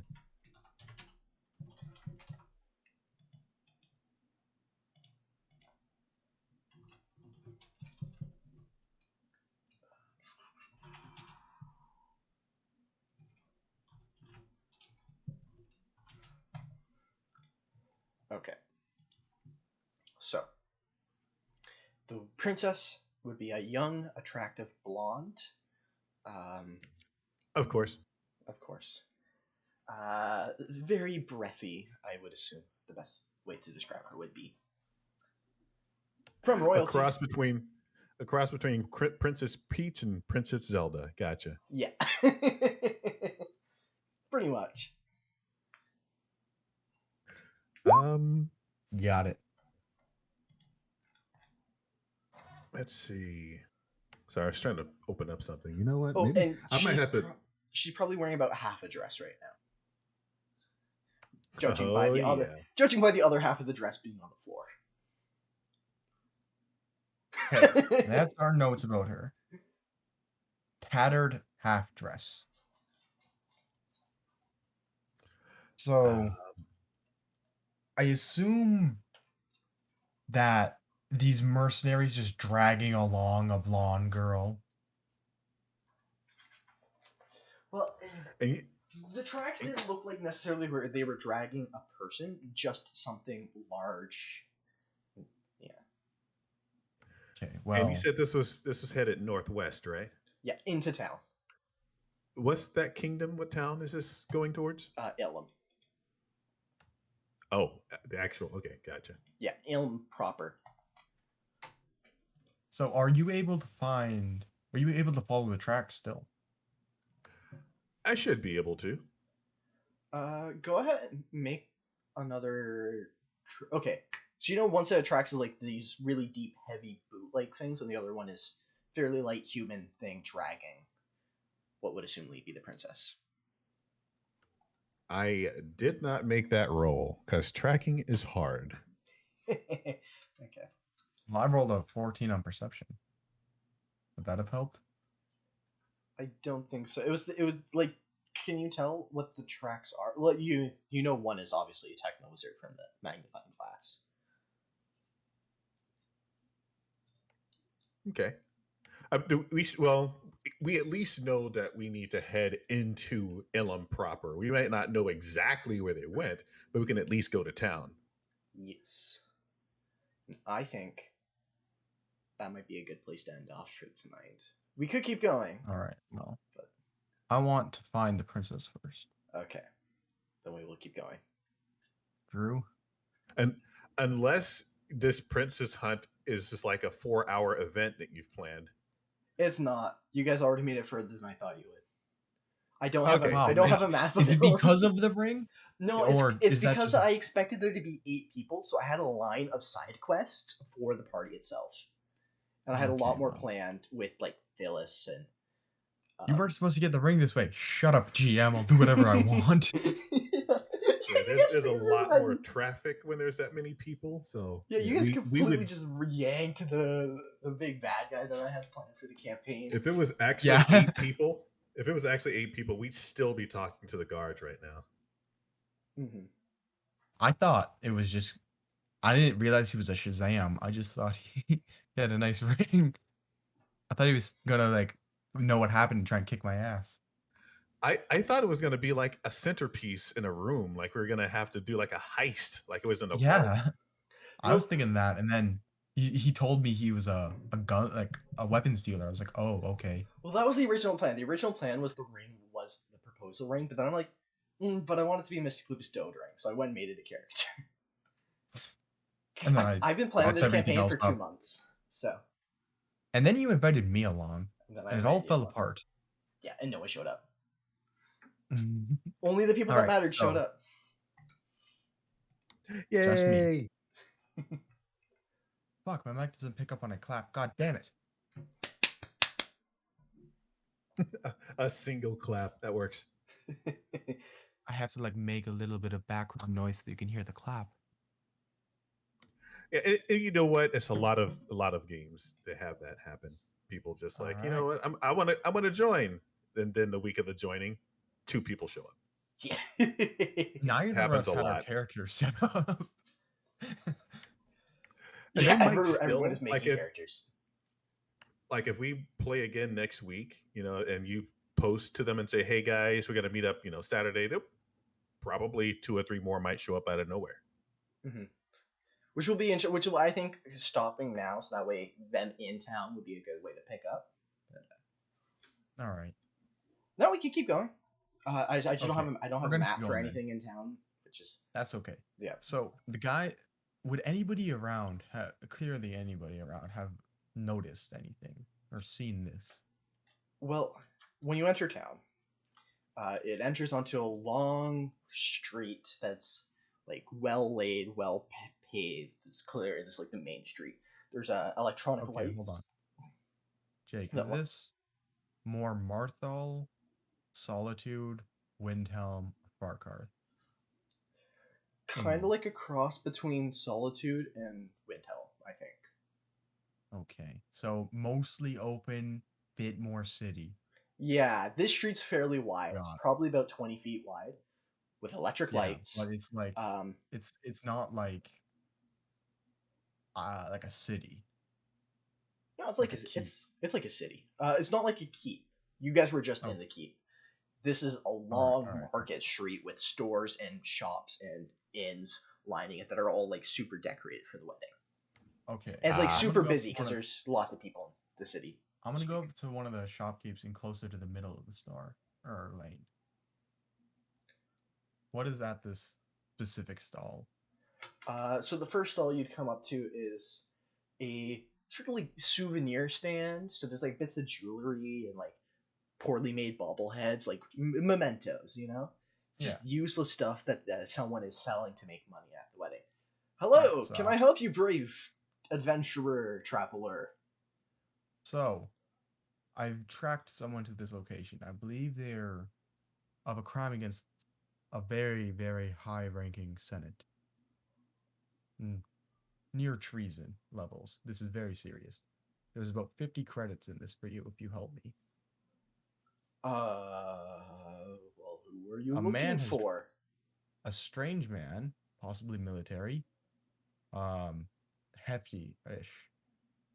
Okay. So, the princess would be a young, attractive blonde. Of course. Of course. Very breathy, I would assume the best way to describe her would be. From royalty. A cross between Princess Peach and Princess Zelda. Gotcha. Yeah. Pretty much. Got it. Let's see. Sorry, I was trying to open up something. You know what? Oh, Maybe and I might have to. She's probably wearing about half a dress right now. Judging by the other half of the dress being on the floor. Okay, that's our notes about her. Tattered half dress. So I assume that these mercenaries just dragging along a blonde girl. Well, And the tracks didn't look like necessarily where they were dragging a person, just something large. Yeah. Okay, well. And you said this was headed northwest, right? Yeah, into town. What's that kingdom? What town is this going towards? Ilm. Oh, the actual. Okay, gotcha. Yeah, Ilm proper. So are you able to follow the tracks still? I should be able to. Go ahead and make another. Okay, so you know one set of tracks is like these really deep, heavy boot-like things, and the other one is fairly light human thing dragging what would assumably be the princess. I did not make that roll because tracking is hard. Okay. Well, I rolled a 14 on perception. Would that have helped? I don't think so. It was like, can you tell what the tracks are? Well, you know one is obviously a techno wizard from the magnifying glass. Okay. We at least know that we need to head into Ilum proper. We might not know exactly where they went, but we can at least go to town. Yes. I think that might be a good place to end off for tonight. We could keep going. All right. Well, But I want to find the princess first. okay. Then we will keep going. Drew? And unless this princess hunt is just like a 4-hour event that you've planned. It's not. You guys already made it further than I thought you would. I don't have Okay. a, I don't have a map. Is it ability. because of the ring? No, Or it's is that because just- I expected there to be 8 people, so I had a line of side quests for the party itself, and I had a lot Okay, more well. planned with like Phyllis and. You weren't supposed to get the ring this way. Shut up, GM. I'll do whatever I want. Yeah, there's a lot more traffic when there's that many people. So Yeah, you guys we completely would, just yanked the big bad guy that I had planned for the campaign. if it was actually Yeah. 8 people, we'd still be talking to the guards right now. Mm-hmm. I thought it was just. I didn't realize he was a Shazam. I just thought he had a nice ring. I thought he was gonna like know what happened and try and kick my ass. I thought it was going to be like a centerpiece in a room, like we were going to have to do like a heist, like it was in a vault. Yeah. I was Nope. thinking that, and then he told me he was a gun, like a weapons dealer. I was like, oh, okay. Well, that was the original plan. The original plan was the ring was the proposal ring, but then I'm like, but I want it to be a mystically bestowed ring, so I went and made it a character. 'Cause And then I've been planning fucked this everything campaign else for 2 up. months, so. And then you invited me along, Then I and it all invited you fell along. apart. Yeah, and no one showed up. Mhm. Only the people All that right, mattered showed so- up. Just me. Yay! Fuck, my mic doesn't pick up when I clap. God damn it. A single clap that works. I have to like make a little bit of background noise so you can hear the clap. Yeah, and you know what? It's a lot of games that have that happen. People just like, you know what? I want to join. Then the week of the joining, 2 people show up. Yeah. Neither of Happens us a had our lot. characters set up. And Yeah, they might everyone still, is making like, if- characters. Like if we play again next week, and you post to them and say, "Hey guys, we're gonna meet up, Saturday." Probably 2 or 3 more might show up out of nowhere. Mm-hmm. Which will be which will I think stopping now, so that way them in town would be a good way to pick up. But, All right. no, we can keep going. I just don't Okay, have a we're gonna map keep for going then. anything in town, which is That's okay. yeah. So the guy, would anybody around, clearly anybody around, have noticed anything or seen this? Well, when you enter town, it enters onto a long street that's like well laid, well paved. It's clear. It's like the main street. There's electronic Okay, lights. hold on. Jake, No, is what? this more Marthal, Solitude, Windhelm, Farkarth? Kind of like a cross between Solitude and Windhelm, I think. Okay, so mostly open, bit more city. Yeah, this street's fairly wide. It's Got it. probably about 20 feet wide, with electric Yeah, lights. but it's like Um, it's not like a city. no, it's like like a keep. it's like a city. It's not like a keep. You guys were just Oh. in the keep. This is a long all right. market street with stores and shops and inns lining it that are all like super decorated for the wedding. Okay. And it's like I'm gonna super go busy for because one of- there's lots of people in the city. I'm gonna this go week. up to one of the shopkeepers and closer to the middle of the store or lane. What is at this specific stall? So the first stall you'd come up to is a sort of like souvenir stand. So there's like bits of jewelry and like poorly made bobbleheads, like mementos, you know. just Yeah. useless stuff that someone is selling to make money at the wedding. All right. Hello, can I help you, brave adventurer traveler? So I've tracked someone to this location. I believe they're of a crime against a very, very high-ranking Senate. Near treason levels. This is very serious. There's about 50 credits in this for you if you help me. Well, who are you A looking man has for? a strange man, possibly military, hefty-ish.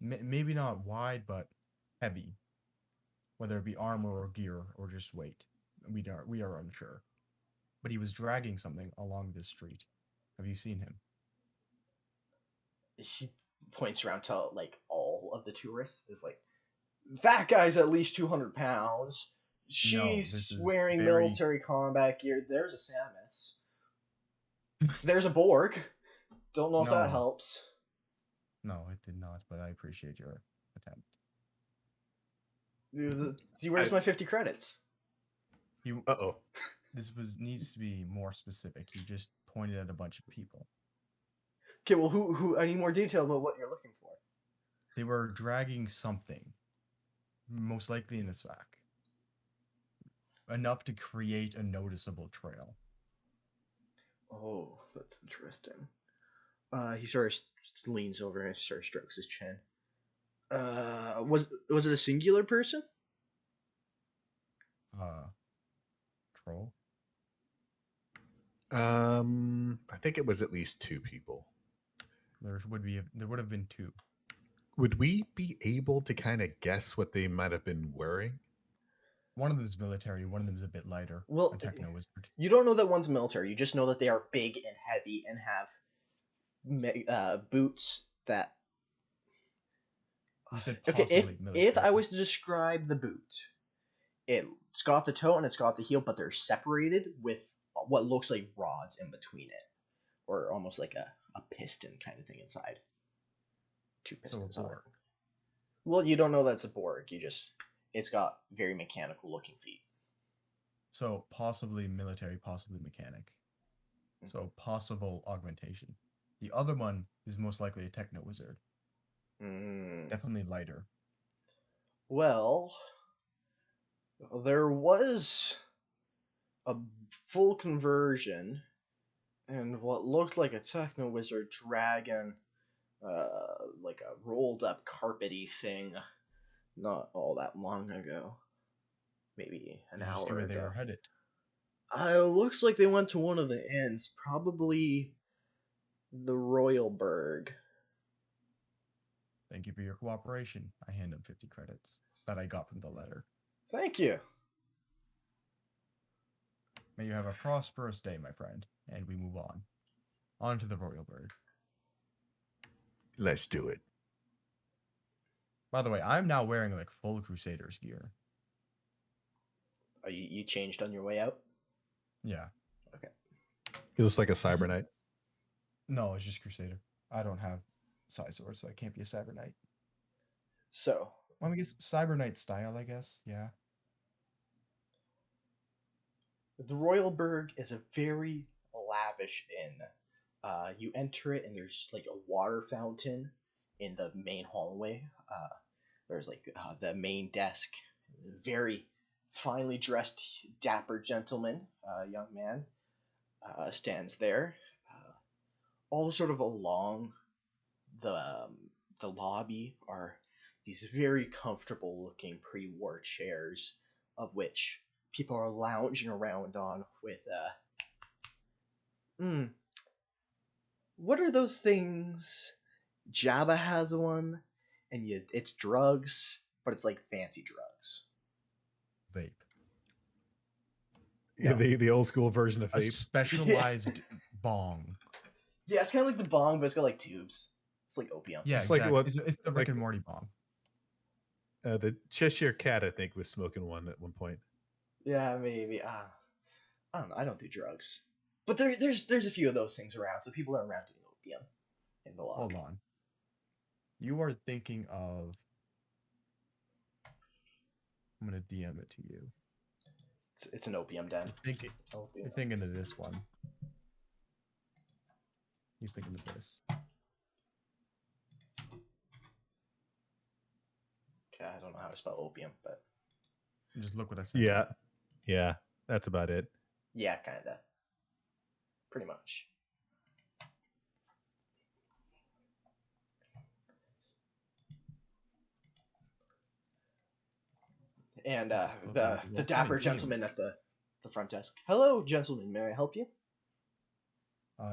Maybe not wide, but heavy. Whether it be armor or gear or just weight, we are unsure. But he was dragging something along this street. Have you seen him? He points around to like all of the tourists. Is like, that guy's at least 200 pounds. No, this She's is wearing very. military combat gear. There's a Samus. There's a Borg. Don't know if that No, helps. no, it did not. But I appreciate your attempt. See, where's my 50 credits? You. Uh-oh. This needs to be more specific. You just pointed at a bunch of people. Okay, well, who? I need more detail about what you're looking for. They were dragging something, most likely in a sack, enough to create a noticeable trail. Oh, that's interesting. He sort of leans over and sort of strokes his chin. Was it a singular person? Troll. I think it was at least 2 people. There would have been 2. Would we be able to kind of guess what they might have been wearing? One of them is military. One of them is a bit lighter. Well, a techno wizard. You don't know that one's military. You just know that they are big and heavy and have boots that. You said Okay, possibly military. if I was to describe the boot, it's got the toe and it's got the heel, but they're separated with what looks like rods in between it, or almost like a piston kind of thing inside. 2 pistons. So a Borg. Well, you don't know that's a Borg. It's got very mechanical looking feet. So possibly military, possibly mechanic. So possible augmentation. The other one is most likely a techno wizard. Definitely lighter. Well, there was a full conversion and what looked like a techno wizard dragon, like a rolled up carpety thing, not all that long ago. Maybe an Did you see hour where they ago. were headed? Looks like they went to one of the inns, probably the Royalburg. Thank you for your cooperation. I hand him 50 credits that I got from the letter. Thank you. May you have a prosperous day, my friend. And we move on. On to the Royalburg. Let's do it. By the way, I'm now wearing like full Crusaders gear. Oh, you changed on your way out? Yeah. Okay. He looks like a cyber knight. No, it's just Crusader. I don't have side sword, so I can't be a Cyber Knight. So, Well, I guess Cyber Knight style, I guess. Yeah. the Royalburg is a very lavish inn. You enter it, and there's like a water fountain in the main hallway. There's like the main desk. Very finely dressed, dapper gentleman, young man, stands there. All sort of along the lobby are these very comfortable looking pre-war chairs, of which people are lounging around on with what are those things? Jabba has one, and it's drugs, but it's like fancy drugs. Vape. Yeah, No. the old school version of A vape. specialized bong. Yeah, it's kind of like the bong, but it's got like tubes. It's like opium. Yeah, It's like exactly. what- It's the Rick like- and Morty bong. The Cheshire Cat, I think, was smoking one at one point. Yeah, maybe. I don't know. I don't do drugs, but there's a few of those things around, so people are around doing opium in the lobby. Hold on. You are thinking of. I'm gonna DM it to you. It's an opium den. You're thinking of this one. He's thinking of this. Okay, I don't know how to spell opium, but Just look what I said. Yeah, that's about it. yeah, kinda. Pretty much. And the dapper gentleman at the front desk. Hello, gentlemen. May I help you?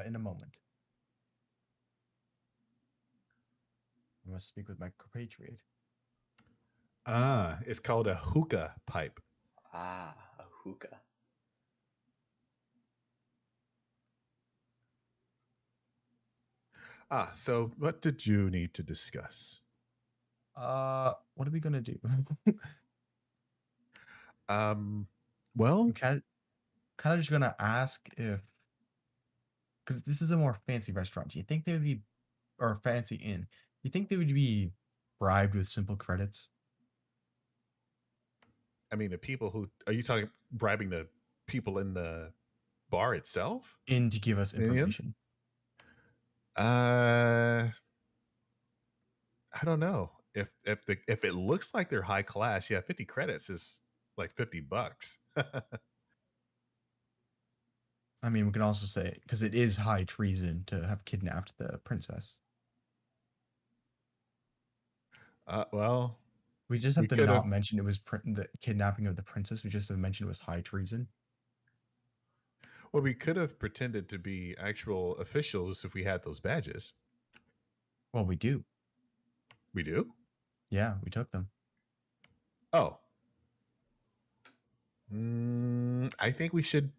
In a moment. I must speak with my compatriot. It's called a hookah pipe. Ah, a hookah. So what did you need to discuss? What are we gonna do? Well, I'm kind of just gonna ask if, because this is a more fancy restaurant. Do you think they would be, or fancy inn? Do you think they would be bribed with simple credits? I mean, the people who are you talking bribing the people in the bar itself? In to give us information. I don't know. If it looks like they're high class, yeah, 50 credits is like $50. I mean, we can also say, because it is high treason to have kidnapped the princess. Well, We just have we to could've- not mention it was the kidnapping of the princess. We just have mentioned it was high treason. Well, we could have pretended to be actual officials if we had those badges. Well, we do. We do? Yeah, we took them. Oh. I think we should.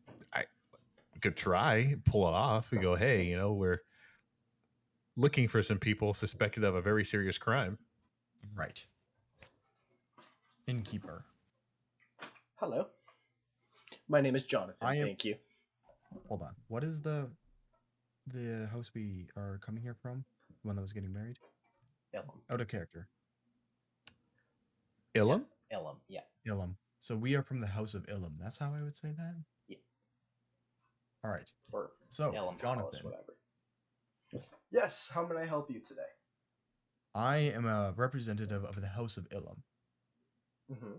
We could try pull it off. We go, hey, we're looking for some people suspected of a very serious crime. Right. Innkeeper. Hello. My name is Jonathan. Thank you. Hold on. What is the house we are coming here from? The one that was getting married? Ilum. Out of character. Ilum? Yeah. Ilum, yeah. Ilum. So we are from the house of Ilum. That's how I would say that? Yeah. All right. Or so, Ilum Jonathan. Palace, whatever. Yes, how may I help you today? I am a representative of the house of Ilum. Mm-hmm.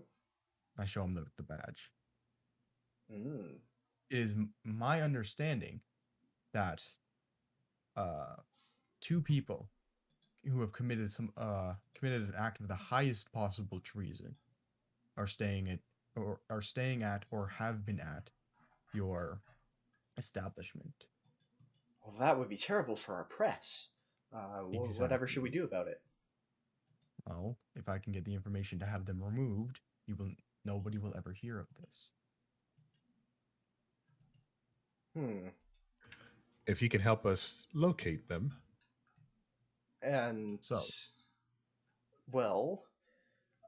I show him the badge. Mm. It is my understanding that two people who have committed an act of the highest possible treason are staying at or have been at your establishment. Well, that would be terrible for our press. Whatever should we do about it? Well, if I can get the information to have them removed, nobody will ever hear of this. If you can help us locate them. And so, well,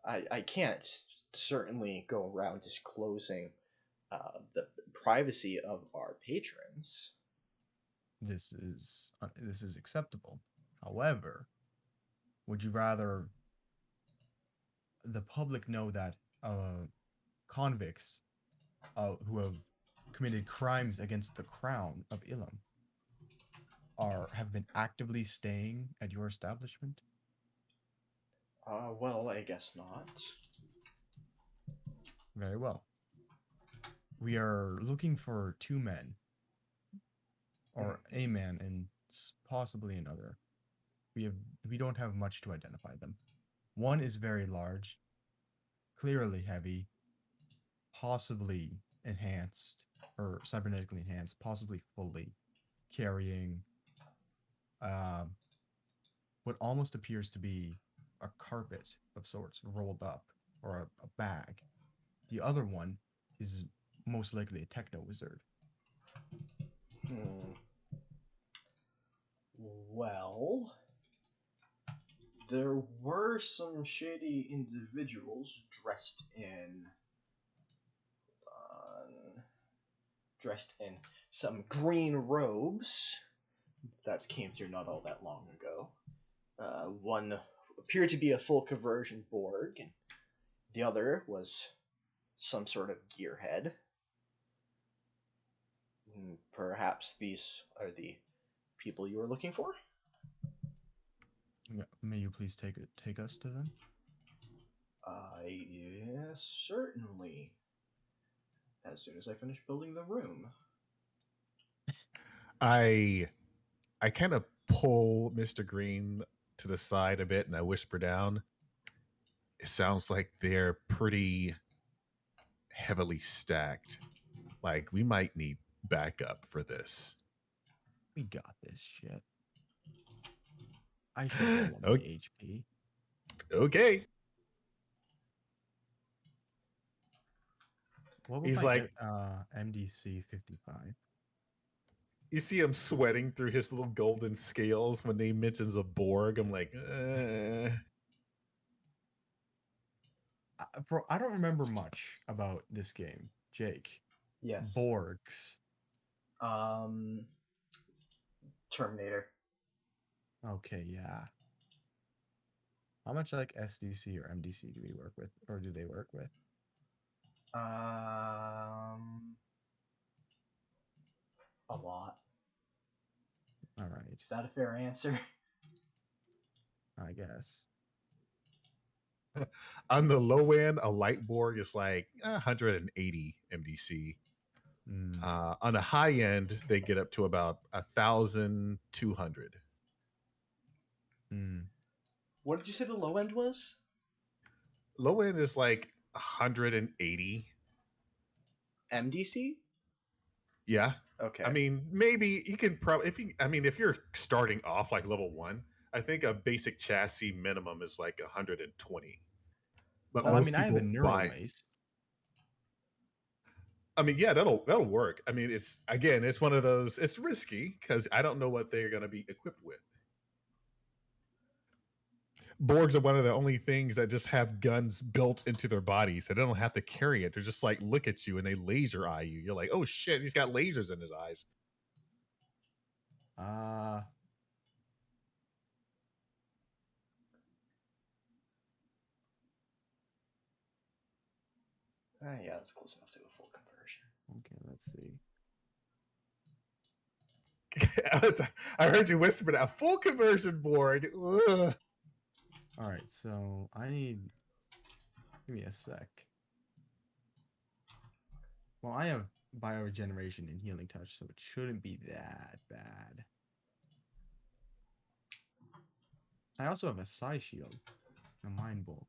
I can't certainly go around disclosing the privacy of our patrons. This is acceptable. However, would you rather the public know that convicts who have committed crimes against the crown of Ilum have been actively staying at your establishment? Well, I guess not. Very well. We are looking for two men, or a man and possibly another. We don't have much to identify them. One is very large, clearly heavy, possibly enhanced or cybernetically enhanced, possibly fully carrying what almost appears to be a carpet of sorts rolled up, or a bag. The other one is most likely a techno wizard. Well, there were some shady individuals dressed in some green robes that came through not all that long ago. One appeared to be a full conversion Borg, and the other was some sort of gearhead. Perhaps these are the people you are looking for? May you please take us to them? Yes, certainly. As soon as I finish building the room. I kind of pull Mr. Green to the side a bit and I whisper down. It sounds like they're pretty heavily stacked. Like we might need backup for this. We got this shit. I should roll on my HP. Okay. What would He's my like, MDC 55? you see him sweating through his little golden scales when he mentions a Borg. I'm like, Bro, I don't remember much about this game. Jake. Yes. Borgs. Terminator. Okay, yeah. How much like SDC or MDC do we work with, or do they work with? A lot. All right. Is that a fair answer? I guess. On the low end, a light Borg is like 180 MDC. On the high end, they get up to about 1,200. What did you say the low end was? Low end is like 180 MDC. Yeah. Okay. I mean, maybe you can probably if you're starting off like level 1, I think a basic chassis minimum is like 120. But well, I most mean, I have a neural mace. I mean, yeah, that'll work. I mean, it's one of those. It's risky because I don't know what they're going to be equipped with. Borgs are one of the only things that just have guns built into their bodies, so they don't have to carry it. They're just like look at you and they laser eye you. You're like, oh shit, he's got lasers in his eyes. Yeah, that's close enough to a full conversion. Okay, let's see. I heard you whisper that. A full conversion Borg. Ugh. All right, so I need. Give me a sec. Well, I have bioregeneration and healing touch, so it shouldn't be that bad. I also have a psi shield, a mind bolt.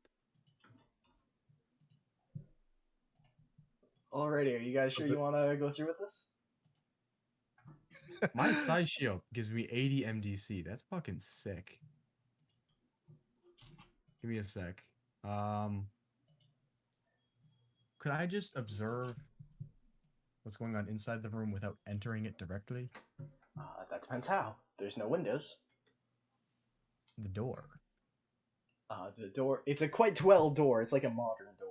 Alrighty, are you guys sure you want to go through with this? My psi shield gives me 80 MDC. That's fucking sick. Give me a sec. Could I just observe what's going on inside the room without entering it directly? That depends how. There's no windows. The door. The door. It's a quite well door. It's like a modern door.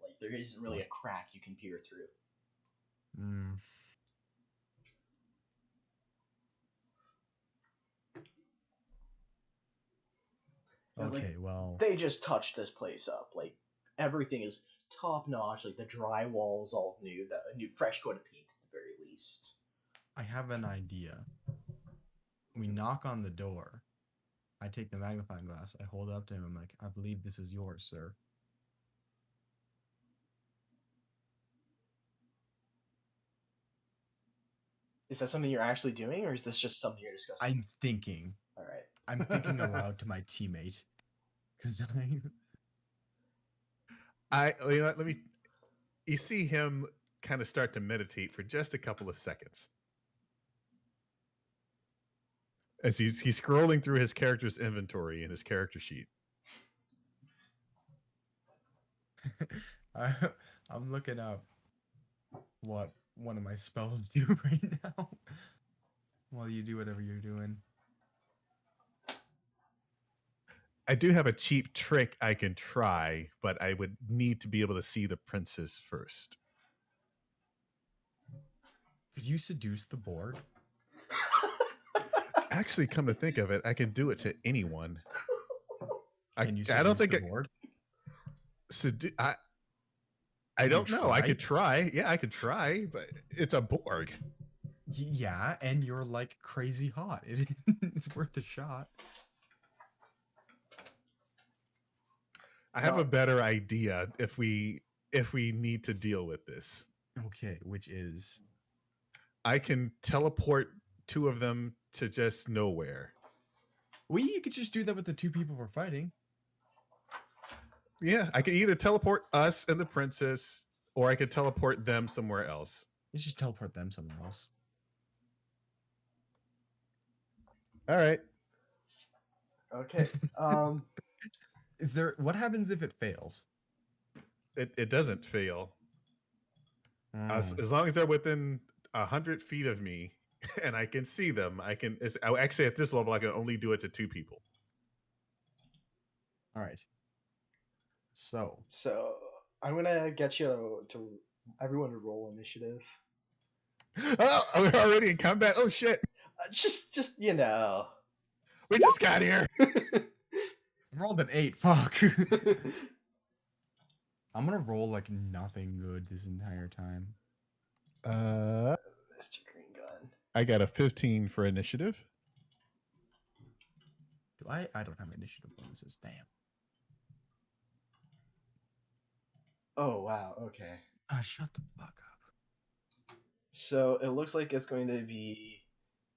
Like there isn't really a crack you can peer through. Okay, well, they just touched this place up. Like everything is top notch. Like the drywall is all new. A new fresh coat of paint at the very least. I have an idea. We knock on the door. I take the magnifying glass. I hold it up to him. I'm like, I believe this is yours, sir. Is that something you're actually doing, or is this just something you're discussing? I'm thinking. All right. I'm thinking aloud to my teammate. Because let me. You see him kind of start to meditate for just a couple of seconds. As he's scrolling through his character's inventory in his character sheet. I'm looking up what one of my spells do right now. While you do whatever you're doing. I do have a cheap trick I can try, but I would need to be able to see the princess first. Could you seduce the Borg? Actually, come to think of it, I can do it to anyone. I don't think the Borg? I don't know. I could try. Yeah, I could try, but it's a Borg. Yeah, and you're like crazy hot. It's worth a shot. I have a No. better idea if we need to deal with this. Okay, which is I can teleport two of them to just nowhere. you could just do that with the two people we're fighting. Yeah, I can either teleport us and the princess, or I could teleport them somewhere else. You just teleport them somewhere else. All right. Okay. Is there what happens if it fails? It doesn't fail. As Oh, long as they're within 100 feet of me and I can see them, I can. Actually, at this level, I can only do it to two people. all right. So So I'm gonna get you to everyone to roll initiative. Oh, we're already in combat. Oh shit! Just you know. We just got here. I rolled an 8. Fuck. I'm gonna roll like nothing good this entire time. Mr. Green Gun. I got a 15 for initiative. Do I? I don't have initiative bonuses. Damn. Oh wow. Okay. Ah, shut the fuck up. So it looks like it's going to be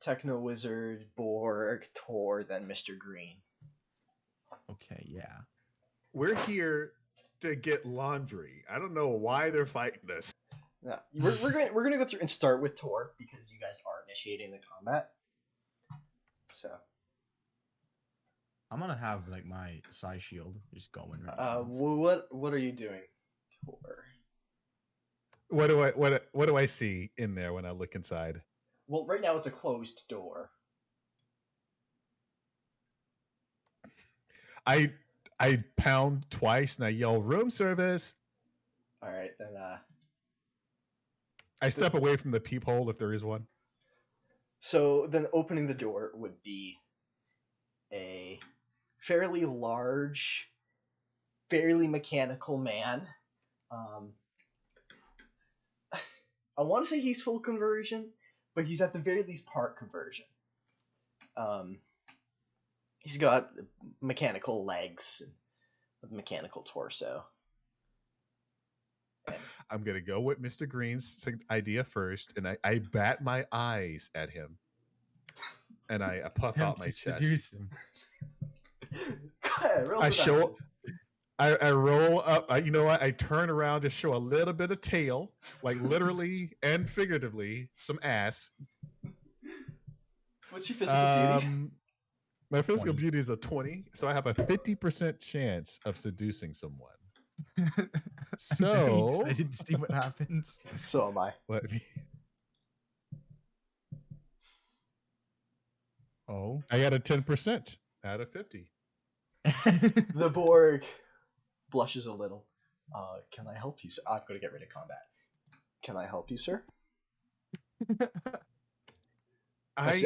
Techno Wizard, Borg, Tor, then Mr. Green. Okay, yeah. We're here to get laundry. I don't know why they're fighting us. Now, we're gonna go through and start with Tor because you guys are initiating the combat. So I'm gonna have like my psi shield just going right now. what are you doing, Tor? What do I see in there when I look inside? Well, right now it's a closed door. I pound twice and I yell room service. All right, then. I step away from the peephole if there is one. So then, opening the door would be a fairly large, fairly mechanical man. I want to say he's full conversion, but he's at the very least part conversion. He's got mechanical legs, and a mechanical torso. I'm gonna go with Mr. Green's idea first, and I bat my eyes at him, and I puff out my chest. Seduce him. Go ahead, roll I seduction. show. I roll up. You know what? I turn around to show a little bit of tail, like literally and figuratively, some ass. What's your physical beauty? My physical 20. beauty is a 20, so I have a 50% chance of seducing someone. I'm very So- excited to see what happens. So am I. Let me. Oh. I got a 10% out of 50. The Borg blushes a little. Can I help you, sir? I'm going to get rid of combat. Can I help you, sir? As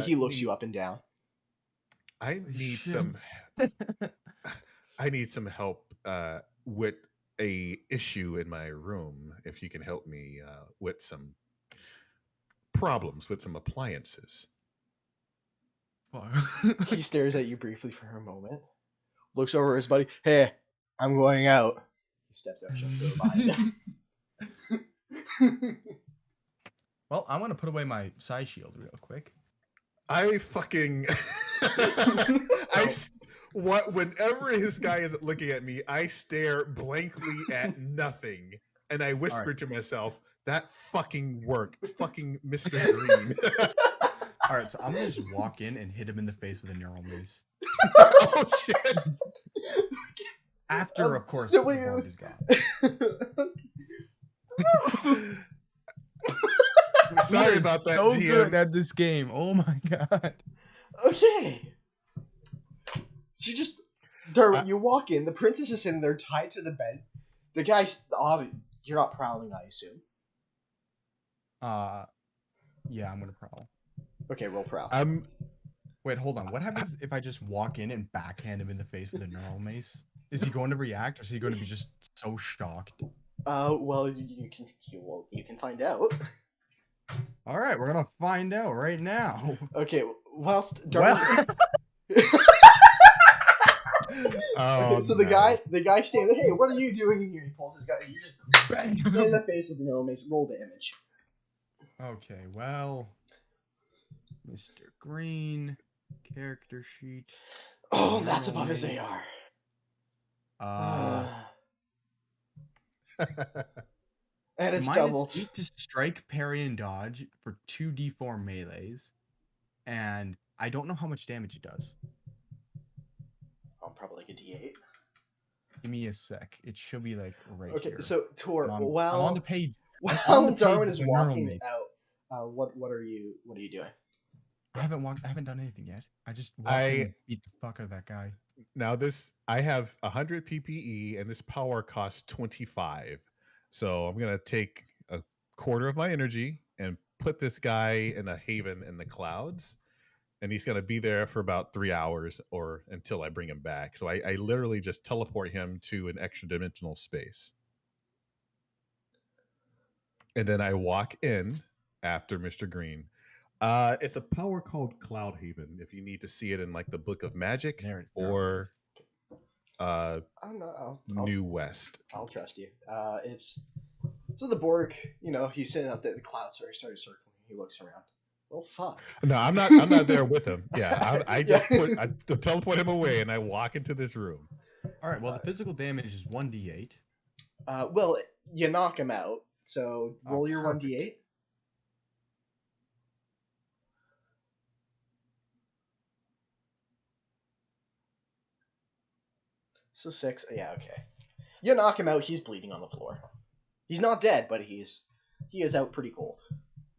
he looks you up and down. I need Shit. some. I need some help with a issue in my room. If you can help me with some problems with some appliances. He stares at you briefly for a moment. Looks over at his buddy. Hey, I'm going out. He steps out just to behind him. Well, I'm gonna put away my psi shield real quick. I fucking. Whenever this guy isn't looking at me, I stare blankly at nothing, and I whisper to myself, "That fucking worked, fucking Mr. Green." All right, so I'm gonna just walk in and hit him in the face with a neural mace. Oh shit! After, of course, so the wait, Borg is gone. Sorry We are about that, so GM. good at this game. Oh my god. Okay. So you walk in. The princess is sitting there tied to the bed. The guy's you're not prowling, I assume. Yeah, I'm gonna prowl. Okay, roll prowl. Wait, hold on. What happens if I just walk in and backhand him in the face with a neural mace? Is he going to react, or is he going to be just so shocked? Well, you can find out. All right, we're gonna find out right now. Okay, whilst Well, Darwin. Okay, Oh, so nice. the guy standing there, hey, what are you doing in here? He pulls his gun, and you just bang. hit in the face with the no mace. Roll the image. Okay, well, Mr. Green, character sheet. Oh, that's neural above his maze. AR. Uh, And it's -8 doubled. to strike, parry, and dodge for 2d4 melees, and I don't know how much damage it does. Oh, probably like a D8. Give me a sec. It should be like right Okay, here. so Tor, I'm on the page. I'm on while the page Darwin with is the neural walking maze. out, what are you doing? I haven't done anything yet. I just walked I in and beat the fuck out of that guy. Now I have 100 PPE and this power costs 25. So I'm gonna take a quarter of my energy and put this guy in a haven in the clouds, and he's gonna be there for about 3 hours or until I bring him back. So I literally just teleport him to an extra dimensional space, and then I walk in after Mr. Green. It's a power called Cloud Haven. If you need to see it in like the Book of Magic There it or I'm not. New West. I'll trust you. It's so the Borg. You know, he's sitting out there. The clouds started circling. He looks around. Well, fuck. No, I'm not. I'm not there with him. Yeah, I just Yeah. I teleport him away, and I walk into this room. All right. Well, the physical damage is 1d8. Well, you knock him out. So Oh, roll your perfect. 1d8. So 6. Yeah, okay. You knock him out. He's bleeding on the floor. He's not dead, but he is out pretty cold.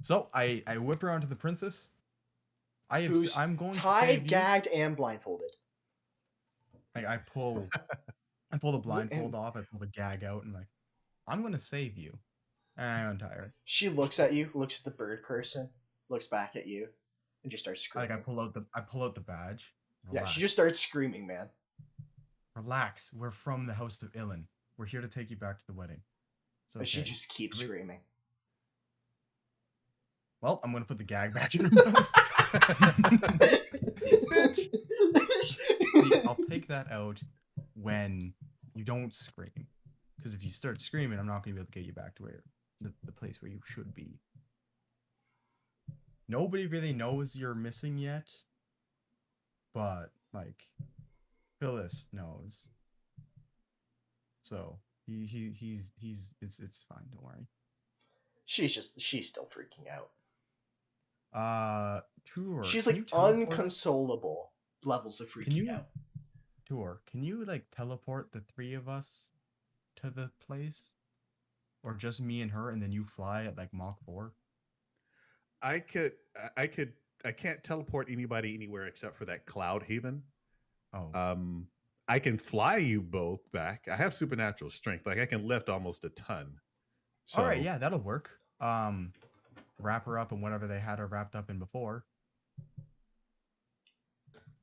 So I whip around to the princess. Who's I'm going to tied, save you. gagged, and blindfolded. I pull the blindfold off. I pull the gag out, and like, I'm gonna save you. And I untie her. She looks at you, looks at the bird person, looks back at you, and just starts screaming. I pull out the badge. Yeah, Relax. she just starts screaming, man. Relax. We're from the House of Ilin. We're here to take you back to the wedding. So But she just keeps screaming. Well, I'm gonna put the gag back in her mouth. See, I'll take that out when you don't scream. Because if you start screaming, I'm not gonna be able to get you back to where the place where you should be. Nobody really knows you're missing yet, but like Phyllis knows. So it's fine. Don't worry. She's still freaking out. Tour. She's can like you teleport us? unconsolable levels of freaking out. Tour, can you like teleport the three of us to the place? Or just me and her, and then you fly at like Mach 4? I can't teleport anybody anywhere except for that Cloud Haven. Oh. I can fly you both back. I have supernatural strength. Like I can lift almost a ton. So, all right, yeah, that'll work. Wrap her up in whatever they had her wrapped up in before.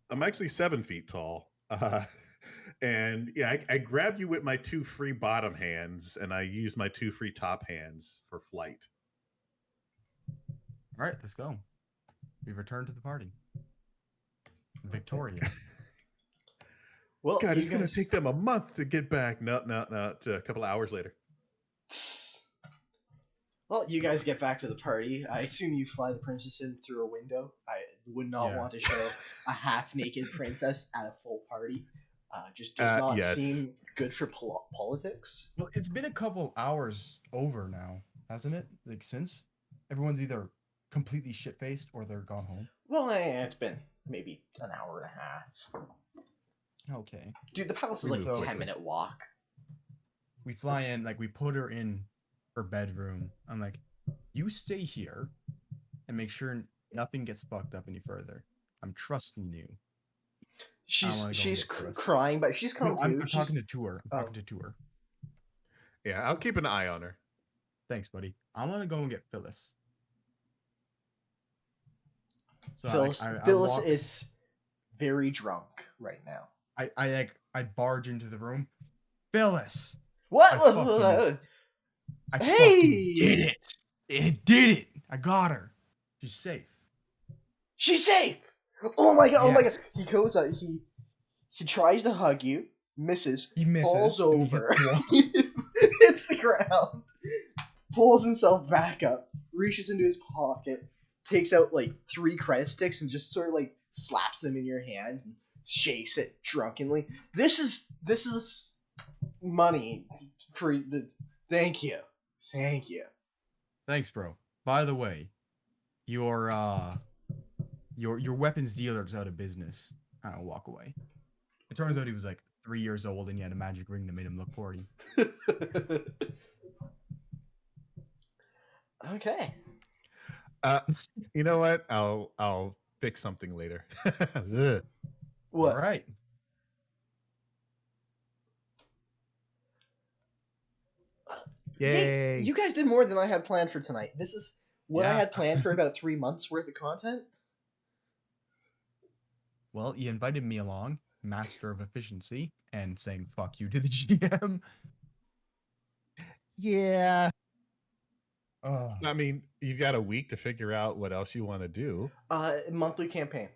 I'm actually 7 feet tall. And yeah, I grab you with my 2 free bottom hands, and I use my 2 free top hands for flight. All right, let's go. We return to the party. Victoria. Well, God, it's gonna take them a month to get back. No, it's a couple of hours later. Well, you guys get back to the party. I assume you fly the princess in through a window. I would not want to show a half-naked princess at a full party. Just does not seem good for politics. Well, it's been a couple hours over now, hasn't it? Like since everyone's either completely shit-faced or they're gone home. Well, it's been maybe an hour and a half. Okay. Dude, the palace is like a 10-minute walk. We fly in, like we put her in her bedroom. I'm like, you stay here and make sure nothing gets fucked up any further. I'm trusting you. She's crying, but she's come to. I'm talking to Tour. I'm talking to Tour. Yeah, I'll keep an eye on her. Thanks, buddy. I'm gonna go and get Phyllis. So Phyllis is very drunk right now. I barge into the room. Phyllis! What? I hey! did it! It did it! I got her. She's safe. She's safe. Oh my god! Oh my god! Yes. He goes out. He tries to hug you, misses, He misses. falls and he hits over, the wall. hits the ground, pulls himself back up, reaches into his pocket, takes out like 3 credit sticks, and just sort of like slaps them in your hand and shakes it drunkenly. This is money for the. Thank you, thank you. Thanks, bro. By the way, your weapons dealer's out of business. I'll walk away. It turns out he was like 3 years old and he had a magic ring that made him look 40. Okay. You know what? I'll fix something later. What? All right. Yay! You guys did more than I had planned for tonight. This is what I Yeah. had planned for about 3 months worth of content. Well, you invited me along, master of efficiency, and saying fuck you to the GM. Yeah. Oh. I mean, you've got a week to figure out what else you want to do. Monthly campaign.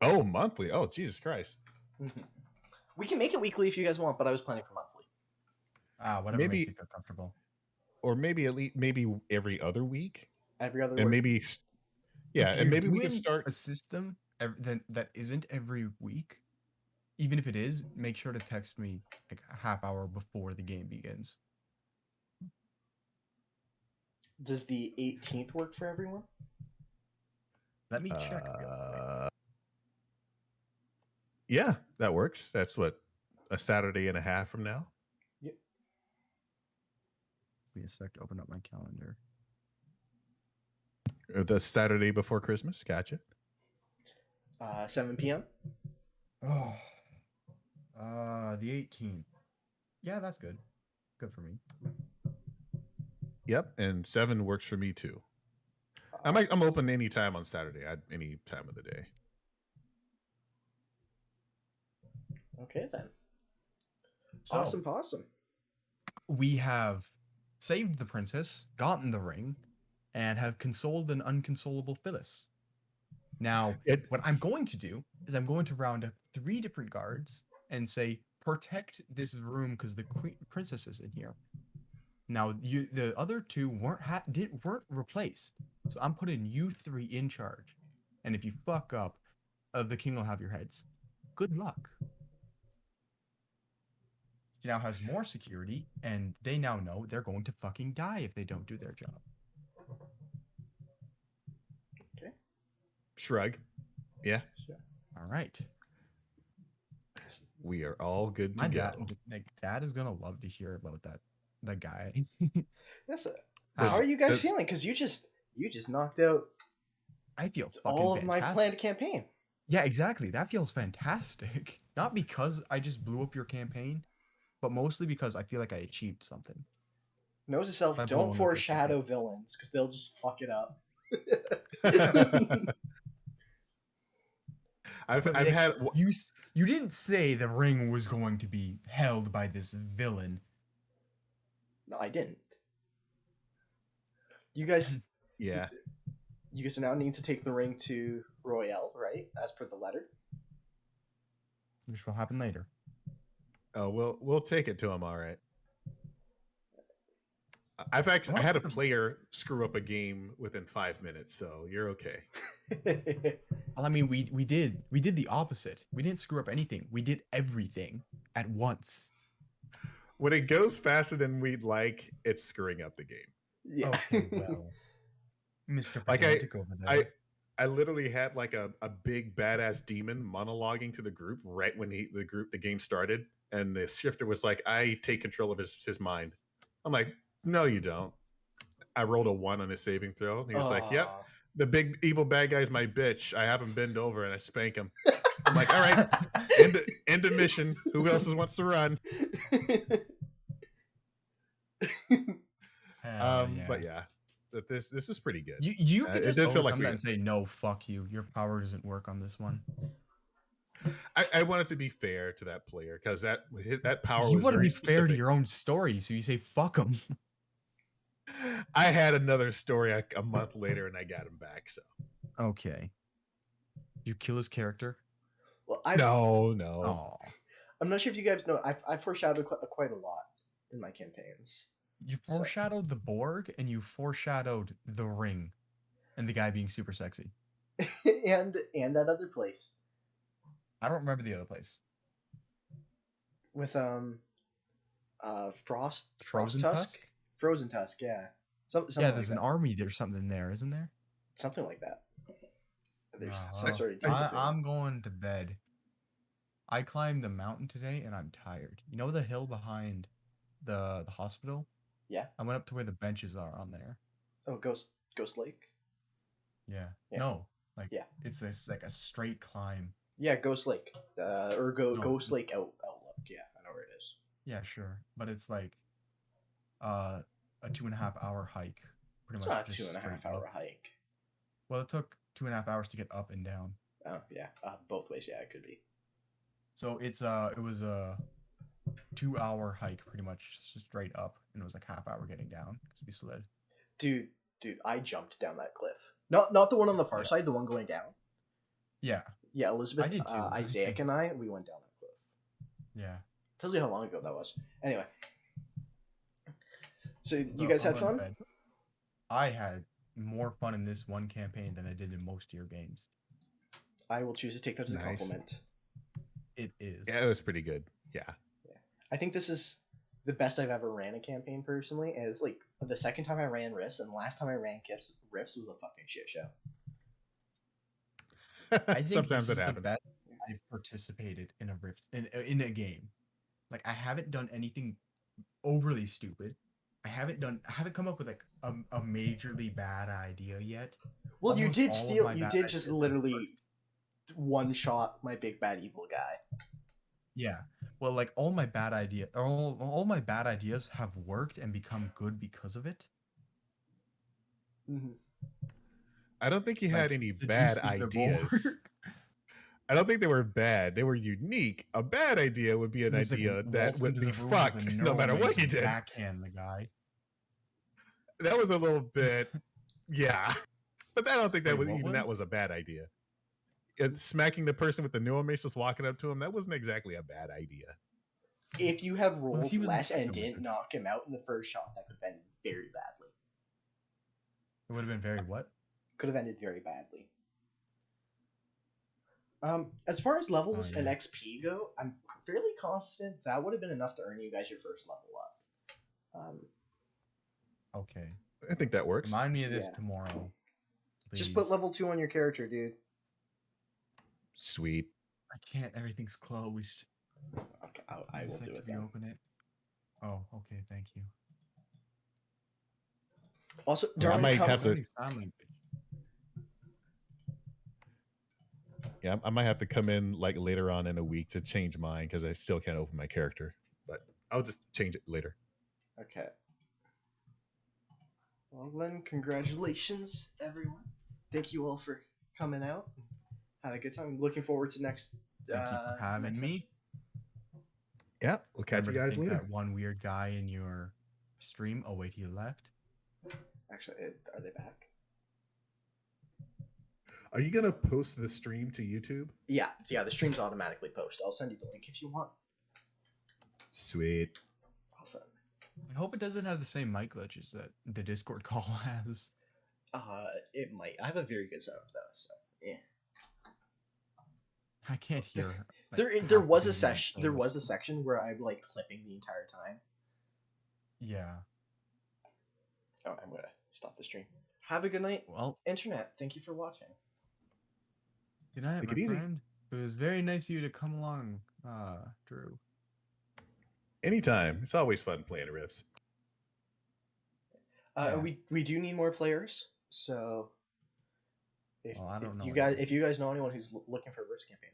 Oh, monthly. Oh, Jesus Christ. We can make it weekly if you guys want, but I was planning for monthly. Whatever Maybe- makes you feel comfortable. Or maybe at least every other week. Every other And works. maybe yeah, If and you're maybe we can doing start a system that isn't every week. Even if it is, make sure to text me like a half hour before the game begins. Does the 18th work for everyone? Let me check. real quick. Yeah, that works. That's what, a Saturday and a half from now. Yep. Give me a sec to open up my calendar. The Saturday before Christmas. Gotcha. 7 p.m. Oh, the 18th. Yeah, that's good. Good for me. Yep, and 7 works for me too. I'm open anytime on Saturday, any time of the day. Okay then. So, Awesome possum. we have saved the princess, gotten the ring, and have consoled an unconsolable Phyllis. Now, what I'm going to do is I'm going to round up 3 different guards and say, protect this room because the princess is in here. Now, the other 2 weren't replaced, so I'm putting you 3 in charge. And if you fuck up, the king will have your heads. Good luck. She now has more security, and they now know they're going to fucking die if they don't do their job. Okay. Shrug. Yeah, All right. we are all good to My go. dad is gonna love to hear about that guy. That's it. Does- How are you guys does- feeling? Because you just knocked out I feel fucking all of my fantastic. planned campaign. Yeah, exactly. That feels fantastic. Not because I just blew up your campaign, but mostly because I feel like I achieved something. Knows itself. By Don't blowing up your foreshadow villains because they'll just fuck it up. I've But, had you didn't say the ring was going to be held by this villain. No, I didn't. You guys yeah. You guys now need to take the ring to Royale, right? As per the letter. Which will happen later. Oh, we'll take it to him. All right. I had a player screw up a game within 5 minutes, so you're okay. Well, I mean, we did the opposite. We didn't screw up anything. We did everything at once. When it goes faster than we'd like, it's screwing up the game. Yeah. Okay, well, Mr. Like Pedantic over there. I literally had like a big badass demon monologuing to the group right when the game started, and the shifter was like, "I take control of his mind." I'm like, "No, you don't." I rolled a 1 on his saving throw. And he was like, "Yep, the big evil bad guy's my bitch. I have him bend over and I spank him." I'm like, "All right, end of mission. Who else wants to run?" But yeah, this is pretty good. You can it just did feel like overcome we that got- and say, no, fuck you. Your power doesn't work on this one. I wanted to be fair to that player because that power You was want to very be fair to specific. your own story, so you say, fuck them. I had another story a month later, and I got him back. So Okay. You kill his character? Well, no. Oh. I'm not sure if you guys know. I've foreshadowed quite a lot in my campaigns. You foreshadowed the Borg, and you foreshadowed the ring, and the guy being super sexy. and that other place I don't remember the other place. with Frost Frozen Tusk? Tusk? Frozen Tusk, yeah. Something Yeah, like there's that. an army. There's something there, isn't there? Something like that. There's Oh, some sort of I'm going to bed. I climbed the mountain today, and I'm tired. You know the hill behind the hospital? Yeah. I went up to where the benches are on there. Oh, Ghost Lake? Yeah. Yeah. No. Like, yeah. It's like a straight climb. Yeah, Ghost Lake. Or No, Ghost Lake Outlook. Yeah, I know where it is. Yeah, sure. But it's like a 2.5 hour hike. Pretty It's much not a just 2.5 hour hike. Well, it took 2.5 hours to get up and down. Oh, yeah. Both ways, yeah, it could be. So it was a 2 hour hike pretty much just straight up, and it was like half hour getting down because we slid. Dude, I jumped down that cliff. Not the one on the far Yeah. side, the one going down. Yeah. Yeah, Elizabeth, I did too. Isaac, and I, we went down that cliff. Yeah. Tells you how long ago that was. Anyway. So you So guys I had went fun? to bed. I had more fun in this one campaign than I did in most of your games. I will choose to take that as a Nice. compliment. It is. Yeah, it was pretty good. Yeah. I think this is the best I've ever ran a campaign personally. And it's like the second time I ran Rifts, and the last time I ran Rifts was a fucking shit show. I think Sometimes this it is happens. the best I've participated in a Rift in a game. Like I haven't done anything overly stupid. I haven't come up with like a majorly bad idea yet. Well, Almost you did all of steal. my You bad did just ideas have literally one shot my big bad evil guy. Yeah. Well, like all my bad ideas have worked and become good because of it. Mm-hmm. I don't think you had any bad seducing the ideas. Borg. I don't think they were bad. They were unique. A bad idea would be an Just, like, idea that waltz would into be the room with a fucked no matter what neuromancer you did. Backhand the guy. That was a little bit, yeah. But I don't think that Wait, was even that was a bad idea. Smacking the person with the neuromancer walking up to him, that wasn't exactly a bad idea. If you had Well, rolled he was a less and technomancer. didn't knock him out in the first shot, that could have ended very badly. It would have been very what? Could have ended very badly. As far as levels and XP go, I'm fairly confident that would have been enough to earn you guys your first level up. Okay. I think that works. Remind me of this tomorrow. Please. Just put level 2 on your character, dude. Sweet. I can't. Everything's closed. Okay, I will do it then. Reopen it. Oh, okay. Thank you. Also, I might have to. Yeah, I might have to come in like later on in a week to change mine because I still can't open my character. But I'll just change it later. Okay. Well then, congratulations, everyone. Thank you all for coming out. Have a good time. Looking forward to next. Thank you for having me. Yeah, we'll catch you guys later. That one weird guy in your stream. Oh wait, he left. Actually, are they back? Are you gonna post the stream to YouTube? Yeah. The stream's automatically post. I'll send you the link if you want. Sweet. Awesome. I hope it doesn't have the same mic glitches that the Discord call has. It might. I have a very good setup though, so yeah. I can't hear. There was a section. There was a section where I'm like clipping the entire time. Yeah. Oh, I'm gonna stop the stream. Have a good night. Well, internet. Thank you for watching. Good night, my friend. It was very nice of you to come along, Drew. Anytime. It's always fun playing Rifts. We do need more players, so if I don't know you guys know anyone who's looking for a Rifts campaign,